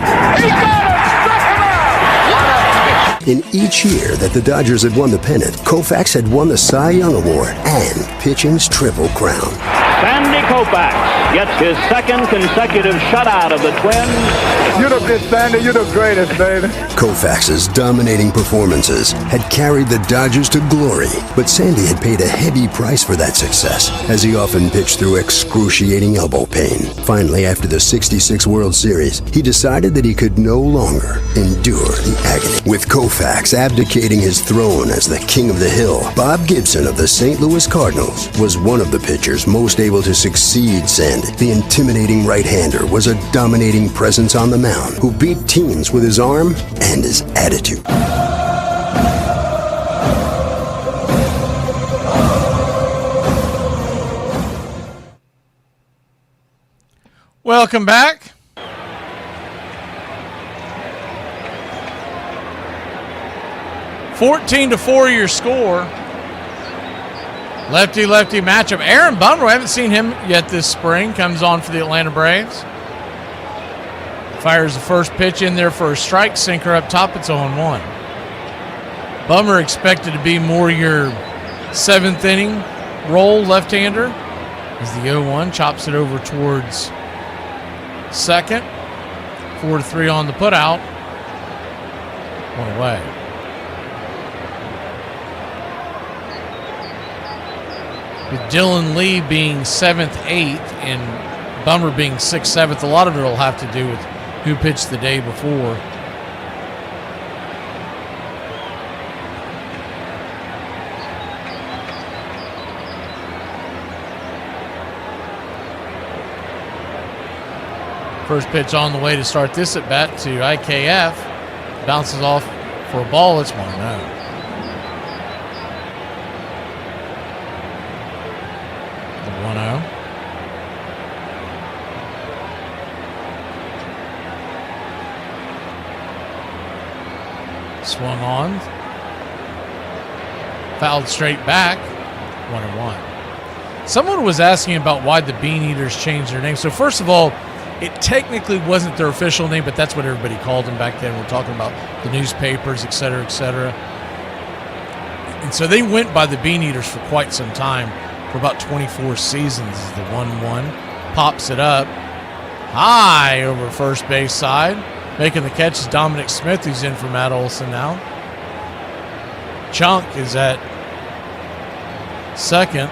In each year that the Dodgers had won the pennant, Koufax had won the Cy Young Award and pitching's Triple Crown. Sandy Koufax gets his second consecutive shutout of the Twins. You're the best, Sandy. You're the greatest, baby. Koufax's dominating performances had carried the Dodgers to glory, but Sandy had paid a heavy price for that success, as he often pitched through excruciating elbow pain. Finally, after the '66 World Series, he decided that he could no longer endure the agony. With Koufax abdicating his throne as the king of the hill, Bob Gibson of the St. Louis Cardinals was one of the pitchers most able to succeed Sandy. The intimidating right-hander was a dominating presence on the mound who beat teams with his arm and his attitude. Welcome back. (14-4) your score. Lefty-lefty matchup. Aaron Bummer, I haven't seen him yet this spring, comes on for the Atlanta Braves. Fires the first pitch in there for a strike, sinker up top, it's 0-1. Bummer expected to be more your 7th inning role left-hander as the 0-1 chops it over towards second. 4-3 on the putout. 1 away. With Dylan Lee being 7th, 8th, and Bummer being 6th, 7th, a lot of it will have to do with who pitched the day before. First pitch on the way to start this at bat to IKF. Bounces off for a ball. It's 1-0. The 1-0. Swung on. Fouled straight back. 1-1. Someone was asking about why the Bean Eaters changed their name. So first of all, it technically wasn't their official name, but that's what everybody called them back then. We're talking about the newspapers, et cetera, et cetera. And so they went by the Bean Eaters for quite some time, for about 24 seasons. The 1-1 pops it up high over first base side. Making the catch is Dominic Smith, who's in for Matt Olson now. Chunk is at second.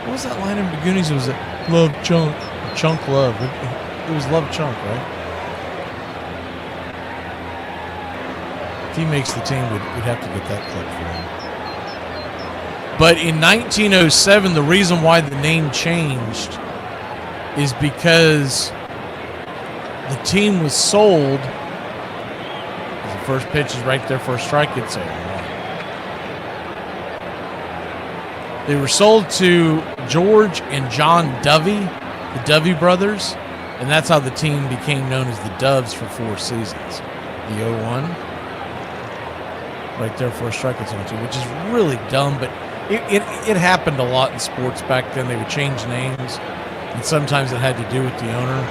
What was that line in Goonies? Was it Love Chunk? Chunk Love. It was Love Chunk, right? If he makes the team, we'd have to get that clip for him. But in 1907, the reason why the name changed is because the team was sold. The first pitch is right there for a strike. It's over. They were sold to George and John Dovey, the Dovey brothers, and that's how the team became known as the Doves for 4 seasons. The 0-1, right there for a strike, it's 0-2, which is really dumb, but it happened a lot in sports back then. They would change names, and sometimes it had to do with the owner.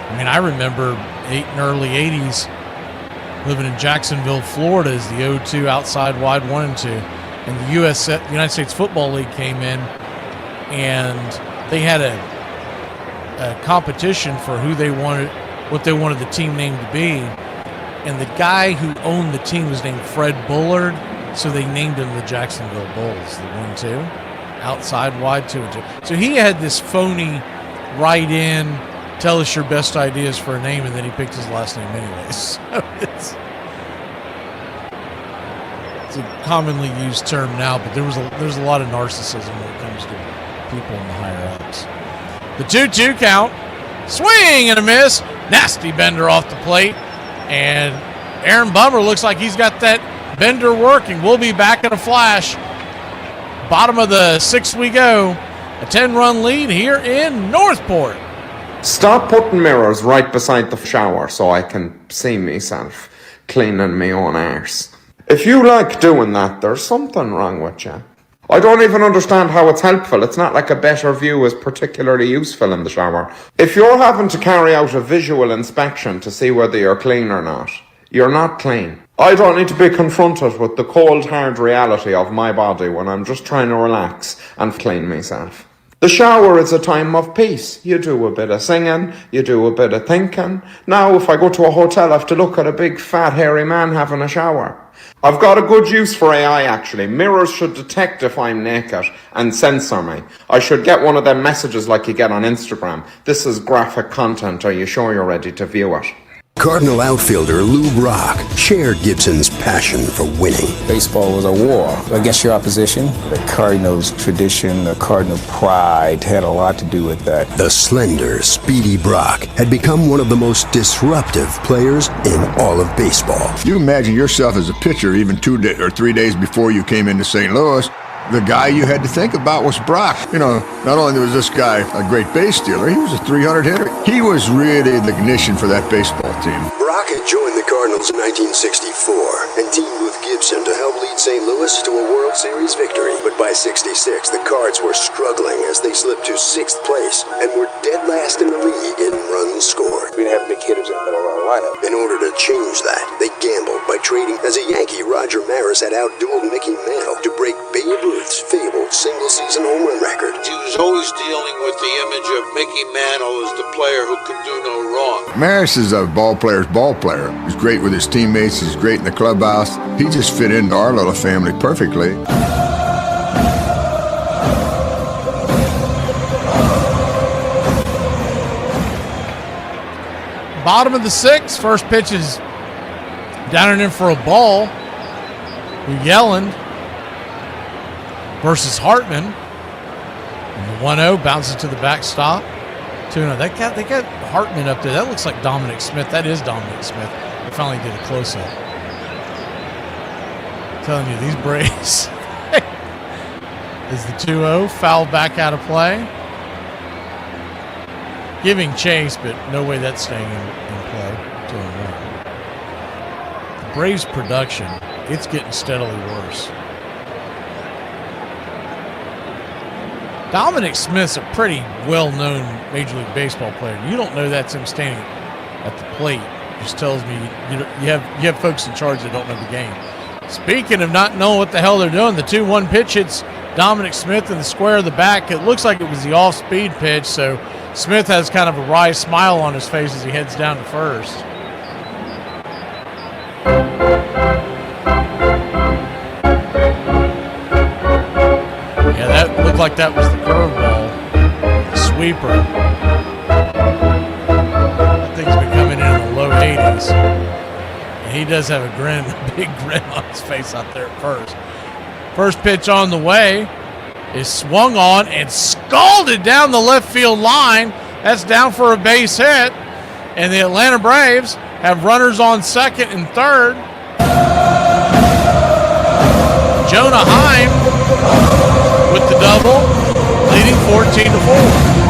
I mean, I remember early 80s living in Jacksonville, Florida, as the 0-2 outside wide 1-2. And the United States Football League came in, and they had a competition for what they wanted the team name to be. And the guy who owned the team was named Fred Bullard, so they named him the Jacksonville Bulls, the 1-2, outside wide 2-2. So he had this phony write-in tell us your best ideas for a name, and then he picked his last name anyways. So it's a commonly used term now, but there's a lot of narcissism when it comes to people in the higher ups. The 2-2 count, swing and a miss, nasty bender off the plate, and Aaron Bummer looks like he's got that bender working. We'll be back in a flash. Bottom of the 6th we go. A 10-run lead here in Northport. Stop putting mirrors right beside the shower so I can see myself cleaning my own arse. If you like doing that, there's something wrong with you. I don't even understand how it's helpful. It's not like a better view is particularly useful in the shower. If you're having to carry out a visual inspection to see whether you're clean or not, you're not clean. I don't need to be confronted with the cold, hard reality of my body when I'm just trying to relax and clean myself. The shower is a time of peace. You do a bit of singing, you do a bit of thinking. Now, if I go to a hotel, I have to look at a big, fat, hairy man having a shower. I've got a good use for AI, actually. Mirrors should detect if I'm naked and censor me. I should get one of them messages like you get on Instagram. This is graphic content. Are you sure you're ready to view it? Cardinal outfielder Lou Brock shared Gibson's passion for winning. Baseball was a war against your opposition. The Cardinals' tradition, the Cardinal pride had a lot to do with that. The slender, speedy Brock had become one of the most disruptive players in all of baseball. You imagine yourself as a pitcher even 2 or 3 days before you came into St. Louis. The guy you had to think about was Brock. You know, not only was this guy a great base stealer, he was a 300 hitter. He was really the ignition for that baseball team. Brock had joined the Cardinals in 1964 and teamed with Gibson to help lead St. Louis to a World Series victory. But by '66, the Cards were struggling as they slipped to 6th place and were dead last in the league in runs scored. We didn't have big hitters in the middle of our lineup. In order to change that, they gambled by trading as a Yankee. Roger Maris had outdueled Mickey Mantle to break Babe Ruth's fabled single-season home run record. He was always dealing with the image of Mickey Mantle as the player who could do no wrong. Maris is a ball player's ball player. He's great with his teammates. He's great in the clubhouse. He just fit into our little family perfectly. Bottom of the 6th, first pitch is down and in for a ball. Yelland versus Hartman. And the 1-0 bounces to the backstop. 2-0. They got Hartman up there. That looks like Dominic Smith. That is Dominic Smith. They finally did a close-up. I'm telling you, these Braves. Is the 2-0 foul back out of play? Giving chase, but no way that's staying in play. 2-1. The Braves' production, it's getting steadily worse. Dominic Smith's a pretty well-known Major League Baseball player. You don't know that's him standing at the plate. It just tells me you have folks in charge that don't know the game. Speaking of not knowing what the hell they're doing, the 2-1 pitch hits Dominic Smith in the square of the back. It looks like it was the off-speed pitch, so Smith has kind of a wry smile on his face as he heads down to first. Yeah, that looked like that was the curveball, the sweeper. That thing's been coming in the low 80s. And he does have a grin, a big grin on his face out there at first. First pitch on the way is swung on and scalded down the left field line. That's down for a base hit. And the Atlanta Braves have runners on second and third. Jonah Heim with the double, leading 14-4.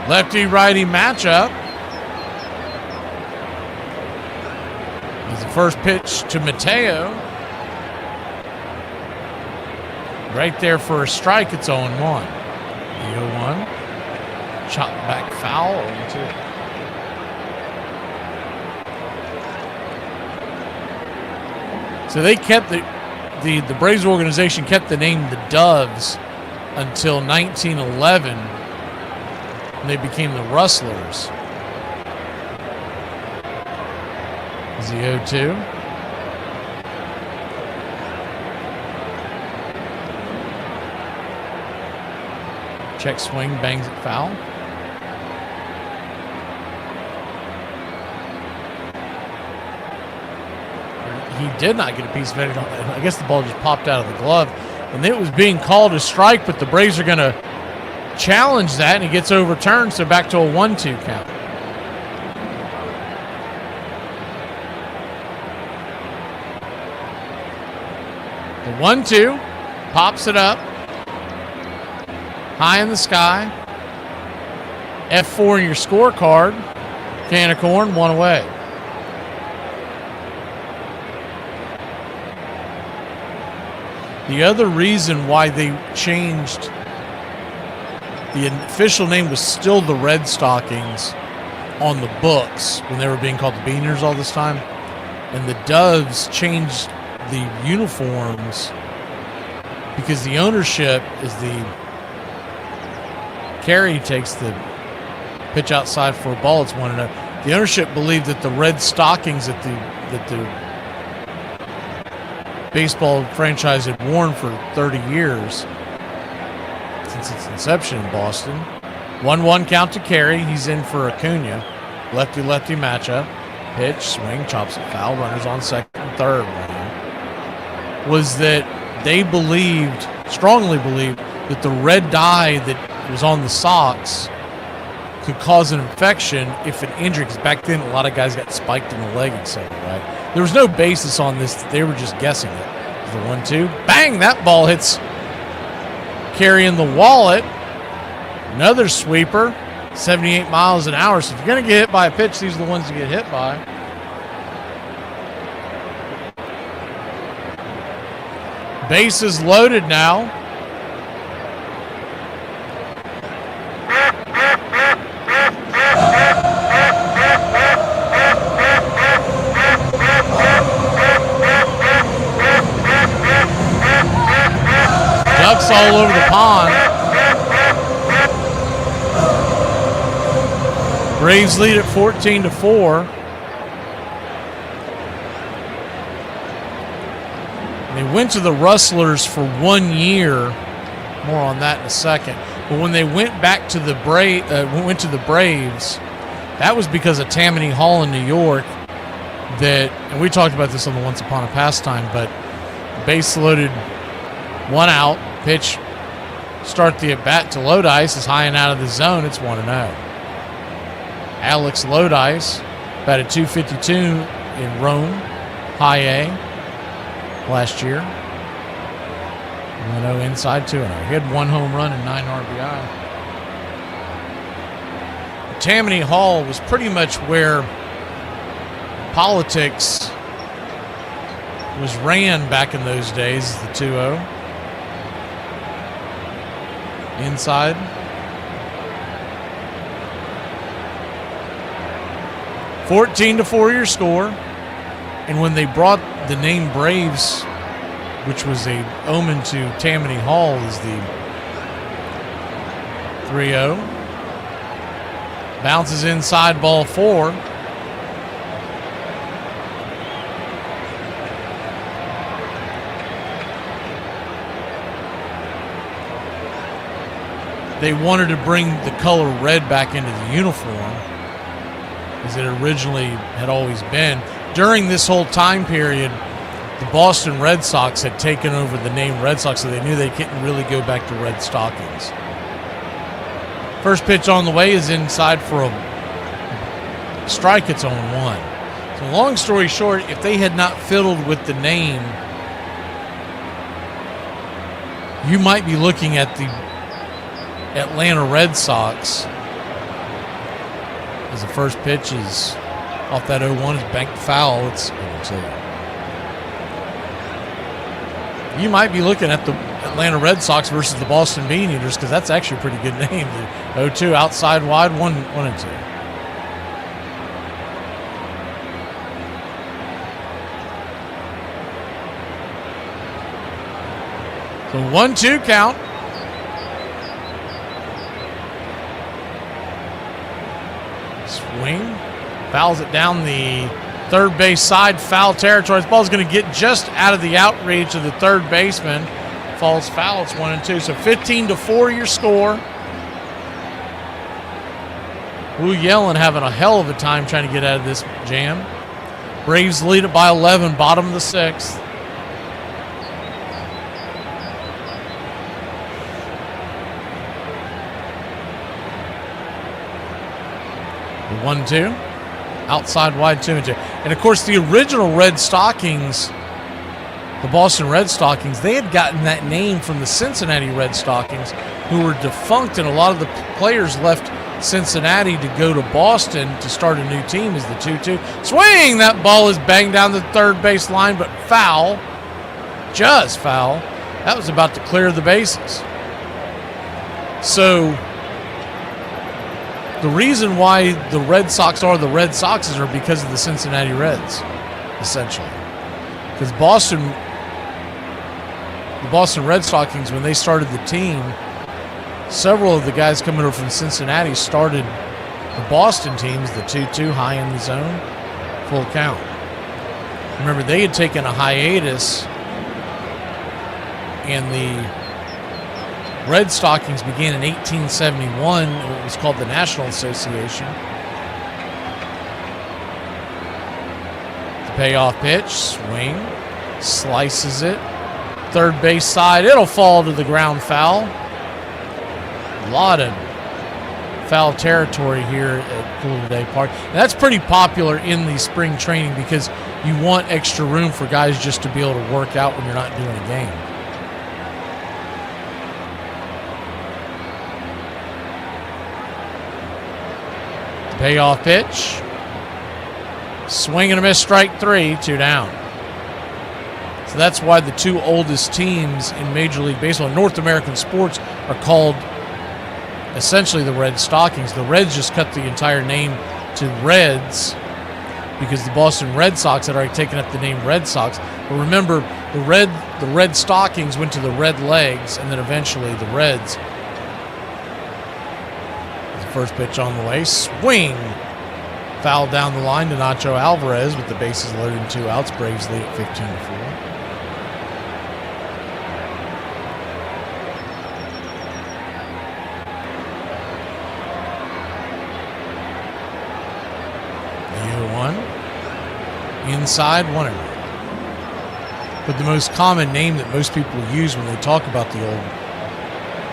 Lefty-righty matchup. He's the first pitch to Mateo. Right there for a strike, it's 0-1. The 0-1. Chop back foul, 0-2. So they kept the Braves organization kept the name the Doves until 1911 when they became the Rustlers. Is the 0-2? Check swing, bangs it foul. He did not get a piece of it. I guess the ball just popped out of the glove. And it was being called a strike, but the Braves are going to challenge that, and it gets overturned, so back to a 1-2 count. The 1-2, pops it up, high in the sky. F4 in your scorecard. Can of corn, one away. The other reason why they changed, the official name was still the Red Stockings on the books when they were being called the Beaners all this time. And the Doves changed the uniforms because the ownership is Carey takes the pitch outside for a ball. It's 1-0. The ownership believed that the Red Stockings that the baseball franchise had worn for 30 years since its inception in Boston. 1-1 count to Carey. He's in for Acuna. Lefty-lefty matchup. Pitch, swing, chops it foul. Runners on second and third. Was that they strongly believed that the red dye that was on the socks could cause an infection if an injury, because back then a lot of guys got spiked in the leg, etc. Right? There was no basis on this. They were just guessing it. The 1-2. Bang! That ball hits Carey in the wallet. Another sweeper. 78 miles an hour. So if you're going to get hit by a pitch, these are the ones you get hit by. Bases loaded now. Ducks all over the pond. Braves lead at 14-4. They went to the Rustlers for 1 year. More on that in a second. But when they went back to the Braves, that was because of Tammany Hall in New York. And we talked about this on the Once Upon a Pastime, but base loaded, one out, pitch, start the at-bat to Lodice is high and out of the zone. It's 1-0. Alex Lodice batted .252 in Rome, high A, last year. 1-0 inside, 2-0. He had 1 home run and 9 RBI. Tammany Hall was pretty much where politics was ran back in those days, the 2-0. Inside. $14-4 your score. And when they brought the name Braves, which was a omen to Tammany Hall, is the 3-0. Bounces inside, ball 4. They wanted to bring the color red back into the uniform, as it originally had always been. During this whole time period, the Boston Red Sox had taken over the name Red Sox, so they knew they couldn't really go back to Red Stockings. First pitch on the way is inside for a strike. It's 0-1. So long story short, if they had not fiddled with the name, you might be looking at the Atlanta Red Sox as the first pitch is off that 0-1 is banked foul. It's 0-2. You might be looking at the Atlanta Red Sox versus the Boston Bean Eaters, because that's actually a pretty good name. The 0-2 outside wide, 1-2. So 1-2 count. Fouls it down the third base side, foul territory. This ball's going to get just out of the outreach of the third baseman. Falls foul, it's 1-2. So 15-4 your score. YALL having a hell of a time trying to get out of this jam. Braves lead it by 11, bottom of the 6th. The 1-2. Outside wide 2-2. And of course the original Red Stockings, the Boston Red Stockings, they had gotten that name from the Cincinnati Red Stockings, who were defunct, and a lot of the players left Cincinnati to go to Boston to start a new team as the 2-2. Swing! That ball is banged down the third base line, but foul. Just foul. That was about to clear the bases. So the reason why the Red Sox are the Red Soxes are because of the Cincinnati Reds, essentially. Because the Boston Red Stockings, when they started the team, several of the guys coming over from Cincinnati started the Boston teams, the 2-2, high in the zone, full count. Remember, they had taken a hiatus, and the Red Stockings began in 1871. It was called the National Association. The payoff pitch, swing, slices it. Third base side, it'll fall to the ground, foul. A lot of foul territory here at Cooler Day Park. And that's pretty popular in the spring training because you want extra room for guys just to be able to work out when you're not doing a game. The payoff pitch. Swing and a miss, strike 3, 2 down. So that's why the two oldest teams in Major League Baseball, North American sports, are called essentially the Red Stockings. The Reds just cut the entire name to Reds because the Boston Red Sox had already taken up the name Red Sox. But remember, the Red Stockings went to the Red Legs, and then eventually the Reds. The first pitch on the way, swing. Foul down the line to Nacho Alvarez with the bases loaded and 2 outs. Braves lead at 15-4. Inside, 1-0. But the most common name that most people use when they talk about the old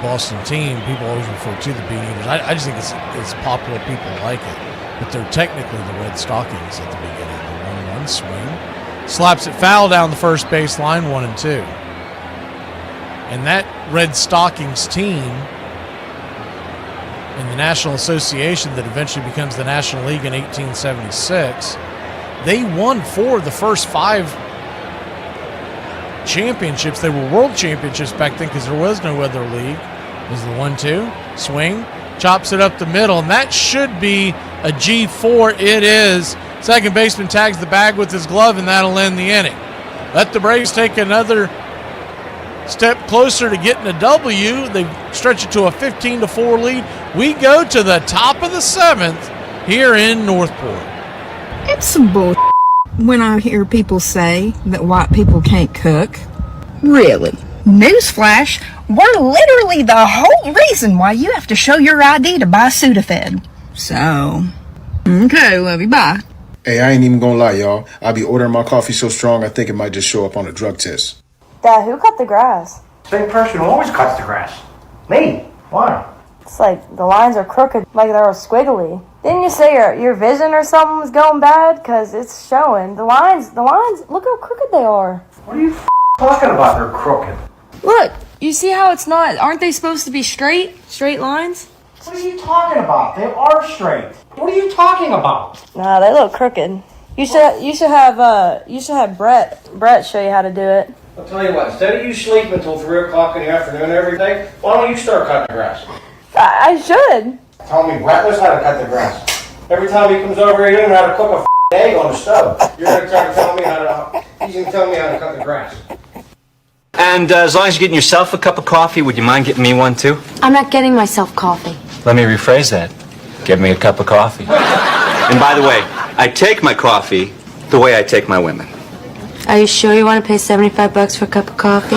Boston team, people always refer to the Beaners. I just think it's popular. People like it. But they're technically the Red Stockings at the beginning. The 1-1 swing. Slaps it foul down the first base line, 1-2. And that Red Stockings team in the National Association that eventually becomes the National League in 1876, they won 4 of the first 5 championships. They were world championships back then because there was no other league. There's the 1-2, swing, chops it up the middle, and that should be a G4. It is. Second baseman tags the bag with his glove, and that'll end the inning. Let the Braves take another step closer to getting a W. They stretch it to a 15-4 lead. We go to the top of the 7th here in Northport. It's some bull when I hear people say that white people can't cook. Really? Newsflash, we're literally the whole reason why you have to show your ID to buy Sudafed. So, okay, love you, bye. Hey, I ain't even gonna lie, y'all. I be ordering my coffee so strong I think it might just show up on a drug test. Dad, who cut the grass? Same person who always cuts the grass. Me. Why? It's like the lines are crooked, like they're squiggly. Didn't you say your vision or something was going bad? Because it's showing. The lines, look how crooked they are. What are you talking about? They're crooked. Look, you see how it's not, aren't they supposed to be straight lines? What are you talking about? They are straight. What are you talking about? Nah, they look crooked. You should have Brett show you how to do it. I'll tell you what, instead of you sleeping until 3 o'clock in the afternoon every day, why don't you start cutting the grass? I should. Tell me, Brett knows how to cut the grass. Every time he comes over here, he knows how to cook a egg on the stove. You're going to try to tell me he's going to tell me how to cut the grass. And as long as you're getting yourself a cup of coffee, would you mind getting me one too? I'm not getting myself coffee. Let me rephrase that. Get me a cup of coffee. And by the way, I take my coffee the way I take my women. Are you sure you want to pay $75 for a cup of coffee?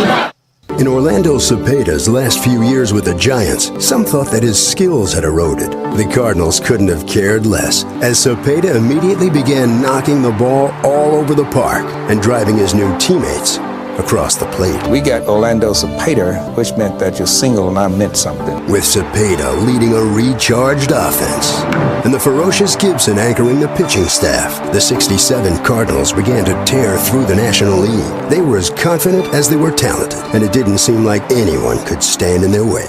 In Orlando Cepeda's last few years with the Giants, some thought that his skills had eroded. The Cardinals couldn't have cared less, as Cepeda immediately began knocking the ball all over the park and driving his new teammates across the plate. We got Orlando Cepeda, which meant that your single and I meant something. With Cepeda leading a recharged offense and the ferocious Gibson anchoring the pitching staff, the 67 Cardinals began to tear through the National League. They were as confident as they were talented, and it didn't seem like anyone could stand in their way.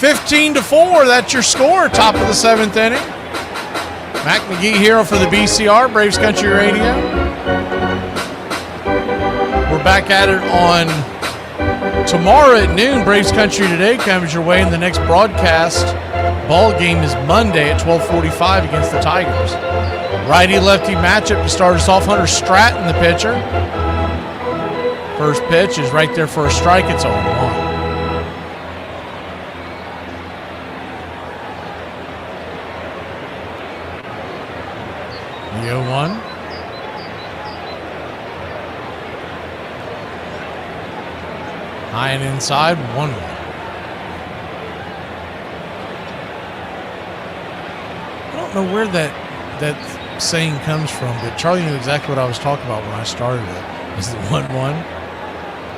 15-4, that's your score, top of the 7th inning. Mac McGee here for the BCR, Braves Country Radio. We're back at it on tomorrow at noon. Braves Country Today comes your way, and the next broadcast ball game is Monday at 12:45 against the Tigers. Righty-lefty matchup to start us off. Hunter Stratton, the pitcher. First pitch is right there for a strike. It's 0-1. The 0-1. High and inside, 1-1. I don't know where that saying comes from, but Charlie knew exactly what I was talking about when I started it. Is the 1-1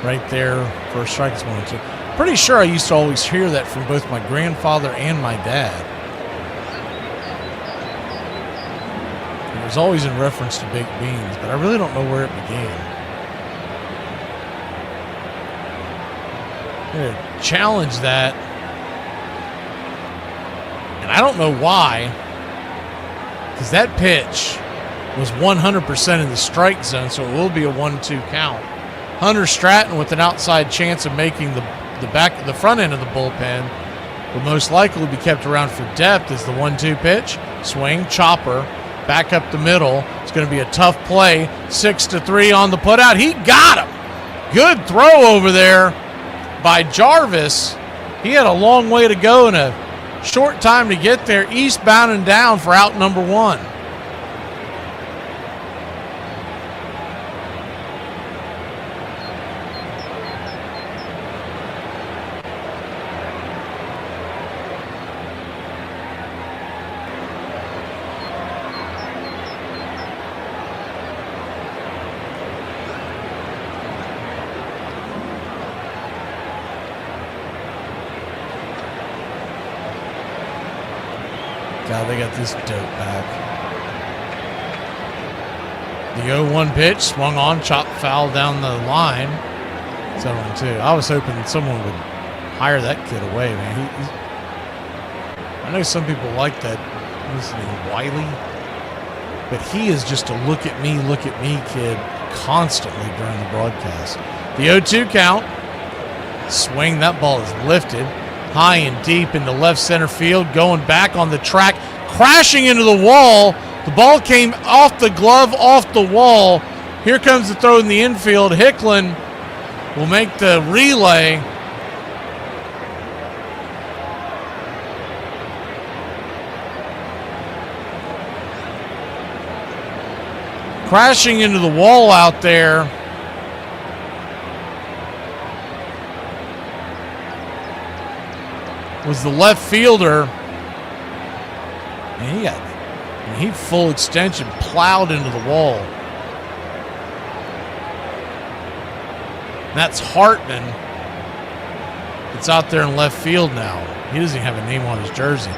right there for a strike is 1-2. Pretty sure I used to always hear that from both my grandfather and my dad. It was always in reference to baked beans, but I really don't know where it began. I'm going to challenge that, and I don't know why, because that pitch was 100% in the strike zone, so it will be a 1-2 count. Hunter Stratton with an outside chance of making the front end of the bullpen will most likely be kept around for depth as the 1-2 pitch. Swing, chopper, back up the middle. It's going to be a tough play. 6-3 on the putout. He got him. Good throw over there by Jarvis. He had a long way to go and a short time to get there. Eastbound and down for out number 1. God, they got this dope back. The 0-1 pitch swung on, chopped foul down the line. 7-2. I was hoping that someone would hire that kid away, man. I know some people like that. What's his name, Wiley? But he is just a look at me kid constantly during the broadcast. The 0-2 count. Swing, that ball is lifted high and deep into left center field, going back on the track, crashing into the wall. The ball came off the glove, off the wall. Here comes the throw in the infield. Hicklin will make the relay. Crashing into the wall out there. Was the left fielder, and he full extension plowed into the wall. And that's Hartman. It's out there in left field now. He doesn't even have a name on his jersey.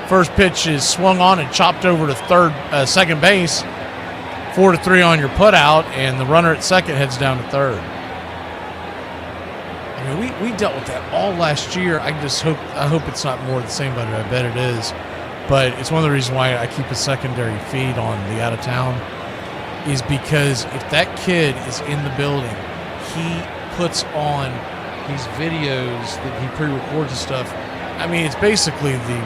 First pitch is swung on and chopped over to second base. 4-3 on your putout, and the runner at second heads down to third. I mean, we dealt with that all last year. I hope it's not more of the same, but I bet it is. But it's one of the reasons why I keep a secondary feed on the out of town, is because if that kid is in the building, he puts on these videos that he pre-records and stuff. I mean, it's basically the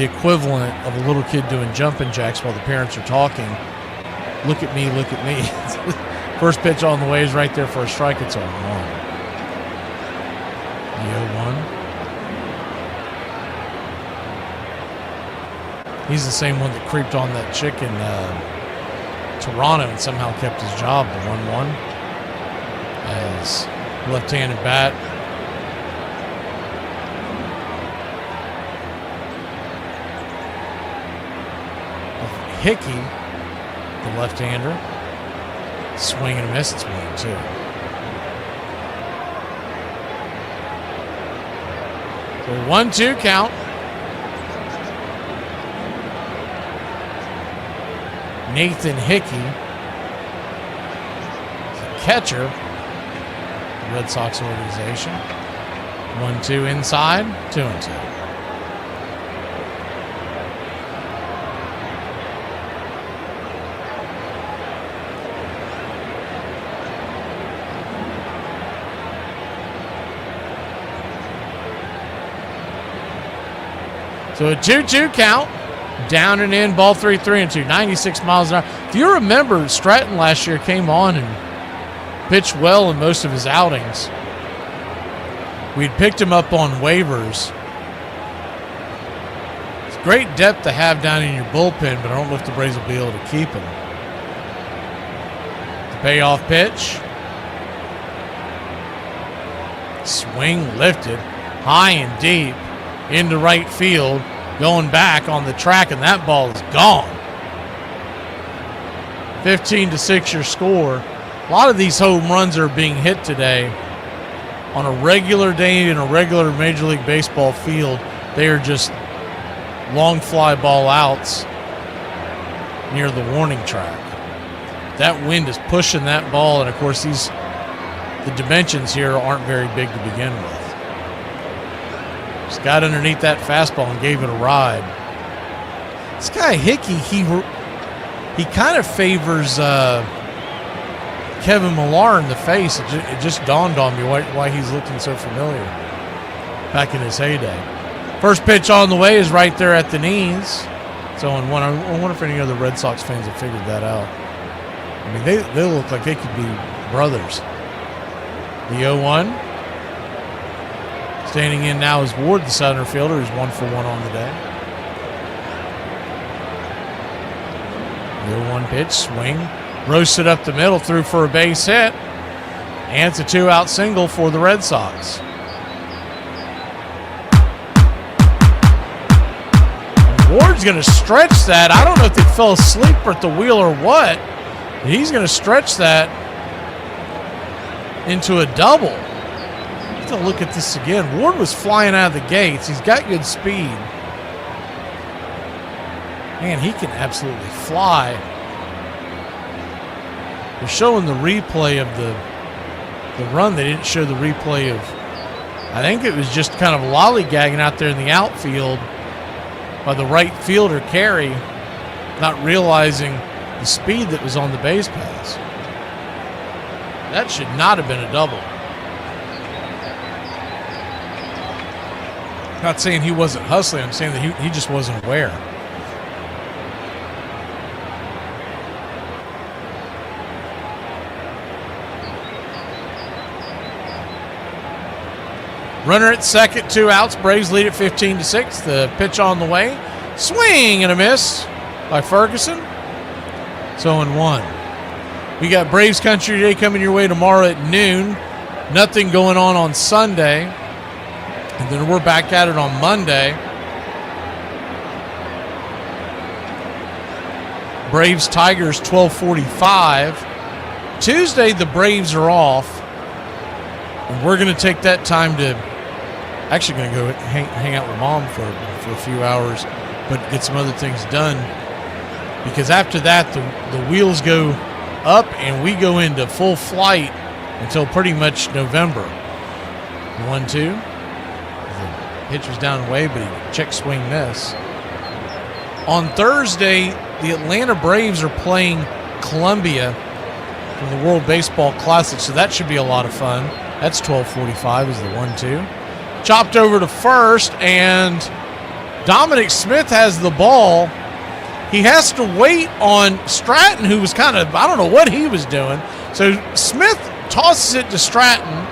equivalent of a little kid doing jumping jacks while the parents are talking. Look at me, look at me. First pitch on the way is right there for a strike. It's on 1. The 0-1. He's the same one that creeped on that chick in Toronto and somehow kept his job. The 1-1 as left-handed bat. Hickey, the left-hander, swing and a miss. It's 1-2. So 1-2 count. Nathan Hickey, the catcher, the Red Sox organization. 1-2 inside, 2-2. So a 2-2 count, down and in, ball 3-2, 96 miles an hour. If you remember, Stratton last year came on and pitched well in most of his outings. We'd picked him up on waivers. It's great depth to have down in your bullpen, but I don't know if the Braves will be able to keep him. The payoff pitch. Swing lifted, high and deep. Into right field, going back on the track, and that ball is gone. 15-6 your score. A lot of these home runs are being hit today on a regular day in a regular Major League Baseball field. They are just long fly ball outs near the warning track. That wind is pushing that ball, and of course the dimensions here aren't very big to begin with. Just got underneath that fastball and gave it a ride. This guy Hickey, he kind of favors Kevin Millar in the face. It just dawned on me why he's looking so familiar back in his heyday. First pitch on the way is right there at the knees. So on 1, I wonder if any other Red Sox fans have figured that out. I mean, they look like they could be brothers. The 0-1. Standing in now is Ward, the center fielder, who's 1 for 1 on the day. The 0-1 pitch, swing, roasted up the middle, threw for a base hit, and it's a 2-out single for the Red Sox. Ward's going to stretch that. I don't know if they fell asleep at the wheel or what, but he's going to stretch that into a double. To look at this again. Ward was flying out of the gates. He's got good speed. Man, he can absolutely fly. They're showing the replay of the run. They didn't show the replay of, I think it was just kind of lollygagging out there in the outfield by the right fielder, Carey, not realizing the speed that was on the base pass. That should not have been a double. Not saying he wasn't hustling. I'm saying that he just wasn't aware. Runner at second, 2 outs. Braves lead at 15-6. The pitch on the way. Swing and a miss by Ferguson. So 0-1. We got Braves Country Day coming your way tomorrow at noon. Nothing going on Sunday. And then we're back at it on Monday. Braves Tigers 12:45. Tuesday the Braves are off, and we're going to take that time to actually going to go hang out with Mom for a few hours, but get some other things done. Because after that the wheels go up and we go into full flight until pretty much November. 1-2. Pitch was down way, but he check swing miss. On Thursday, the Atlanta Braves are playing Columbia from the World Baseball Classic, so that should be a lot of fun. That's 12:45 is the 1-2. Chopped over to first, and Dominic Smith has the ball. He has to wait on Stratton, who was kind of, I don't know what he was doing. So Smith tosses it to Stratton,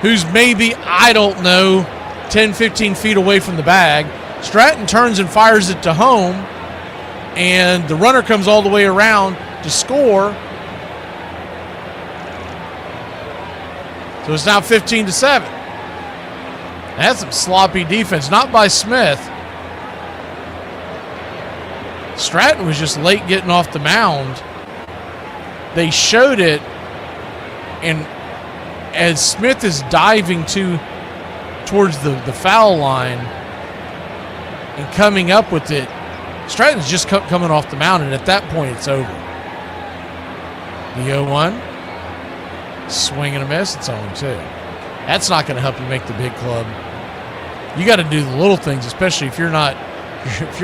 who's maybe, I don't know, 10, 15 feet away from the bag. Stratton turns and fires it to home, and the runner comes all the way around to score. So it's now 15-7. That's some sloppy defense, not by Smith. Stratton was just late getting off the mound. They showed it, and as Smith is diving towards the foul line and coming up with it, Stratton's just coming off the mound, and at that point it's over. The 0-1. Swing and a miss. It's 0-2. That's not going to help you make the big club. You got to do the little things, especially if your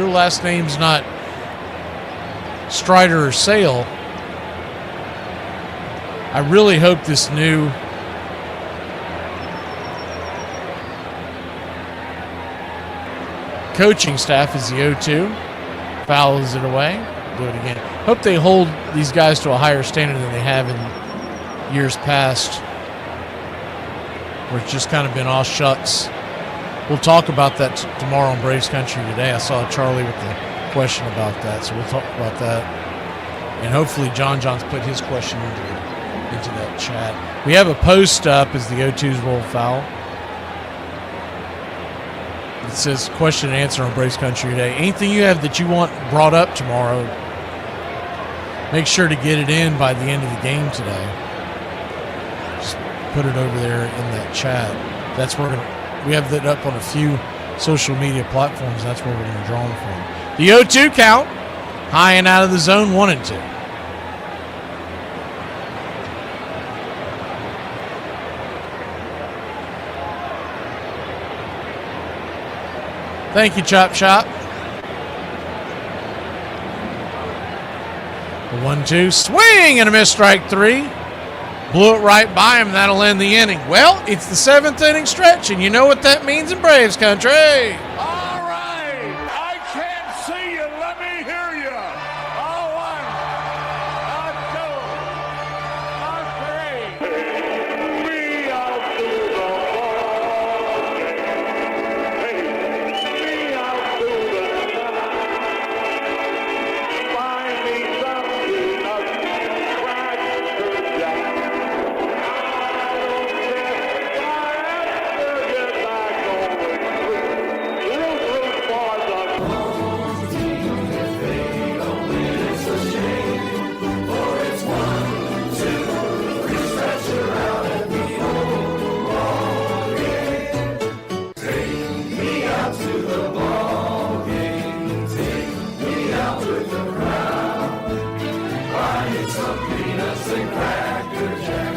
last name's not Strider or Sale. I really hope this new coaching staff is the 0-2. Fouls it away. Do it again. Hope they hold these guys to a higher standard than they have in years past, where it's just kind of been all shucks. We'll talk about that tomorrow on Braves Country Today. I saw Charlie with the question about that, so we'll talk about that. And hopefully John's put his question into that chat. We have a post up as the 0-2's roll foul. It says question and answer on Braves Country Today. Anything you have that you want brought up tomorrow, make sure to get it in by the end of the game today. Just put it over there in that chat. That's where we have that up on a few social media platforms. That's where we're going to draw them from. The 0-2 count, high and out of the zone, 1-2. Thank you, Chop Shop. The 1-2 swing and a miss, strike 3. Blew it right by him. That'll end the inning. Well, it's the 7th inning stretch, and you know what that means in Braves country. All right. I can't see you. Let me hear you. A 1, a 2, a 3. Me out to the ball game. Me out to the sky. Find me something up Cracker Jack.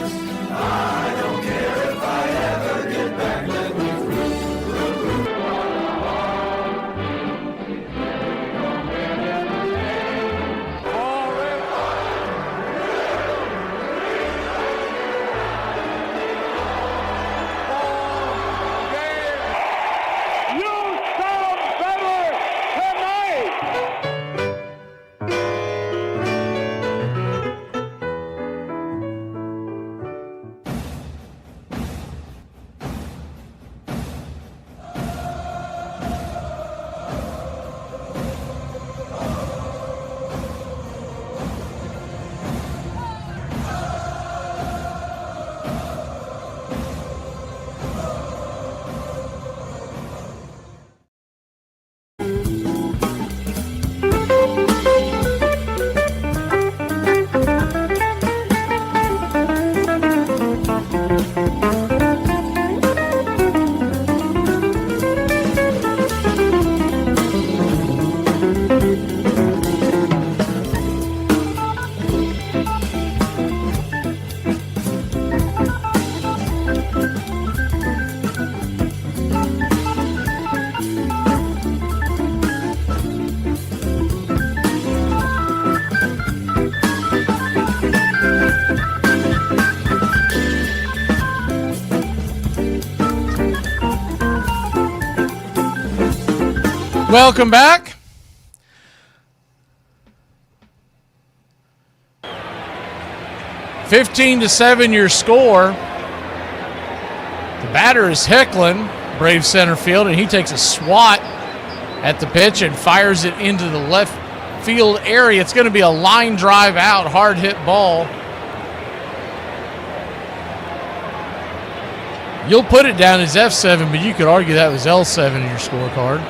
Welcome back. 15-7 your score. The batter is Hicklin, Braves center field, and he takes a swat at the pitch and fires it into the left field area. It's going to be a line drive out, hard hit ball. You'll put it down as F7, but you could argue that was L7 in your scorecard.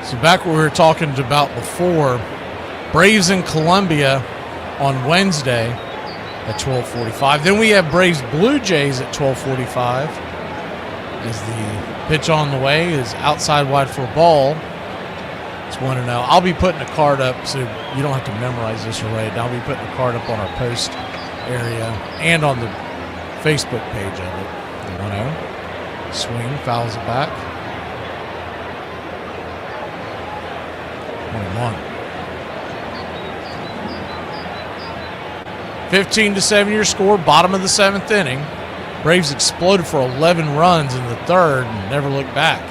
So back what we were talking about before, Braves in Columbia on Wednesday at 12:45. Then we have Braves Blue Jays at 12:45. As the pitch on the way is outside wide for a ball. It's 1-0. I'll be putting a card up so you don't have to memorize this or write it down. I'll be putting a card up on our post area and on the Facebook page of it. The 1-0. Swing, fouls it back. 1-1. 15-7 your score, bottom of the 7th inning. Braves exploded for 11 runs in the 3rd and never looked back.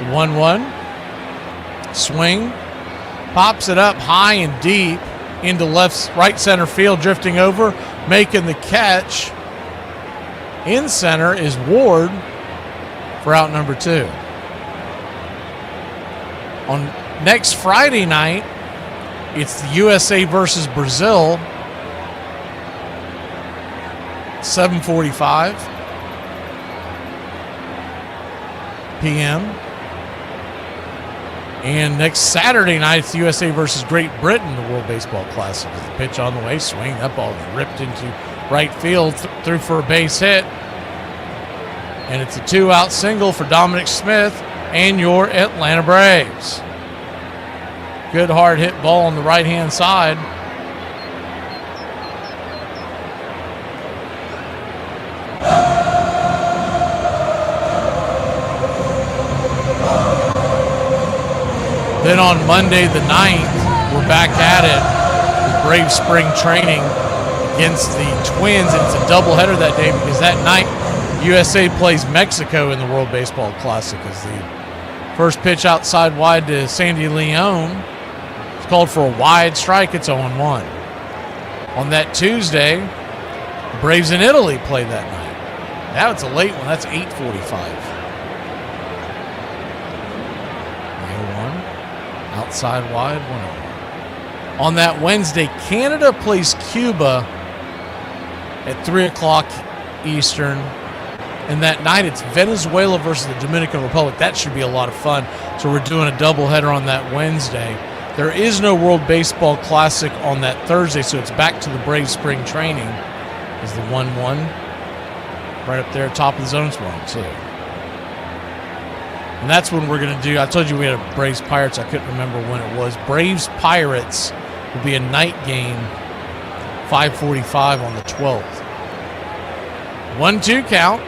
The 1-1. Swing, pops it up high and deep into right center field, drifting over, making the catch. In center is Ward for out number 2. On next Friday night, it's the USA versus Brazil, 7:45 p.m. And next Saturday night, it's the USA versus Great Britain, the World Baseball Classic. The pitch on the way, swing. That ball is ripped into right field, through for a base hit. And it's a 2-out single for Dominic Smith and your Atlanta Braves. Good hard hit ball on the right-hand side. Then on Monday the 9th, we're back at it with Braves Spring Training against the Twins. And it's a doubleheader that day because that night USA plays Mexico in the World Baseball Classic. As the first pitch outside wide to Sandy Leon. It's called for a wide strike. It's 0-1. On that Tuesday, the Braves in Italy play that night. Now it's a late one. That's 8:45. Outside wide, 1-0. On that Wednesday, Canada plays Cuba at 3 o'clock Eastern. And that night, it's Venezuela versus the Dominican Republic. That should be a lot of fun. So we're doing a doubleheader on that Wednesday. There is no World Baseball Classic on that Thursday, so it's back to the Braves Spring Training. Is the 1-1 right up there, top of the zone one, too. And that's when we're going to do, I told you we had a Braves Pirates. I couldn't remember when it was. Braves Pirates will be a night game, 5:45 on the 12th. 1-2 count.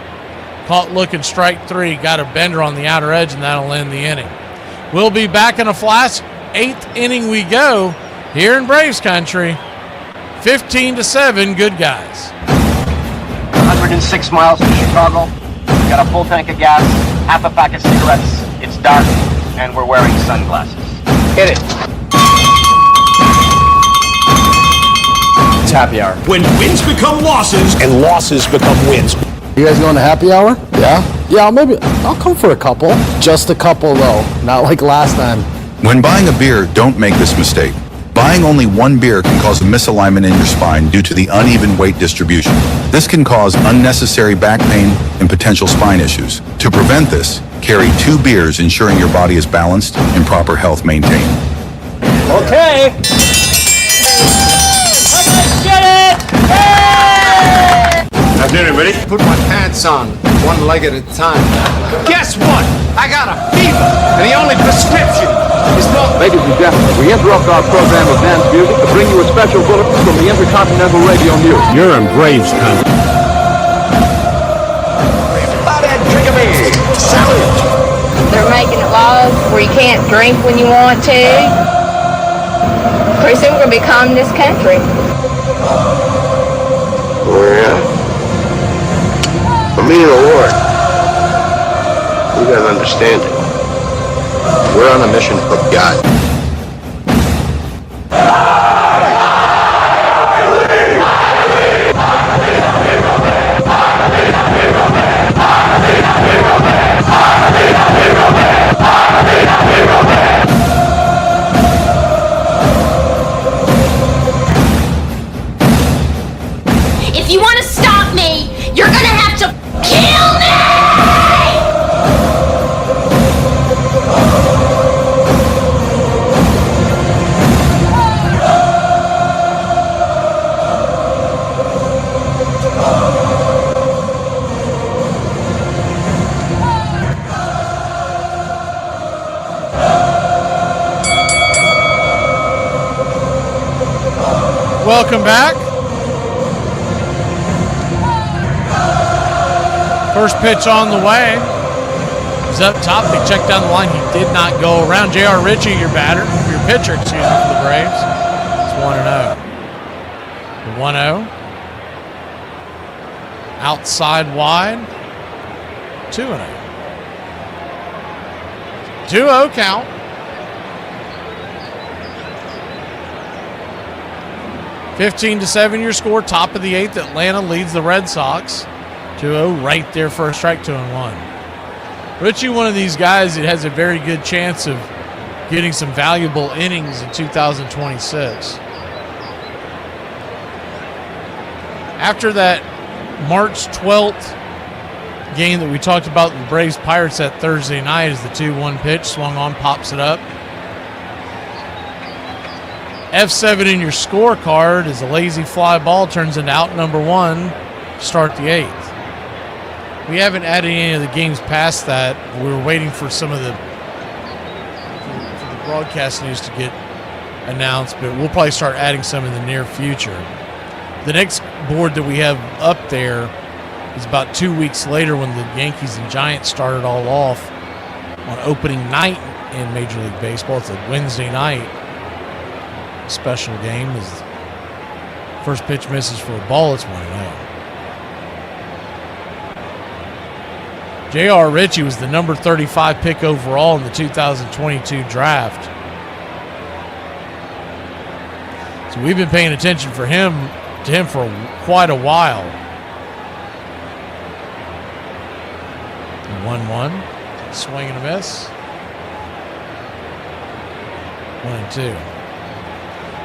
Caught looking, strike 3. Got a bender on the outer edge, and that'll end the inning. We'll be back in a flash. 8th inning we go here in Braves country. 15-7, good guys. 106 miles to Chicago. Got a full tank of gas, half a pack of cigarettes. It's dark, and we're wearing sunglasses. Hit it. It's happy hour. When wins become losses, and losses become wins. You guys going to happy hour? Yeah? Yeah, maybe. I'll come for a couple. Just a couple, though. Not like last time. When buying a beer, don't make this mistake. Buying only one beer can cause a misalignment in your spine due to the uneven weight distribution. This can cause unnecessary back pain and potential spine issues. To prevent this, carry 2 beers, ensuring your body is balanced and proper health maintained. Okay. Get it! How's dinner, buddy? Put my pants on, one leg at a time. Guess what? I got a fever, and the only prescription is not... Ladies and gentlemen, we interrupt our program of dance music to bring you a special bulletin from the Intercontinental Radio News. You're in Braves country. Pregame. Salute. They're making it laws where you can't drink when you want to. Pretty soon we're going to be communist country. Well, for me, the Lord, you gotta understand it. We're on a mission for God. If you want to stop me, you're gonna have to kill me! Welcome back. First pitch on the way. He's up top. They checked down the line. He did not go around. J.R. Ritchie, your pitcher, for the Braves. It's 1-0. The 1-0. Outside wide. 2-0. 2-0 count. (15-7) your score. Top of the 8th. Atlanta leads the Red Sox. 2-0 right there for a strike, 2-1. Ritchie, one of these guys that has a very good chance of getting some valuable innings in 2026. After that March 12th game that we talked about, the Braves Pirates that Thursday night, is the 2-1 pitch, swung on, pops it up. F7 in your scorecard is a lazy fly ball, turns into out number 1 to start the 8th. We haven't added any of the games past that. We were waiting for some of the broadcast news to get announced, but we'll probably start adding some in the near future. The next board that we have up there is about 2 weeks later, when the Yankees and Giants started all off on opening night in Major League Baseball. It's a Wednesday night special game. As first pitch misses for a ball, it's 1-0. J.R. Ritchie was the number 35 pick overall in the 2022 draft. So we've been paying attention to him for quite a while. 1-1. Swing and a miss. 1-2.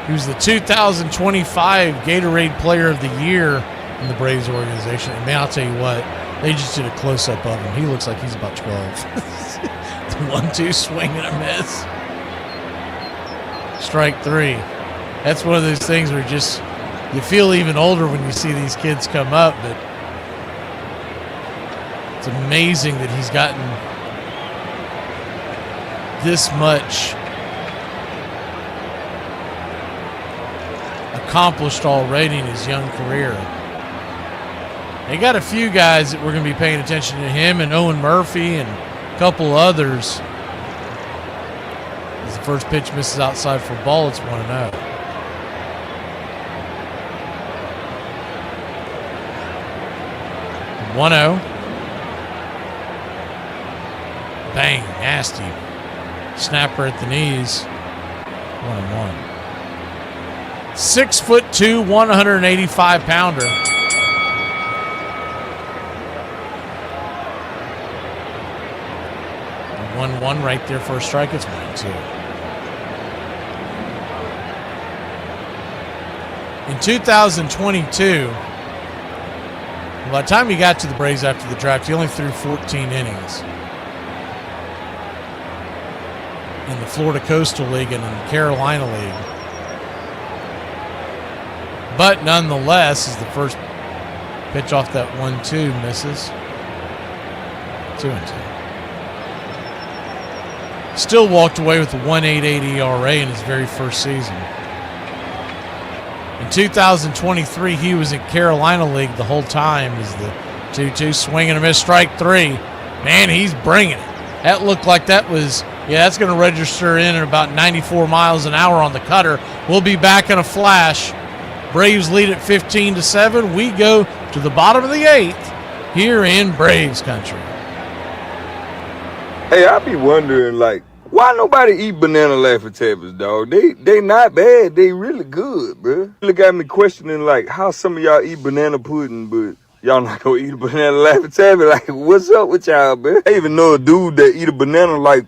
He was the 2025 Gatorade Player of the Year in the Braves organization. And man, I'll tell you what, they just did a close-up of him. He looks like he's about 12. The 1-2 swing and a miss. Strike 3. That's one of those things where you feel even older when you see these kids come up, but it's amazing that he's gotten this much accomplished already in his young career. They got a few guys that we're going to be paying attention to, him and Owen Murphy and a couple others. As the first pitch misses outside for a ball, it's 1-0. Bang, nasty. Snapper at the knees. 1-1. 6'2", 185-pounder. 1-1 right there for a strike. It's 1-2. In 2022, by the time he got to the Braves after the draft, he only threw 14 innings. In the Florida Coastal League and in the Carolina League. But nonetheless, as the first pitch off that 1-2 misses. 2-2. Still walked away with a 1.88 ERA in his very first season. In 2023, he was in Carolina League the whole time as the 2-2 swing and a miss, strike 3. Man, he's bringing it. That looked like that was, that's going to register in at about 94 miles an hour on the cutter. We'll be back in a flash. Braves lead at 15-7. We go to the bottom of the 8th here in Braves country. Hey, I be wondering, like, Why nobody eat banana Laffy Taffys, dog? They not bad. They really good, bro. Really got me questioning, like, how some of y'all eat banana pudding, but y'all not gonna eat a banana Laffy Taffy. Like, what's up with y'all, bro? I even know a dude that eat a banana like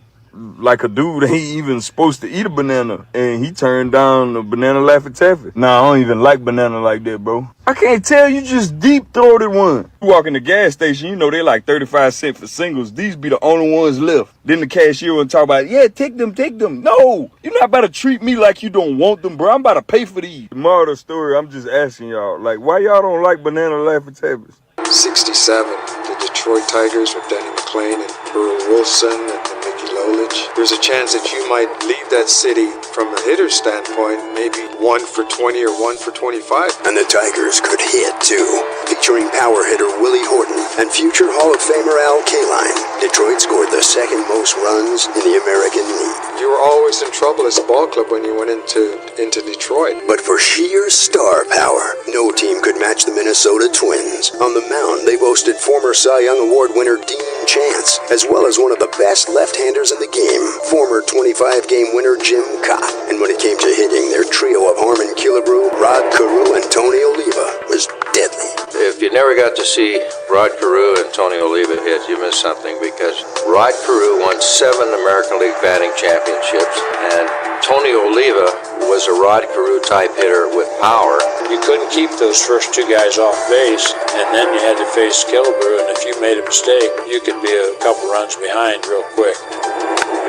a dude ain't even supposed to eat a banana, and he turned down a banana Laffy Taffy. Nah, I don't even like banana like that, bro. I can't tell, you just deep-throated one. You walk in the gas station, you know they like 35 cents for singles. These be the only ones left. Then the cashier will talk about, yeah, take them. No, you're not about to treat me like you don't want them, bro. I'm about to pay for these. The moral of the story, I'm just asking y'all, like, why y'all don't like banana Laffy Taffys? 67, the Detroit Tigers with Denny McClain and Burl Wilson and Mickey Lolich. There's a chance that you might leave that city from a hitter's standpoint, maybe 1 for 20 or 1 for 25. And the Tigers could hit, too. Featuring power hitter Willie Horton and future Hall of Famer Al Kaline, Detroit scored the second most runs in the American League. You were always in trouble as a ball club when you went into Detroit. But for sheer star power, no team could match the Minnesota Twins. On the mound, they boasted former Cy Young Award winner Dean Chance, as well as one of the best left-handers in the game, former 25-game winner Jim Cott. And when it came to hitting, their trio of Harmon Killebrew, Rod Carew, and Tony Oliva was deadly. If you never got to see Rod Carew and Tony Oliva hit, you missed something, because Rod Carew won 7 American League batting championships, and Tony Oliva was a Rod Carew type hitter with power. You couldn't keep those first 2 guys off base, and then you had to face Killebrew, and if you made a mistake, you could be a couple runs behind real quick.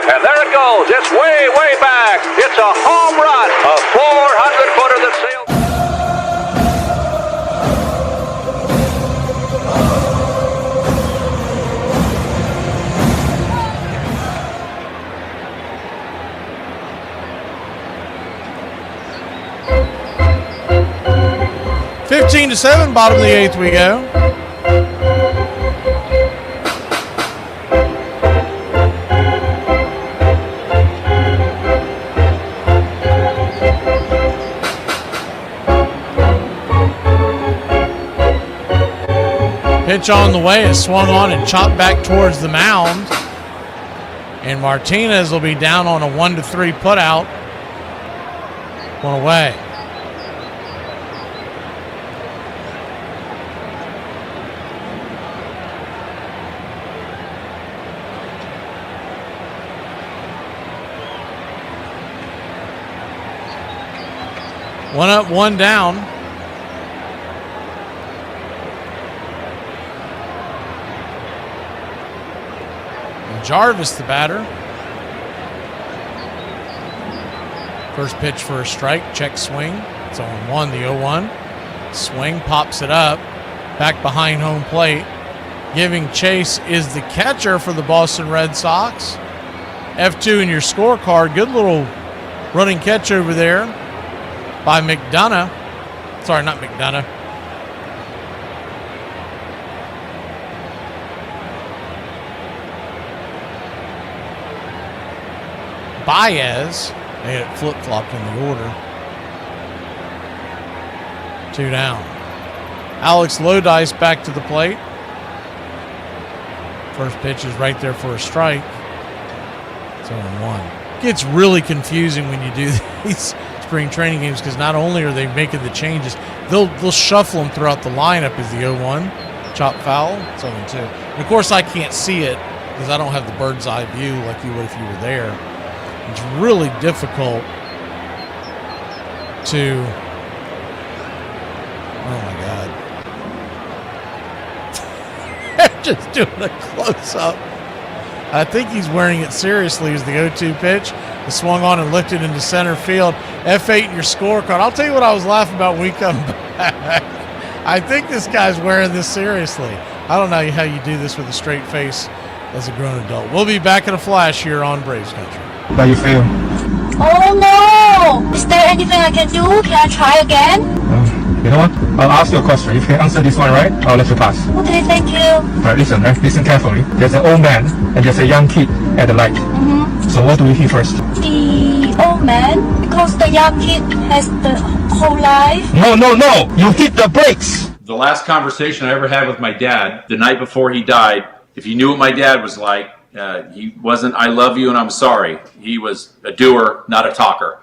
And there it goes. It's way, way back. It's a home run. A 400-footer that sailed. to 7, bottom of the 8th we go. Pitch on the way is swung on and chopped back towards the mound. And Martinez will be down on a 1-3 putout. One away. One up, one down. And Jarvis, the batter. First pitch for a strike, check swing. It's on 1, the 0-1. Swing, pops it up, back behind home plate. Giving chase is the catcher for the Boston Red Sox. F2 in your scorecard. Good little running catch over there by McDonough. Sorry, not McDonough. Baez. They had it flip-flopped in the order. 2 down. Alex Lodice back to the plate. First pitch is right there for a strike. It's 0-1. Gets really confusing when you do these spring training games because not only are they making the changes, they'll shuffle them throughout the lineup as the 0-1. Chop foul. It's 0-2. And of course, I can't see it because I don't have the bird's eye view like you would if you were there. It's really difficult to... Oh, my God. Just doing a close-up. I think he's wearing it seriously as the 0-2 pitch. It swung on and lifted into center field. F8 in your scorecard. I'll tell you what I was laughing about when we come back. I think this guy's wearing this seriously. I don't know how you do this with a straight face as a grown adult. We'll be back in a flash here on Braves Country. How you feel? Oh no! Is there anything I can do? Can I try again? You know what? I'll ask you a question. If you can answer this one right, I'll let you pass. Okay, thank you. Alright, listen carefully. There's an old man and there's a young kid at the light. So what do we hear first? The old man? Because the young kid has the whole life? No! You hit the brakes! The last conversation I ever had with my dad, the night before he died, if you knew what my dad was like, He wasn't, I love you and I'm sorry. He was a doer, not a talker.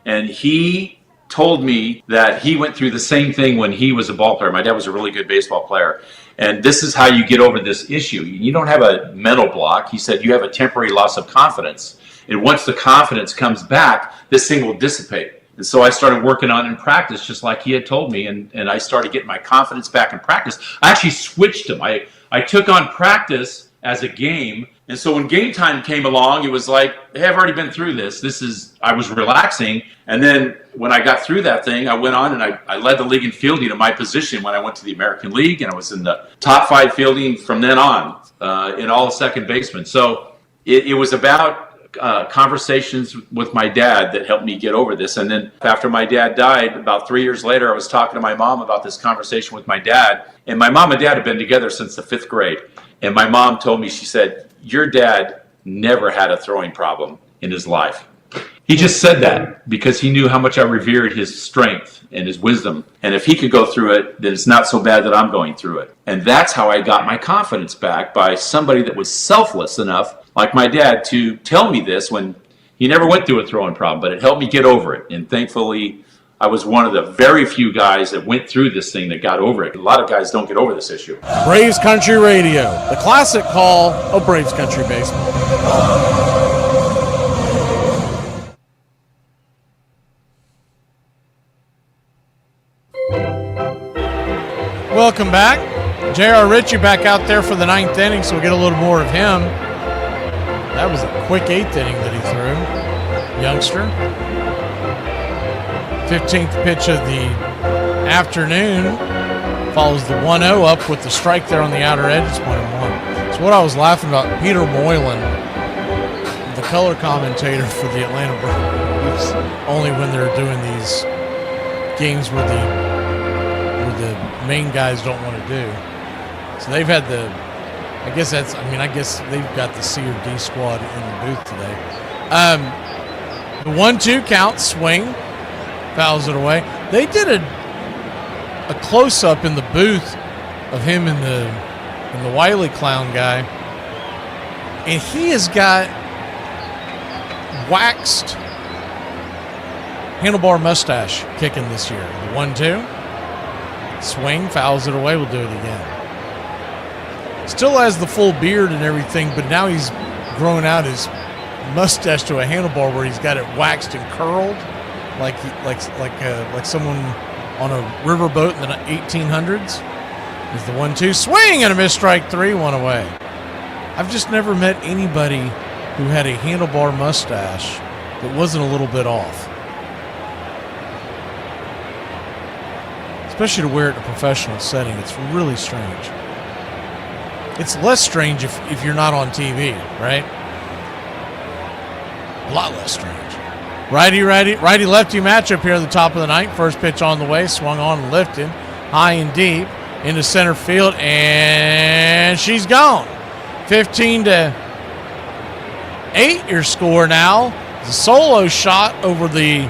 And he told me that he went through the same thing when he was a ball player. My dad was a really good baseball player. And this is how you get over this issue. You don't have a mental block. He said you have a temporary loss of confidence. And once the confidence comes back, this thing will dissipate. And so I started working on it in practice, just like he had told me. And I started getting my confidence back in practice. I actually switched him. I took on practice as a game. And so when game time came along, it was like, hey, I've already been through this. I was relaxing. And then when I got through that thing, I went on and I led the league in fielding in my position when I went to the American League. And I was in the top 5 fielding from then on in all second basemen. So it was about conversations with my dad that helped me get over this. And then after my dad died, about 3 years later, I was talking to my mom about this conversation with my dad. And my mom and dad have been together since the 5th grade. And my mom told me, she said, your dad never had a throwing problem in his life. He just said that because he knew how much I revered his strength and his wisdom. And if he could go through it, then it's not so bad that I'm going through it. And that's how I got my confidence back, by somebody that was selfless enough, like my dad, to tell me this when he never went through a throwing problem, but it helped me get over it. And thankfully, I was one of the very few guys that went through this thing that got over it. A lot of guys don't get over this issue. Braves Country Radio, the classic call of Braves Country baseball. Welcome back. J.R. Ritchie back out there for the 9th inning, so we'll get a little more of him. That was a quick 8th inning that he threw. Youngster. 15th pitch of the afternoon. Follows the 1-0 up with the strike there on the outer edge. It's 1-1. So what I was laughing about, Peter Moylan, the color commentator for the Atlanta Braves, only when they're doing these games where the main guys don't want to do. So they've had I guess they've got the C or D squad in the booth today. The 1-2 count, swing, fouls it away. They did a close-up in the booth of him and the Wiley Clown guy, and he has got waxed handlebar mustache kicking this year. The 1-2. Swing, fouls it away, we'll do it again. Still has the full beard and everything, but now he's growing out his mustache to a handlebar where he's got it waxed and curled, like someone on a riverboat in the 1800s. Is the 1-2 swing and a missed strike 3, 1 away. I've just never met anybody who had a handlebar mustache that wasn't a little bit off. Especially to wear it in a professional setting. It's really strange. It's less strange if you're not on TV, right? A lot less strange. Righty-lefty matchup here at the top of the ninth. First pitch on the way, swung on and lifted. High and deep into center field, and she's gone. 15-8 your score now. It's a solo shot over the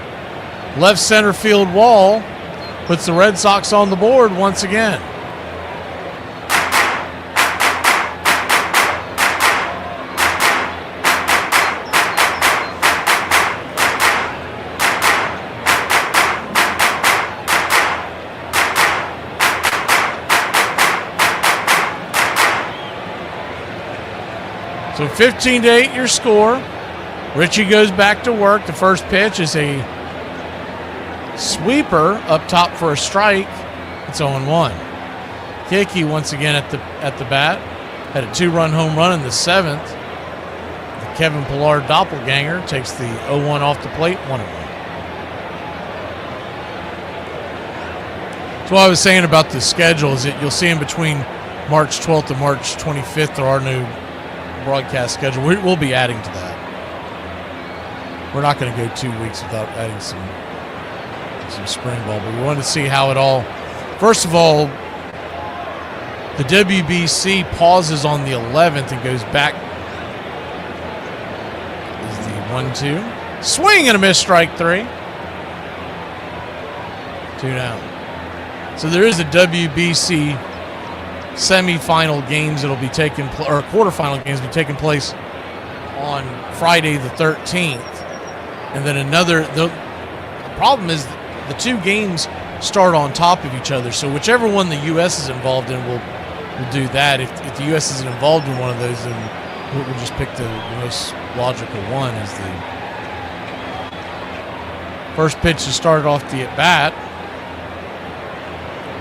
left center field wall. Puts the Red Sox on the board once again. So 15-8 your score. Ritchie goes back to work. The first pitch is a sweeper up top for a strike. It's 0-1. Hickey once again at the bat. Had a 2-run home run in the 7th. The Kevin Pillar doppelganger takes the 0-1 off the plate, 1-1. So what I was saying about the schedule is that you'll see in between March 12th and March 25th there are new broadcast schedule. We'll be adding to that. We're not going to go 2 weeks without adding some spring ball, but we wanted to see how it all. First of all, the WBC pauses on the 11th and goes back. Is the 1-2 swing and a miss, strike 3. 2 down. So there is a WBC semifinal games that'll be taking or quarterfinal games will be taking place on Friday the 13th. And then the problem is the two games start on top of each other. So whichever one the U.S. is involved in will do that. If the U.S. isn't involved in one of those, then we'll just pick the most logical one as the first pitch to start off the at-bat.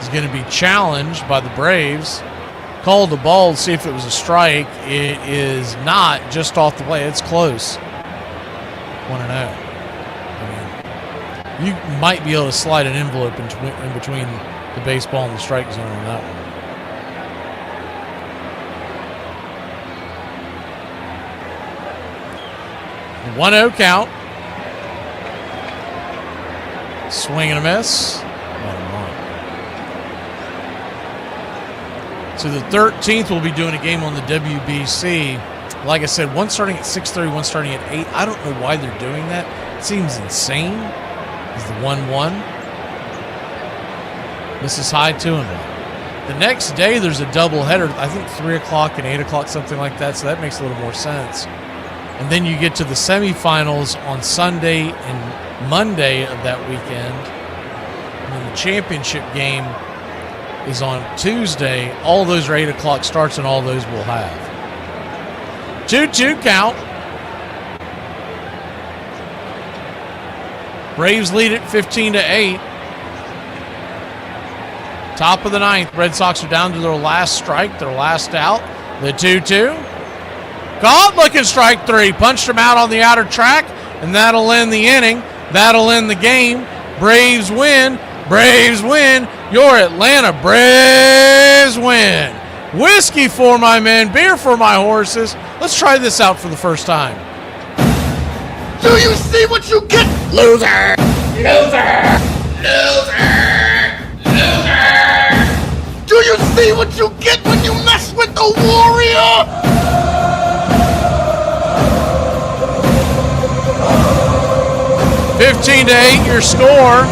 Is going to be challenged by the Braves. Called the ball to see if it was a strike. It is not, just off the plate. It's close. 1-0. You might be able to slide an envelope in between the baseball and the strike zone on that one. 1-0 count. Swing and a miss. 1-1. So the 13th we'll be doing a game on the WBC. Like I said, one starting at 6:30, one starting at 8. I don't know why they're doing that. It seems insane. Is the 1-1. This is high 2-1. The next day there's a doubleheader. I think 3 o'clock and 8 o'clock, something like that. So that makes a little more sense. And then you get to the semifinals on Sunday and Monday of that weekend. And then the championship game is on Tuesday. All those are 8 o'clock starts, and all those we'll have. 2-2 count. Braves lead it 15-8. Top of the ninth. Red Sox are down to their last strike, their last out. The 2-2. Caught, looking strike 3. Punched him out on the outer track, and that'll end the inning. That'll end the game. Braves win. Braves win. Your Atlanta Braves win. Whiskey for my men, beer for my horses. Let's try this out for the first time. Do you see what you get, loser? Loser! Loser! Loser! Do you see what you get when you mess with the warrior? 15-8 your score.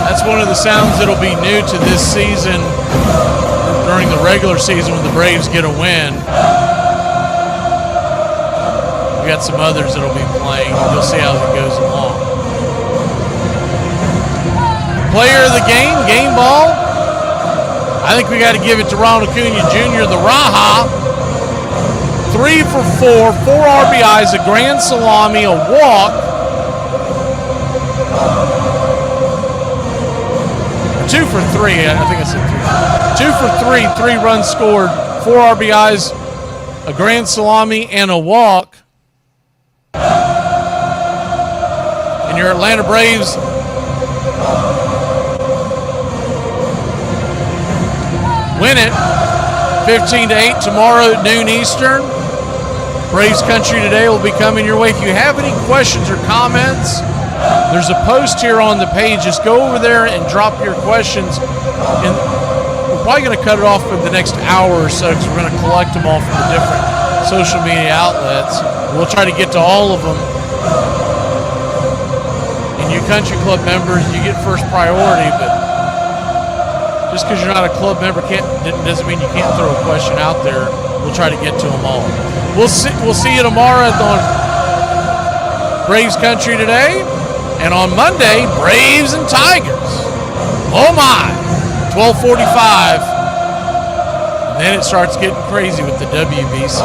That's one of the sounds that'll be new to this season during the regular season when the Braves get a win. We got some others that'll be playing. You'll see how it goes along. Player of the game, game ball. I think we got to give it to Ronald Acuna Jr., the Raha. 3 for 4, 4 RBIs, a grand salami, a walk. 2 for 3, I think I said 3. 2 for 3, 3 runs scored, 4 RBIs, a grand salami, and a walk. And your Atlanta Braves win it 15-8 tomorrow at noon Eastern. Braves Country Today will be coming your way. If you have any questions or comments, there's a post here on the page. Just go over there and drop your questions. And we're probably going to cut it off for the next hour or so because we're going to collect them all from the different social media outlets. We'll try to get to all of them. And you country club members, you get first priority, but just because you're not a club member doesn't mean you can't throw a question out there. We'll try to get to them all. We'll see you tomorrow on Braves Country Today. And on Monday, Braves and Tigers. Oh my, 12:45. And then it starts getting crazy with the WBC.